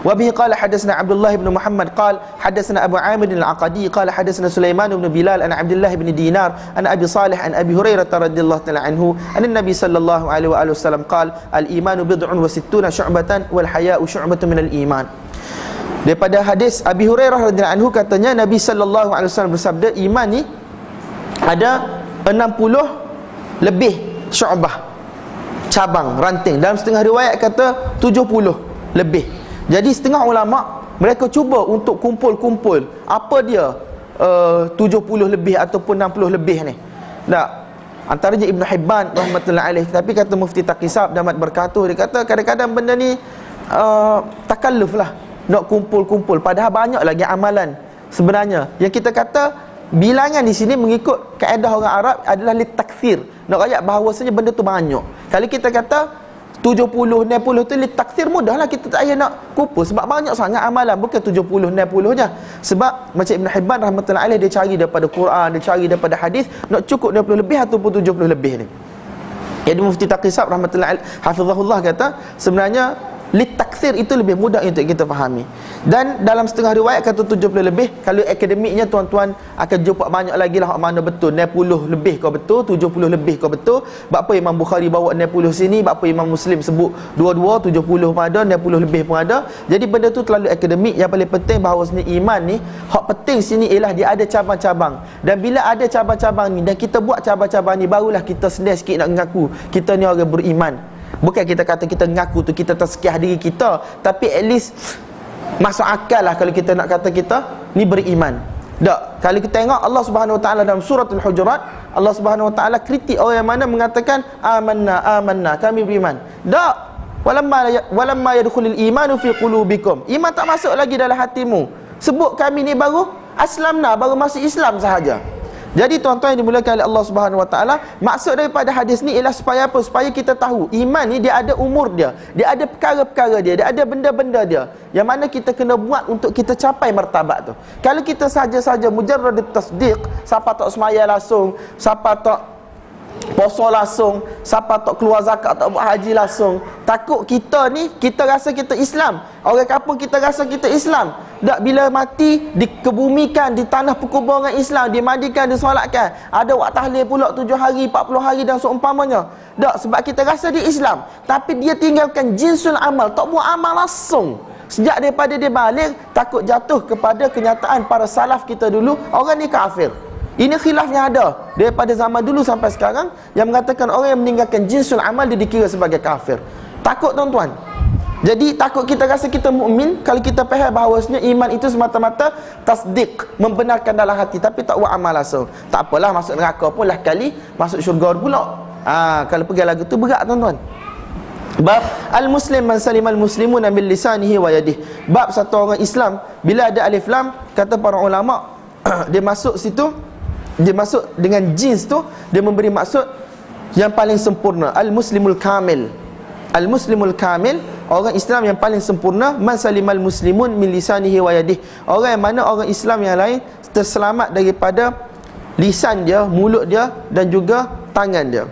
وبه قال حدثنا عبد الله بن محمد قال حدثنا أبو عامر العقدي قال حدثنا سليمان بن بلال عن عبد الله بن دينار عن أبي صالح عن أبي هريرة رضي الله تعالى عنه أن النبي صلى الله عليه وآله وسلم قال الإيمان بضع وستون شعبة والحياء شعبة من الإيمان. Daripada hadis Abi Hurairah radhiyallahu anhu, katanya Nabi sallallahu alaihi wasallam bersabda, iman ni ada 60 lebih syu'bah, cabang, ranting. Dalam setengah riwayat kata 70 lebih. Jadi setengah ulama mereka cuba untuk kumpul-kumpul apa dia 70 lebih ataupun 60 lebih ni. Tak, antaranya Ibn Hibban rahmatullahi alaih. Tapi kata Mufti Taqisab damat berkatuh, dia kata kadang-kadang benda ni takalluf lah, nak kumpul-kumpul, padahal banyak lagi amalan sebenarnya. Yang kita kata bilangan di sini mengikut kaedah orang Arab adalah litakthir, nak ayat bahawasanya benda tu banyak. Kalau kita kata 70, 60 tu litakthir, mudahlah, kita tak payah nak kumpul sebab banyak sangat amalan, bukan 70, 60 je. Sebab macam Ibn Hibban rahmatullahi alaih, dia cari daripada Quran, dia cari daripada hadis, nak cukup 60 lebih ataupun 70 lebih ni. Jadi Mufti Taqisab rahmatullahi alaih hafizahullah kata sebenarnya litakthir itu lebih mudah untuk kita fahami. Dan dalam setengah riwayat kata 70 lebih. Kalau akademiknya tuan-tuan akan jumpa banyak lagi lah mana betul, 60 lebih kau betul, 70 lebih kau betul. Sebab apa Imam Bukhari bawa 60 sini, sebab apa Imam Muslim sebut dua-dua, 70 pun ada, 60 lebih pun ada. Jadi benda tu terlalu akademik. Yang paling penting bahawa sini iman ni, hak penting sini ialah dia ada cabang-cabang. Dan bila ada cabang-cabang ni dan kita buat cabang-cabang ni, barulah kita sendiri sikit nak mengaku kita ni orang beriman. Bukan kita kata kita ngaku tu kita tazkiyah diri kita, tapi at least masuk akal lah kalau kita nak kata kita ni beriman. Tak, kalau kita tengok Allah Subhanahu Wa Taala dalam surah Al-Hujurat, Allah Subhanahu Wa Taala kritik orang yang mana mengatakan amanna, kami beriman. Tak, walamma yadkhulul imanu fi qulubikum, iman tak masuk lagi dalam hatimu. Sebut kami ni baru aslamna, baru masuk Islam sahaja. Jadi tuan-tuan yang dimuliakan oleh Allah Subhanahu Wa Taala, maksud daripada hadis ni ialah supaya apa? Supaya kita tahu iman ni dia ada umur dia, dia ada perkara-perkara dia, dia ada benda-benda dia yang mana kita kena buat untuk kita capai martabat tu. Kalau kita saja-saja mujarrad tasdiq, siapa tak semaya langsung, siapa tak puasa langsung, siapa tak keluar zakat, tak buat haji langsung, takut kita ni, kita rasa kita Islam. Orang kampung kita rasa kita Islam. Tak, bila mati dikebumikan di tanah perkuburan Islam, dimandikan, disolatkan, ada waktu tahlil pula 7 hari, 40 hari dan seumpamanya. Tak, sebab kita rasa dia Islam, tapi dia tinggalkan jinsul amal, tak buat amal langsung. Sejak daripada dia balik, takut jatuh kepada kenyataan para salaf kita dulu, orang ni kafir. Ini khilaf yang ada daripada zaman dulu sampai sekarang, yang mengatakan orang yang meninggalkan jinsul amal dia dikira sebagai kafir. Takut tuan-tuan. Jadi takut kita rasa kita mukmin kalau kita faham bahawasanya iman itu semata-mata tasdik, membenarkan dalam hati tapi tak buat amal langsung. Tak apalah, masuk neraka pun lah kali, masuk syurga pula. Kalau pergi lagu tu berat tuan-tuan. Bab al-muslim man salimal muslimuna min lisanihi wa yadihi. Bab satu orang Islam bila ada alif lam, kata para ulama dia masuk situ, dia masuk dengan jins tu, dia memberi maksud yang paling sempurna. Al-muslimul kamil. Al-muslimul kamil, orang Islam yang paling sempurna man salimal muslimun min lisanihi wa yadihi, orang yang mana orang Islam yang lain terselamat daripada lisan dia, mulut dia dan juga tangan dia.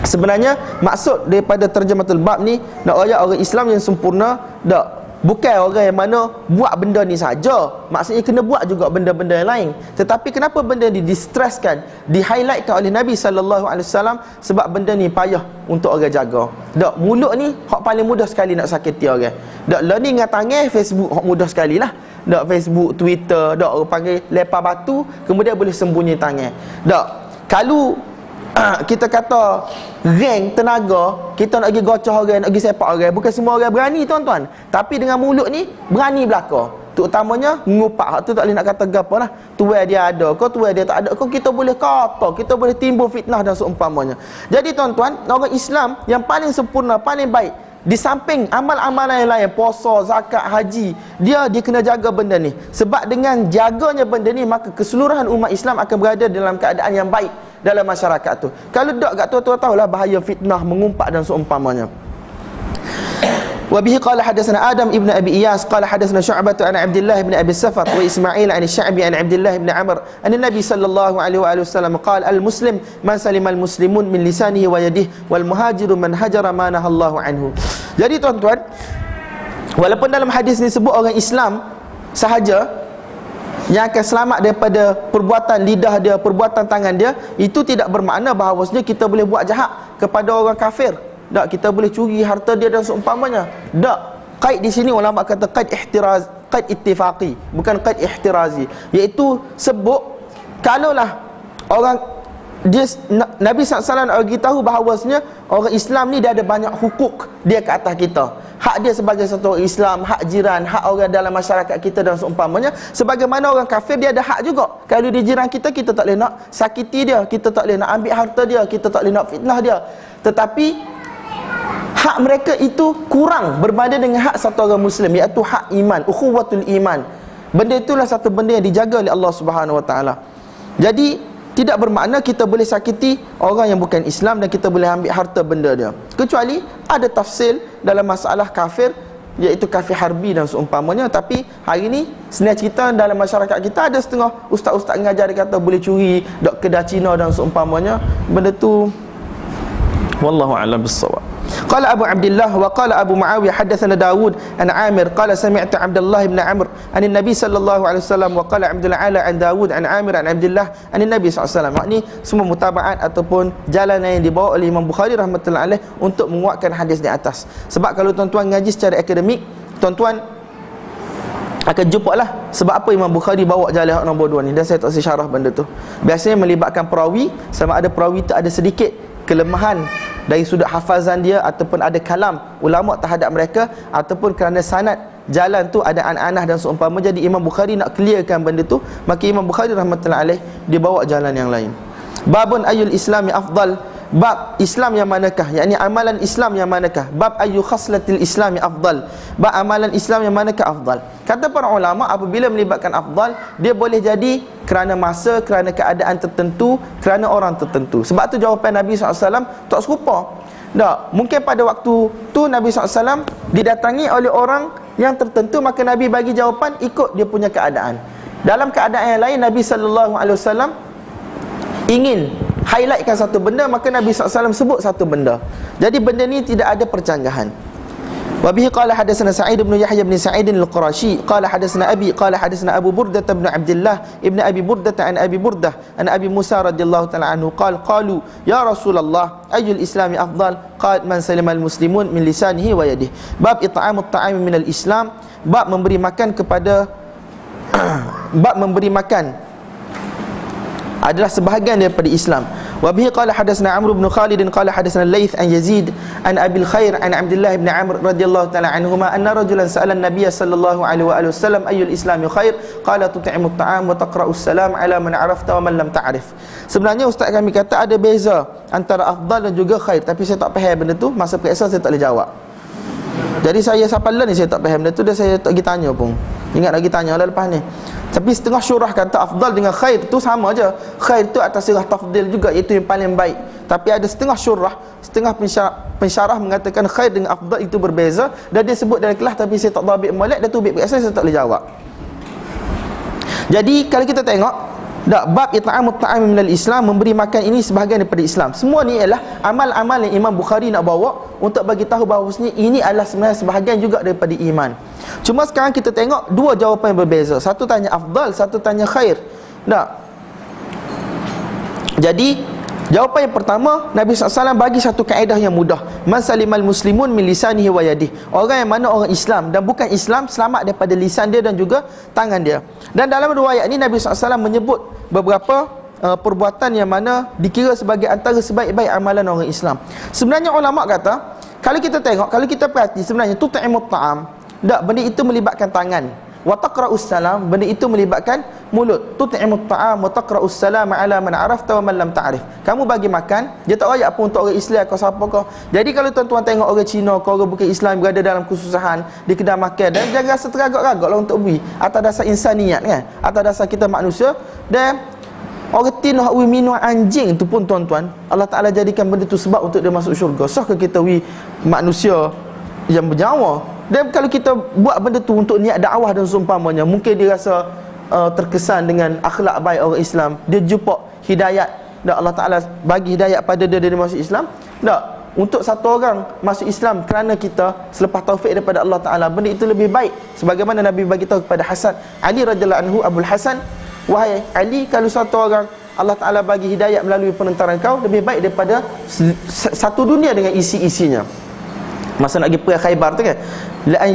Sebenarnya maksud daripada terjematul bab ni nak ayat orang Islam yang sempurna, tak, bukan orang yang mana buat benda ni saja, maksudnya kena buat juga benda-benda yang lain. Tetapi kenapa benda ni distresskan, di-highlightkan oleh Nabi SAW? Sebab benda ni payah untuk orang jaga. Tak, mulut ni hak paling mudah sekali nak sakiti orang. Tak, lah ni dengan tangan, Facebook hak mudah sekali lah. Tak, Facebook, Twitter, tak, orang panggil lempar batu, kemudian boleh sembunyi tangan. Tak, kalau kita kata rank tenaga, kita nak pergi gocoh orang, nak pergi sepak orang, bukan semua orang berani tuan-tuan. Tapi dengan mulut ni berani belaka. Terutamanya ngupak, hak tu tak boleh nak kata gapo lah. Tuai dia ada ke, tuai dia tak ada ke, kita boleh kata, kita boleh timbul fitnah dan seumpamanya. Jadi tuan-tuan, orang Islam yang paling sempurna, paling baik, di samping amal-amalan yang lain, puasa, zakat, haji, dia kena jaga benda ni. Sebab dengan jaganya benda ni, maka keseluruhan umat Islam akan berada dalam keadaan yang baik dalam masyarakat tu. Kalau tak, kat tuan-tuan tahulah bahaya fitnah, mengumpat dan seumpamanya. Wa bihi qala hadatsana Adam ibn Abi Iyas qala hadatsana Syu'bah an Abdullah ibn Abi Safar wa Ismail an Sya'bi an Abdullah ibn Amr anna Nabi sallallahu alaihi wasallam qala al-muslim man salima al-muslimun min lisanihi wa yadihi wal muhajiru man hajara ma nahallahu anhu. Jadi tuan-tuan, walaupun dalam hadis ni sebut orang Islam sahaja yang akan selamat daripada perbuatan lidah dia, perbuatan tangan dia, itu tidak bermakna bahawasanya kita boleh buat jahat kepada orang kafir. Tak, kita boleh curi harta dia dan seumpamanya. Tak, qaid di sini ulama kata qaid ihtiraz, qaid ittifaqi, bukan qaid ihtirazi, iaitu sebut kalaulah orang dia, Nabi SAW nak bagi tahu bahawasanya orang Islam ni dia ada banyak hukuk dia ke atas kita. Hak dia sebagai satu orang Islam, hak jiran, hak orang dalam masyarakat kita dan seumpamanya. Sebagaimana orang kafir dia ada hak juga. Kalau dia jiran kita, kita tak boleh nak sakiti dia, kita tak boleh nak ambil harta dia, kita tak boleh nak fitnah dia. Tetapi hak mereka itu kurang berbanding dengan hak satu orang Muslim, iaitu hak iman, ukhuwatul iman. Benda itulah satu benda yang dijaga oleh Allah Subhanahu Wa Taala. Jadi tidak bermakna kita boleh sakiti orang yang bukan Islam dan kita boleh ambil harta benda dia, kecuali ada tafsil dalam masalah kafir, iaitu kafir harbi dan seumpamanya. Tapi hari ni sebenarnya cerita dalam masyarakat kita ada setengah ustaz-ustaz mengajar dia kata boleh curi dok kedai Cina dan seumpamanya. Benda tu wallahu a'lam bis-shawab. Qala Abu Abdullah wa qala Abu Muawiyah hadatsana Dawud an Amir qala sami'tu Abdullah ibn Amr an Nabi sallallahu alaihi wasallam wa qala Abdullah ala an Dawud an Amir an Abdullah an Nabi sallallahu alaihi wasallam. Makni semua mutabaat ataupun jalan yang dibawa oleh Imam Bukhari rahmatullahi alaih untuk menguatkan hadis di atas. Sebab kalau tuan-tuan ngaji secara akademik, tuan-tuan akan jumpa lah sebab apa Imam Bukhari bawa jalan nombor 2 ni, dan saya tak usah syarah benda tu. Biasanya melibatkan perawi, sama ada perawi tu ada sedikit kelemahan dari sudut hafazan dia, ataupun ada kalam ulama terhadap mereka, ataupun kerana sanad jalan tu ada an-anah dan seumpama. Jadi Imam Bukhari nak clearkan benda tu, maka Imam Bukhari rahmatullahi alaih dia bawa jalan yang lain. Babun ayyul islami afdal, bab Islam yang manakah, yakni amalan Islam yang manakah. Bab ayyu khaslatil islami afdal, bab amalan Islam yang manakah afdal. Kata para ulama, apabila melibatkan afdal, dia boleh jadi kerana masa, kerana keadaan tertentu, kerana orang tertentu. Sebab tu jawapan Nabi SAW tak serupa. Tak, mungkin pada waktu tu Nabi SAW didatangi oleh orang yang tertentu, maka Nabi bagi jawapan ikut dia punya keadaan. Dalam keadaan yang lain, Nabi SAW ingin highlightkan satu benda, maka Nabi SAW sebut satu benda. Jadi benda ni tidak ada percanggahan. Wa bihi qala hadatsana Sa'id bin Yahya bin Sa'id al-Qurashi qala hadatsana Abi qala hadatsana Abu Burdah bin Abdullah ibn Abi Burdah an Abi Burdah an Abi Musa radhiyallahu ta'ala anhu qalu ya Rasulullah ayyul islami afdal qala man salima al-muslimun min lisanihi wa yadihi. Bab it'amut ta'ami min al-Islam, bab memberi makan kepada bab memberi makan adalah sebahagian daripada Islam. Wa bihi qala hadatsana Amr bin Khalid qala hadatsana Laits an Yazid an Abil Khair an Abdullah bin Amr radhiyallahu ta'ala anhuma anna rajulan sa'ala an-nabiy sallallahu alaihi wasallam ayyul islami khair qala tut'imu at-ta'am wa taqra'u as-salam ala man 'arafta wa man lam ta'rif. Sebenarnya ustaz kami kata ada beza antara afdal dan juga khair, tapi saya tak faham benda tu, masa periksa saya tak boleh jawab. Jadi saya sapalan ni saya tak faham benda tu, dan saya tak pergi tanya pun. Ingat lagi tanya lah lepas ni. Tapi setengah syurah kata afdal dengan khair tu sama aja. Khair tu atas sirah tafdil juga, iaitu yang paling baik. Tapi ada setengah syurah, setengah pensyarah mengatakan khair dengan afdal itu berbeza. Dan dia sebut dalam kelas tapi saya tak dhabit molek, dia tubik berasal, saya tak boleh jawab. Jadi kalau kita tengok bab it'amut ta'am minal Islam, memberi makan ini sebahagian daripada Islam. Semua ni ialah amal-amal yang Imam Bukhari nak bawa untuk bagi tahu bahawa ini adalah sebenarnya sebahagian juga daripada iman. Cuma sekarang kita tengok dua jawapan yang berbeza. Satu tanya afdal, satu tanya khair. Jadi jawapan yang pertama, Nabi SAW bagi satu kaedah yang mudah. Man salimal muslimun min lisanihi wa yadihi. Orang yang mana orang Islam dan bukan Islam selamat daripada lisan dia dan juga tangan dia. Dan dalam riwayat ini Nabi SAW menyebut beberapa perbuatan yang mana dikira sebagai antara sebaik-baik amalan orang Islam. Sebenarnya ulama kata, kalau kita tengok, kalau kita perhati, sebenarnya tut'imut ta'am, benda itu melibatkan tangan. Wa taqra'us salam, benda itu melibatkan mulut. Tut'imut ta'am wa taqra'us salam ala man 'arafta wa man lam ta'rif. Kamu bagi makan, dia tak royak apa untuk orang Islam kau siapa kau. Jadi kalau tuan-tuan tengok orang Cina, kau orang bukan Islam berada dalam kesusahan di kedai makan, dan jangan rasa teragak-agaklah untuk beri atas dasar insaniat kan, atas dasar kita manusia. Dan orang Cina wi minum anjing tu pun tuan-tuan, Allah Taala jadikan benda tu sebab untuk dia masuk syurga. Sah ke kita wi manusia yang bernyawa? Dan kalau kita buat benda tu untuk niat dakwah dan seumpamanya, mungkin dia rasa terkesan dengan akhlak baik orang Islam, dia jumpa hidayat, Allah Ta'ala bagi hidayat pada dia masuk Islam. Untuk satu orang masuk Islam kerana kita selepas taufik daripada Allah Ta'ala, benda itu lebih baik. Sebagaimana Nabi bagi tahu kepada Hasan Ali radhiyallahu anhu, Abul Hasan, wahai Ali, kalau satu orang Allah Ta'ala bagi hidayat melalui penentaran kau, lebih baik daripada satu dunia dengan isi-isinya. Masa nak pergi perang Khaybar tu kan, la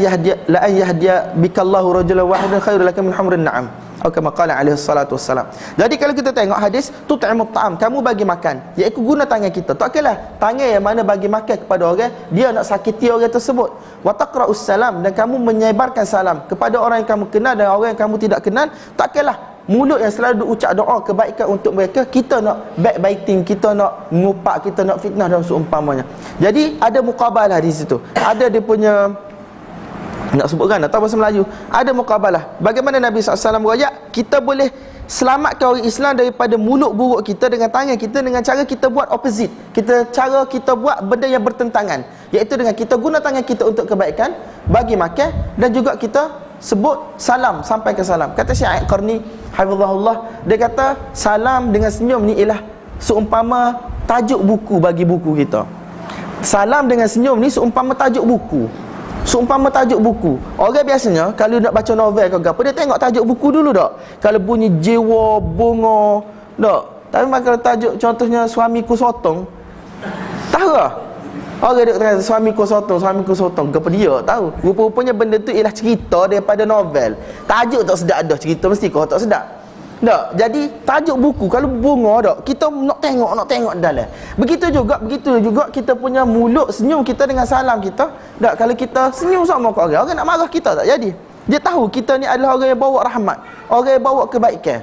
an yahdiya bikallahu rajulan wahidan khairul laka min humrin na'am, atau kama qala alaihi salatu wassalam. Jadi kalau kita tengok hadis tut'imut ta'am, kamu bagi makan, iaitu guna tangan kita. Tak kira tangan yang mana bagi makan kepada orang, dia nak sakiti orang tersebut. Wa taqra'us salam, dan kamu menyebarkan salam kepada orang yang kamu kenal dan orang yang kamu tidak kenal. Tak kira mulut yang selalu ucap doa kebaikan untuk mereka, kita nak backbiting, kita nak ngupak, kita nak fitnah dan seumpamanya. Jadi ada muqabalah di situ. Ada dia punya, nak sebutkan atau bahasa Melayu, ada muqabalah. Bagaimana Nabi SAW royak, kita boleh selamatkan orang Islam daripada mulut buruk kita dengan tangan kita, dengan cara kita buat opposite. Cara kita buat benda yang bertentangan, iaitu dengan kita guna tangan kita untuk kebaikan, bagi makan, dan juga kita sebut salam, sampaikan salam. Kata Syekh Qarni hafizahullah, dia kata salam dengan senyum ni ialah seumpama tajuk buku bagi buku kita. Salam dengan senyum ni seumpama tajuk buku. Seumpama tajuk buku. Orang biasanya kalau nak baca novel ke apa, dia tengok tajuk buku dulu tak? Kalau bunyi jiwa, bunga, tak? Tapi kalau tajuk contohnya Suamiku Sotong, tahu tak? Orang duk kata suamiku sotong, ke apa dia tahu? Rupa-rupanya benda tu ialah cerita daripada novel. Tajuk tak sedap dah, cerita mesti kau tak sedap. Tak, jadi tajuk buku kalau bunga tak, kita nak tengok dalam. Begitu juga kita punya mulut senyum kita dengan salam kita. Tak, kalau kita senyum sama kat orang nak marah kita tak jadi. Dia tahu kita ni adalah orang yang bawa rahmat, orang yang bawa kebaikan.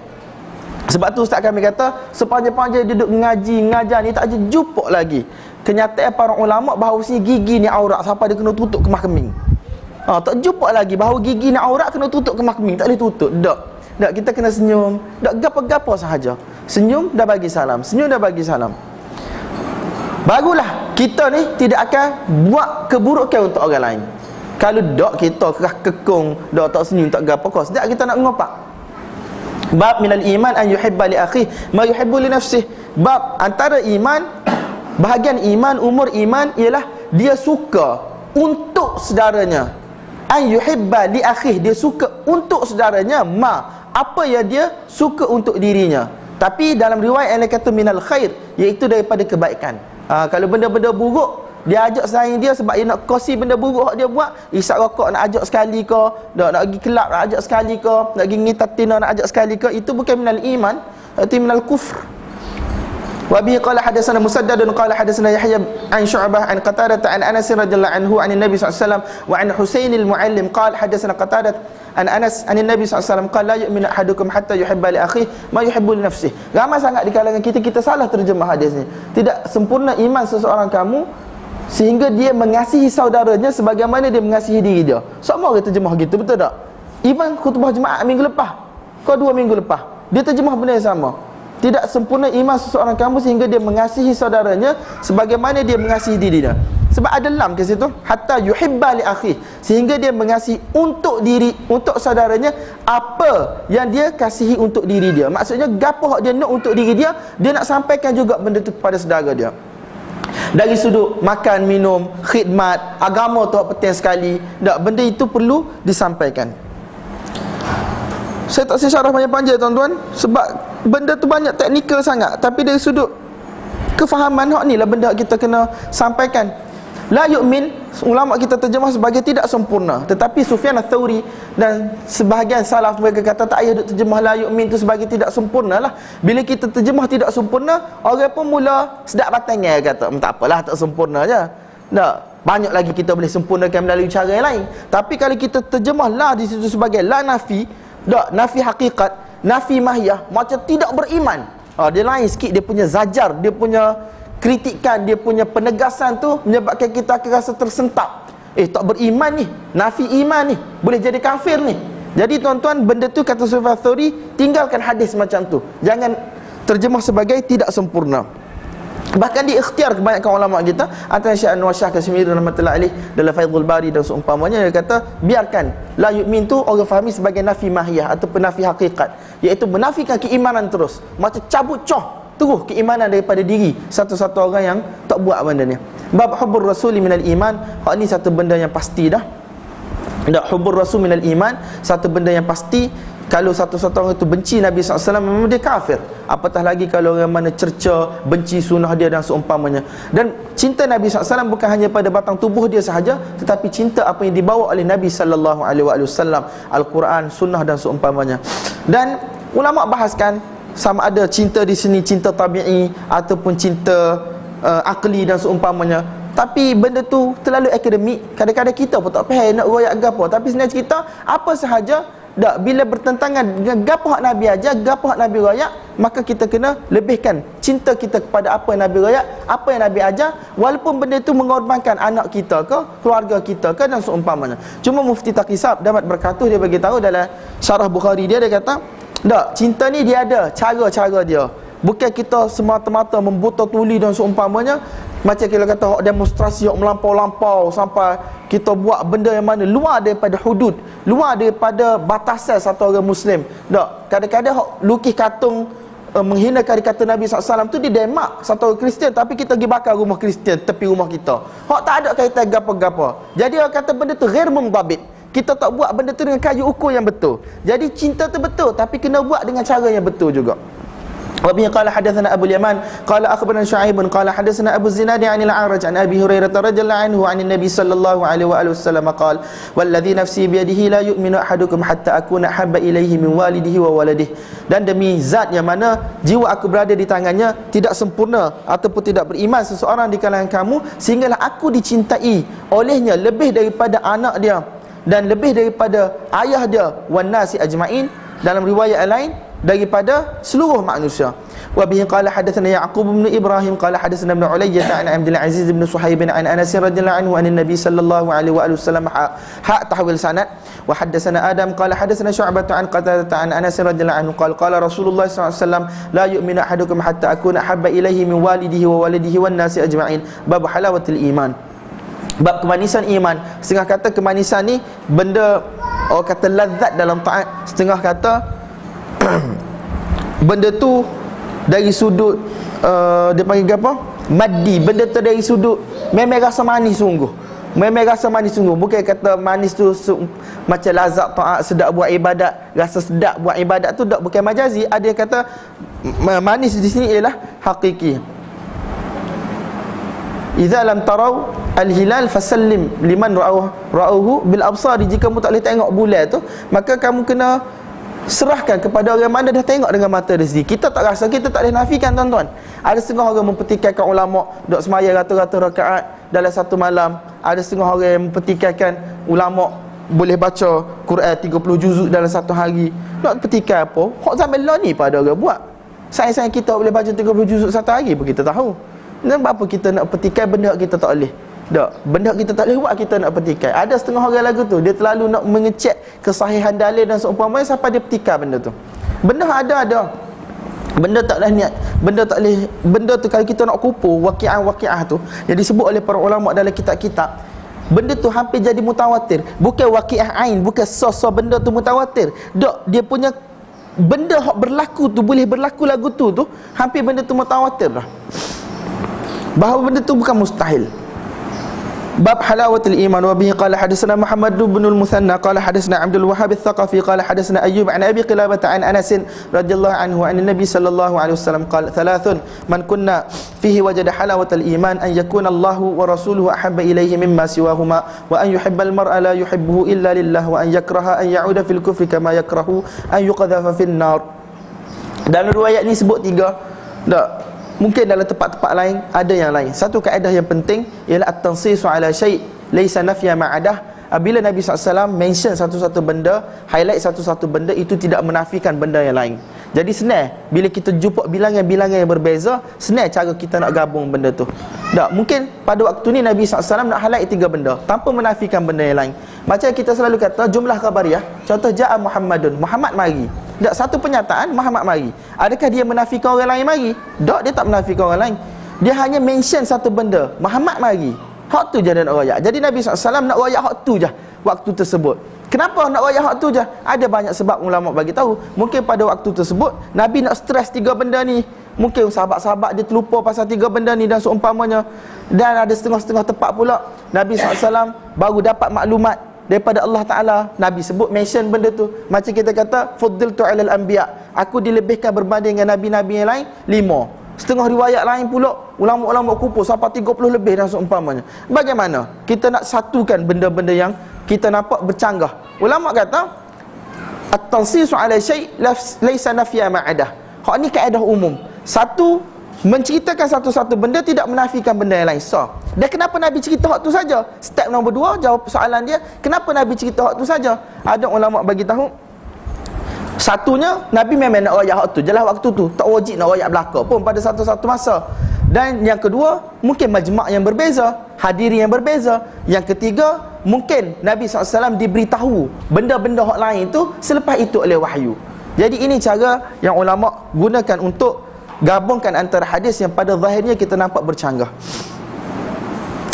Sebab tu ustaz kami kata, sepanjang-panjang dia duduk ngajar ni tak jumpa lagi kenyataan para ulama bahawa gigi ni aurat sampai dia kena tutup kemah keming. Tak jumpa lagi bahawa gigi ni aurat kena tutup kemah keming, tak boleh tutup. Tak, kita kena senyum. Tak, gapo-gapo sahaja. Senyum dah bagi salam, barulah kita ni tidak akan buat keburukan untuk orang lain. Kalau dak kita kerah kekong, dak tak senyum, tak gapo kau, sedap kita nak ngopak. Bab minal iman an yuhibba li akhi ma yuhibbu li nafsihi. Bab antara iman, bahagian iman, umur iman ialah dia suka untuk saudaranya. An yuhibba li akhi, dia suka untuk saudaranya apa yang dia suka untuk dirinya. Tapi dalam riwayat yang kata minal khair, iaitu daripada kebaikan. Kalau benda-benda buruk dia ajak saing dia sebab dia nak kosi benda buruk dia buat, isap rokok nak ajak sekali ke, nak pergi kelab nak ajak sekali ke, nak pergi ngitatina nak ajak sekali ke, itu bukan minal iman, itu minal kufr. Wa bihi qala hadatsana Musaddad qala hadatsana Yahya an Syu'bah an Qatadah an Anas radhiyallahu anhu an Nabi sallallahu alaihi wasallam wa an Husain al-Muallim qala hadatsana Qatadah an Anas an Nabi sallallahu alaihi wasallam qala la yu'minu ahadukum hatta yuhibba li akhihi ma yuhibbu li nafsihi. Ramai sangat di kalangan kita salah terjemah hadis ni. Tidak sempurna iman seseorang kamu sehingga dia mengasihi saudaranya sebagaimana dia mengasihi diri dia. Semua orang terjemah gitu, betul tak? Even khutbah jemaah minggu lepas, kau 2 minggu lepas, dia terjemah benda yang sama. Tidak sempurna iman seseorang kamu sehingga dia mengasihi saudaranya sebagaimana dia mengasihi dirinya. Sebab ada lam ke situ, hatta yuhibba li akhi, sehingga dia mengasihi untuk diri, untuk saudaranya apa yang dia kasihi untuk diri dia. Maksudnya gapo hak dia nak untuk diri dia, dia nak sampaikan juga benda tu kepada saudara dia. Dari sudut makan, minum, khidmat, agama tu penting sekali. Tak, benda itu perlu disampaikan. Saya tak syarah panjang-panjang tuan-tuan, sebab benda tu banyak teknikal sangat. Tapi dari sudut kefahaman hak ni lah benda kita kena sampaikan. La yu'min, ulama kita terjemah sebagai tidak sempurna. Tetapi Sufyan Ats-Tsauri dan sebahagian salaf mereka kata tak payah terjemah la yu'min tu sebagai tidak sempurna lah. Bila kita terjemah tidak sempurna, orang pun mula sedap batangnya kata, tak apalah, tak sempurna je. Tak, banyak lagi kita boleh sempurnakan melalui cara yang lain. Tapi kalau kita terjemah la di situ sebagai la nafi, tak, nafi hakikat, nafi mahiyah, macam tidak beriman. Dia lain sikit, dia punya zajar, dia punya kritikan, dia punya penegasan tu menyebabkan kita akan rasa tersentak. Tak beriman ni, nafi iman ni, boleh jadi kafir ni. Jadi tuan-tuan, benda tu kata Sufyan Ats-Tsauri, tinggalkan hadis macam tu. Jangan terjemah sebagai tidak sempurna. Bahkan diikhtiar kebanyakan ulama kita, antara Syekh Anwar Shah Kashmiri rahmatullahi alaih dalam Faidhul Bari dan seumpamanya, dia kata biarkan la yu'min tu orang fahami sebagai nafi mahiyah atau nafi hakikat, iaitu menafikan keimanan terus, macam cabut terus keimanan daripada diri satu-satu orang yang tak buat benda ni. Bab hubbur rasuli minal iman, hak ni satu benda yang pasti dah. Hubbur rasul minal iman, satu benda yang pasti. Kalau satu-satu orang itu benci Nabi SAW, memang dia kafir. Apatah lagi kalau orang mana cerca, benci sunnah dia dan seumpamanya. Dan cinta Nabi SAW bukan hanya pada batang tubuh dia sahaja, tetapi cinta apa yang dibawa oleh Nabi SAW, Al-Quran, sunnah dan seumpamanya. Dan ulama bahaskan sama ada cinta di sini cinta tabi'i ataupun cinta akli dan seumpamanya. Tapi benda tu terlalu akademik, kadang-kadang kita pun tak faham nak royak gapo. Tapi sebenarnya cerita apa sahaja, tak, bila bertentangan dengan gapo hak Nabi ajar, gapo hak Nabi royak, maka kita kena lebihkan cinta kita kepada apa yang Nabi royak, apa yang Nabi ajar, walaupun benda itu mengorbankan anak kita ke, keluarga kita ke dan seumpamanya. Cuma Mufti Taqisab dapat berkata, dia bagi tahu dalam syarah Bukhari dia kata, tak, cinta ni dia ada cara-cara dia. Bukan kita semata-mata membuta tuli dan seumpamanya. Macam kita kata demonstrasi yang melampau-lampau sampai kita buat benda yang mana luar daripada hudud, luar daripada batasan satu orang Muslim. Tak, kadang-kadang lukis katung menghina karikatur Nabi SAW tu dia demak satu orang Kristian, tapi kita pergi bakar rumah Kristian tepi rumah kita. Hak tak ada kaitan gapo-gapo. Jadi orang kata benda tu ghair mundabit. Kita tak buat benda tu dengan kayu ukur yang betul. Jadi cinta tu betul, tapi kena buat dengan cara yang betul juga. وبه قال حدثنا أبو اليمان قال أخبرنا شعيب قال حدثنا أبو الزناد عن الأعرج عن أبي هريرة رضي الله عنه عن النبي صلى الله عليه وآله وسلم قال والذي نفسي بيده لا يؤمن أحدكم حتى أكون أحب إليه من والده وولده. Dan demi zat yang mana jiwa aku berada di tangannya, tidak sempurna ataupun tidak beriman seseorang di kalangan kamu sehinggalah aku dicintai olehnya lebih daripada anak dia dan lebih daripada ayah dia, wan nasi ajma'in, dalam riwayat lain daripada seluruh manusia. Wa bihi qala hadatsana Ya'qub bin Ibrahim qala hadatsana Ibn Ulayyah an Abdul Aziz bin Suhaib an Anas radhiyallahu anhu an Nabi sallallahu alaihi wa alihi wasallam tahwil sanad. Wa hadatsana Adam qala hadatsana Syu'bah an Qatadah an Anas radhiyallahu anhu qala qala Rasulullah sallallahu alaihi wasallam la yu'minu ahadukum hatta akuna habba ilaihi min walidihi wa waladihi wan nasi ajma'in. Bab halawatil iman, bab kemanisan iman. Setengah kata kemanisan ni benda orang kata lazat dalam taat, setengah kata benda tu dari sudut dia panggil apa? Maddi. Benda tu dari sudut memang rasa manis sungguh. Memang rasa manis sungguh. Bukan kata manis tu macam lazat taat, sedap buat ibadat, rasa sedap buat ibadat tu tak, bukan majazi. Ada yang kata manis di sini ialah hakiki. Idza lam tarau al-hilal fasallim liman ra'uhu bil absar. Jika kamu tak boleh tengok bulan tu, maka kamu kena serahkan kepada orang mana dah tengok dengan mata dia sendiri. Kita tak rasa, kita tak boleh nafikan tuan-tuan. Ada setengah orang mempertikaikan ulama dok semaya ratus-ratus rakaat dalam satu malam. Ada setengah orang yang mempertikaikan ulama boleh baca Quran 30 juzuk dalam satu hari. Nak petikai apa? Hak zaman lah ni pada orang buat. Sayang-sayang kita boleh baca 30 juzuk satu hari pun kita tahu. Dan apa kita nak petikai benda kita tak boleh. Tak, benda kita tak boleh buat, kita nak petikai. Ada setengah orang lagu tu, dia terlalu nak mengecek kesahihan dalil dan seumpamanya sampai dia petikai benda tu. Benda ada. Benda tak boleh niat, benda tak boleh, benda tu kalau kita nak kupu waqiah tu yang disebut oleh para ulama dalam kitab-kitab, benda tu hampir jadi mutawatir. Bukan waqiah ain, bukan sos benda tu mutawatir. Tak, dia punya benda hak berlaku tu, boleh berlaku lagu tu hampir benda tu mutawatir dah. Bahawa benda tu bukan mustahil. Bab halawatul iman wa bihi qala hadatsana Muhammad bin al-Muthanna qala hadatsana Abdul Wahhab al-Thaqafi qala hadatsana Ayyub an Abi Qilabah an Anas radhiyallahu anhu an Nabi sallallahu alaihi wasallam qala thalathun man kunna fihi wajada halawatul iman an yakuna Allahu wa rasuluhu ahabba ilayhi mimma siwahuma wa an yuhibba al-mar'a la yuhibbuhu illa lillah wa an yakraha an ya'uda fil kufri kama yakrahu an yuqadhafa fin nar. Dalam riwayat ni sebut 3. Tak, mungkin dalam tempat-tempat lain ada yang lain. Satu kaedah yang penting ialah at-tansisu ala syai' laisa nafya ma'adah. Apabila Nabi SAW mention satu-satu benda, highlight satu-satu benda, itu tidak menafikan benda yang lain. Jadi senang bila kita jumpa bilangan-bilangan yang berbeza, senang cara kita nak gabung benda tu. Tak, mungkin pada waktu ni Nabi SAW nak highlight 3 benda tanpa menafikan benda yang lain. Macam kita selalu kata jumlah khabariyah, contoh ja'a Muhammadun, Muhammad mari. Tak, satu penyataan Muhammad mari. Adakah dia menafikan orang lain mari? Tak, dia tak menafikan orang lain. Dia hanya mention satu benda, Muhammad mari. Hak tu je dia nak royak. Jadi Nabi SAW nak royak hak tu je waktu tersebut. Kenapa nak royak hak tu je? Ada banyak sebab ulama bagi tahu. Mungkin pada waktu tersebut Nabi nak stres 3 benda ni. Mungkin sahabat-sahabat dia terlupa pasal 3 benda ni dan seumpamanya. Dan ada setengah-setengah tempat pula Nabi SAW baru dapat maklumat daripada Allah Ta'ala. Nabi sebut mention benda tu. Macam kita kata fuddiltu 'alal anbiya, aku dilebihkan berbanding dengan nabi-nabi yang lain 5. Setengah riwayat lain pula ulama-ulama kumpul sampai 30 lebih dan seumpamanya. Bagaimana kita nak satukan benda-benda yang kita nampak bercanggah? Ulama kata at-tansisu 'ala syai' laisa nafya ma'adah. Hak ni kaedah umum. Satu, menceritakan satu-satu benda tidak menafikan benda yang lain. So, dan kenapa Nabi cerita hak tu saja? Step nombor 2, jawab soalan dia, kenapa Nabi cerita hak tu saja? Ada ulama bagi tahu, satunya Nabi memang nak royak hak tu jelas waktu tu, tak wajib nak royak belaka pun pada satu-satu masa. Dan yang kedua, mungkin majma' yang berbeza, hadiri yang berbeza. Yang ketiga, mungkin Nabi SAW diberitahu benda-benda hak lain tu selepas itu oleh wahyu. Jadi ini cara yang ulama gunakan untuk gabungkan antara hadis yang pada zahirnya kita nampak bercanggah,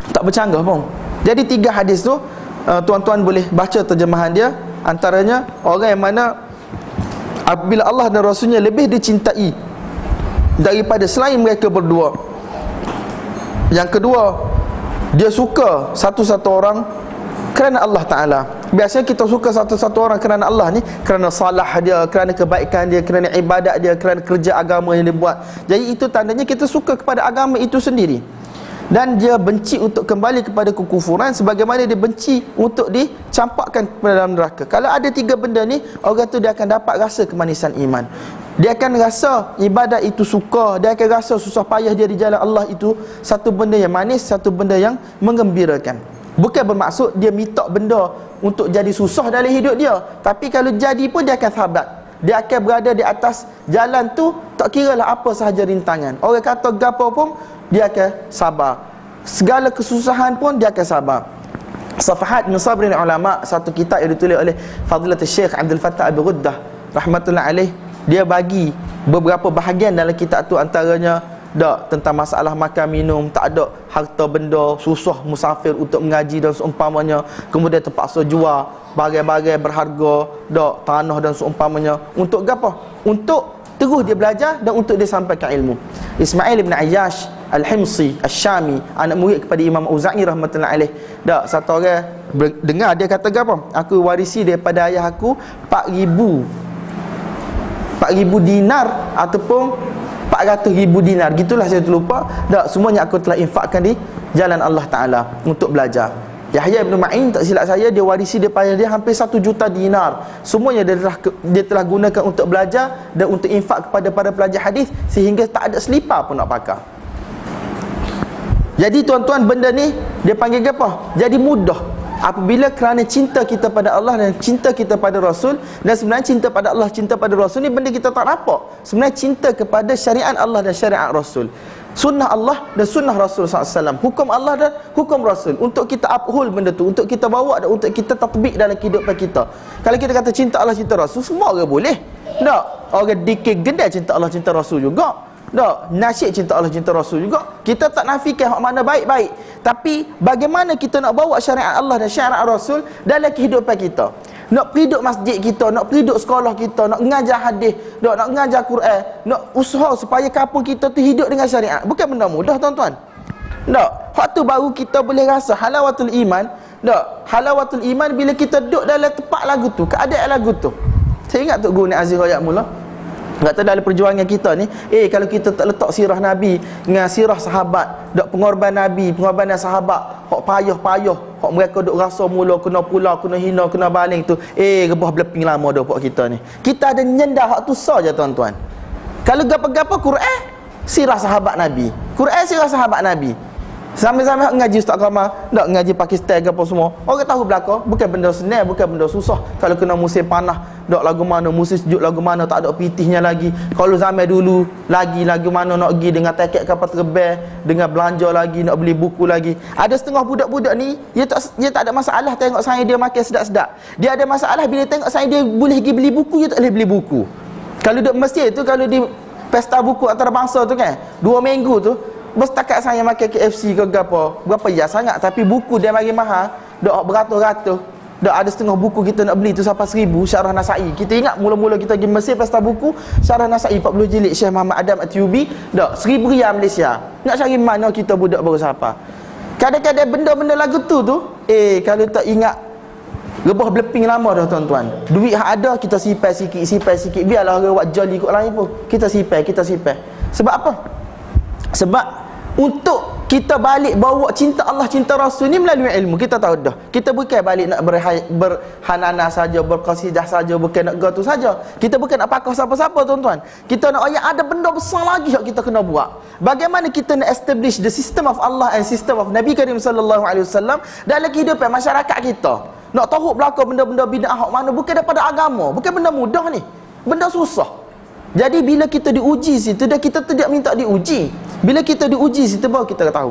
tak bercanggah pun. Jadi 3 hadis tu tuan-tuan boleh baca terjemahan dia. Antaranya orang yang mana apabila Allah dan Rasulnya lebih dicintai daripada selain mereka berdua. Yang kedua, dia suka satu-satu orang kerana Allah Ta'ala. Biasanya kita suka satu-satu orang kerana Allah ni, kerana salah dia, kerana kebaikan dia, kerana ibadat dia, kerana kerja agama yang dia buat. Jadi itu tandanya kita suka kepada agama itu sendiri. Dan dia benci untuk kembali kepada kekufuran, sebagaimana dia benci untuk dicampakkan ke dalam neraka. Kalau ada 3 benda ni, orang tu dia akan dapat rasa kemanisan iman. Dia akan rasa ibadat itu suka, dia akan rasa susah payah dia di jalan Allah itu satu benda yang manis, satu benda yang menggembirakan. Bukan bermaksud dia minta benda untuk jadi susah dalam hidup dia, tapi kalau jadi pun dia akan sabar. Dia akan berada di atas jalan tu, tak kiralah apa sahaja rintangan. Orang kata gapo pun dia akan sabar. Segala kesusahan pun dia akan sabar. Safahat min sabrin ulama, satu kitab yang ditulis oleh Fadilatul Syekh Abdul Fattah Abi Ghuddah rahmatullah alaih, dia bagi beberapa bahagian dalam kitab tu, antaranya tentang masalah makan minum, tak ada harta benda, susah musafir untuk mengaji dan seumpamanya, kemudian terpaksa jual bagai-bagai berharga, tanah dan seumpamanya. Untuk apa? Untuk terus dia belajar dan untuk dia sampaikan ilmu. Ismail ibn Ayyash Al-Himsi Al-Syami, anak murid kepada Imam Auza'i rahmatullahi alaih, satu orang dengar dia kata apa? Aku warisi daripada ayah aku 4,000 dinar ataupun 400,000 dinar, gitulah saya terlupa. Semuanya aku telah infakkan di jalan Allah Ta'ala untuk belajar. Yahya ibn Ma'in, tak silap saya, dia warisi daripada dia hampir 1 juta dinar. Semuanya dia telah gunakan untuk belajar dan untuk infak kepada para pelajar hadis, sehingga tak ada selipar pun nak pakai. Jadi tuan-tuan, benda ni dia panggil apa? Jadi mudah apabila kerana cinta kita pada Allah dan cinta kita pada Rasul. Dan sebenarnya cinta pada Allah, cinta pada Rasul ni benda kita tak nampak. Sebenarnya cinta kepada syariat Allah dan syariat Rasul. Sunnah Allah dan sunnah Rasul SAW, hukum Allah dan hukum Rasul, untuk kita uphold benda tu, untuk kita bawa dan untuk kita tatbik dalam kehidupan kita. Kalau kita kata cinta Allah, cinta Rasul, semua orang boleh. Tak, orang dikir gedai cinta Allah, cinta Rasul juga. Tak, nasyid cinta Allah, cinta Rasul juga. Kita tak nafikan hak mana baik-baik, tapi bagaimana kita nak bawa syariat Allah dan syariat Rasul dalam kehidupan kita. Nak pergi duduk masjid kita, nak pergi duduk sekolah kita, nak mengajar hadis, nak mengajar Quran, nak usaha supaya kampung kita tu hidup dengan syariat. Bukan benda mudah, tuan-tuan. Tak, hak tu baru kita boleh rasa halawatul iman. Tak, halawatul iman bila kita duduk dalam tempat lagu tu, keadaan lagu tu. Saya ingat Tok Guru Nik Aziz Royak mula, kata dalam perjuangan kita ni, kalau kita tak letak sirah Nabi dengan sirah sahabat, dok pengorban Nabi, pengorbanan sahabat, hok payah-payah, hok mereka dok rasa mula kena pula, kena hina, kena baling tu, rebah beleping lama dah buat kita ni. Kita ada nyendah hak tu saja, tuan-tuan. Kalau gapa-gapa Quran, sirah sahabat Nabi. Quran sirah sahabat Nabi. Sambil-sambil ngaji Ustaz Kamar, tak ngaji Pakistan ke apa semua. Orang tahu belaka, bukan benda senang, bukan benda susah. Kalau kena musim panas, tak lagu mana, musim sejuk lagu mana, tak ada pitihnya lagi. Kalau zaman dulu, lagi mana nak pergi dengan tiket kapal terbang, dengan belanja lagi, nak beli buku lagi. Ada setengah budak-budak ni, dia tak ada masalah tengok saya dia makan sedap-sedap. Dia ada masalah bila tengok saya dia boleh pergi beli buku, dia tak boleh beli buku. Kalau duduk masjid tu, kalau di pesta buku antarabangsa tu kan, 2 minggu tu, setakat saya makan KFC ke apa, berapa ya sangat, tapi buku dia bagi mahal, dak beratus-ratus. Dak ada setengah buku kita nak beli tu sampai 1000 Syarah Nasai. Kita ingat mula-mula kita pergi Mesir pesta buku, Syarah Nasai 40 jilid Syekh Muhammad Adam At-Tiyubi, dak 1000 riyal Malaysia. Nak cari mana kita budak baru siapa. Kadang-kadang benda-benda lagu tu kalau tak ingat, rebah beleping lama dah, tuan-tuan. Duit hak ada kita sipai sikit, biarlah orang buat jali ikut lain pun. Kita sipai. Sebab apa? Sebab untuk kita balik bawa cinta Allah, cinta Rasul ni melalui ilmu. Kita tahu dah, kita bukan balik nak berhanana saja, berqasidah saja, bukan nak tu saja. Kita bukan nak pakar siapa-siapa, tuan-tuan. Kita nak ada benda besar lagi yang kita kena buat. Bagaimana kita nak establish the system of Allah and system of Nabi Karim sallallahu alaihi wasallam dalam kehidupan masyarakat kita. Nak tahu belaka benda-benda bid'ah hak mana, bukan daripada agama, bukan benda mudah ni, benda susah. Jadi bila kita diuji situ, dah kita tidak minta diuji. Bila kita diuji situ baru kita tahu.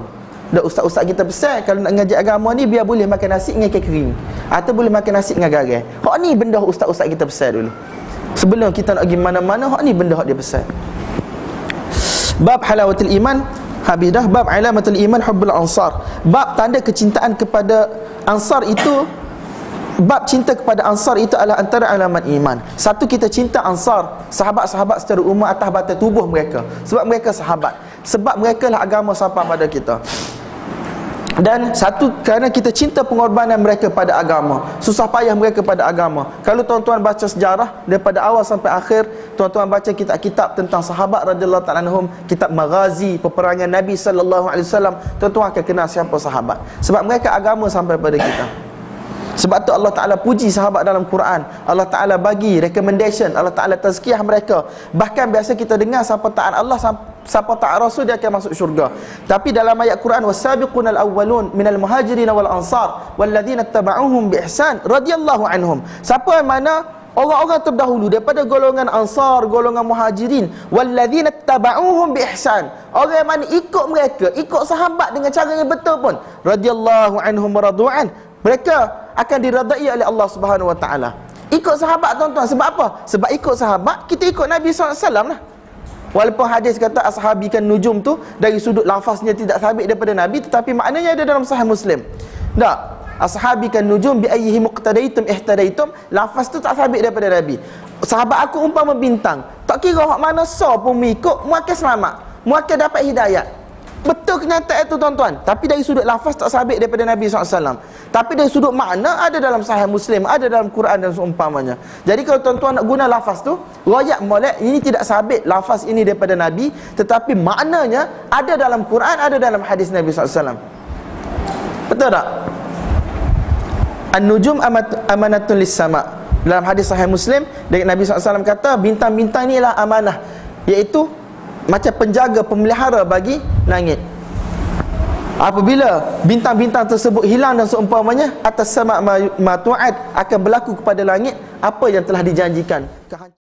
Dah ustaz-ustaz kita pesan kalau nak ngaji agama ni biar boleh makan nasi dengan ikan kering, atau boleh makan nasi dengan garam. Hak ni benda ustaz-ustaz kita pesan dulu. Sebelum kita nak pergi mana-mana, hak ni benda hak dia pesan. Bab halawatul iman habis dah. Bab alamatul iman hubbul ansar. Bab tanda kecintaan kepada ansar itu. Bab cinta kepada ansar itu adalah antara alamat iman. Satu, kita cinta ansar, sahabat-sahabat secara umum atas batas tubuh mereka, sebab mereka sahabat, sebab mereka lah agama sampai pada kita. Dan satu, kerana kita cinta pengorbanan mereka pada agama, susah payah mereka pada agama. Kalau tuan-tuan baca sejarah daripada awal sampai akhir, tuan-tuan baca kitab-kitab tentang sahabat radhiyallahu ta'ala anhum, kitab maghazi, peperangan Nabi sallallahu alaihi wasallam, tuan-tuan akan kenal siapa sahabat, sebab mereka agama sampai pada kita. Sebab tu Allah Ta'ala puji sahabat dalam Quran. Allah Ta'ala bagi recommendation, Allah Ta'ala tazkiyah mereka. Bahkan biasa kita dengar siapa taat Allah, siapa taat Rasul, dia akan masuk syurga. Tapi dalam ayat Quran, wasabiqunal awwalun minal muhajirin wal ansar walladzina tabauhum bi ihsan radhiyallahu anhum. Siapa yang mana orang-orang terdahulu daripada golongan ansar, golongan muhajirin, walladzina tabauhum bi ihsan, orang yang mana ikut mereka, ikut sahabat dengan cara yang betul pun, radhiyallahu anhum wa radu'an, mereka akan diradai oleh Allah Subhanahu wa taala. Ikut sahabat, tuan-tuan, sebab apa? Sebab ikut sahabat, kita ikut Nabi SAW lah. Walaupun hadis kata ashabikan nujum tu dari sudut lafaznya tidak sabit daripada Nabi, tetapi maknanya ada dalam Sahih Muslim. Tak, ashabikan nujum bi ayyihi muqtadaitum ihtadaitum, lafaz tu tak sabit daripada Nabi. Sahabat aku umpama bintang, tak kira hak mana so pun mengikut, mu akan selamat, mu akan dapat hidayat. Betul kenyataan itu, tuan-tuan. Tapi dari sudut lafaz tak sabit daripada Nabi SAW. Tapi dari sudut makna ada dalam Sahih Muslim, ada dalam Quran dan seumpamanya. Jadi kalau tuan-tuan nak guna lafaz tu, riwayat molek ini tidak sabit lafaz ini daripada Nabi, tetapi maknanya ada dalam Quran, ada dalam hadis Nabi SAW. Betul tak? An-nujum amanatun lis-sama. Dalam hadis Sahih Muslim, Nabi SAW kata bintang-bintang inilah amanah, iaitu macam penjaga, pemelihara bagi langit. Apabila bintang-bintang tersebut hilang dan seumpamanya, atas sama' ma tu'ad, akan berlaku kepada langit apa yang telah dijanjikan.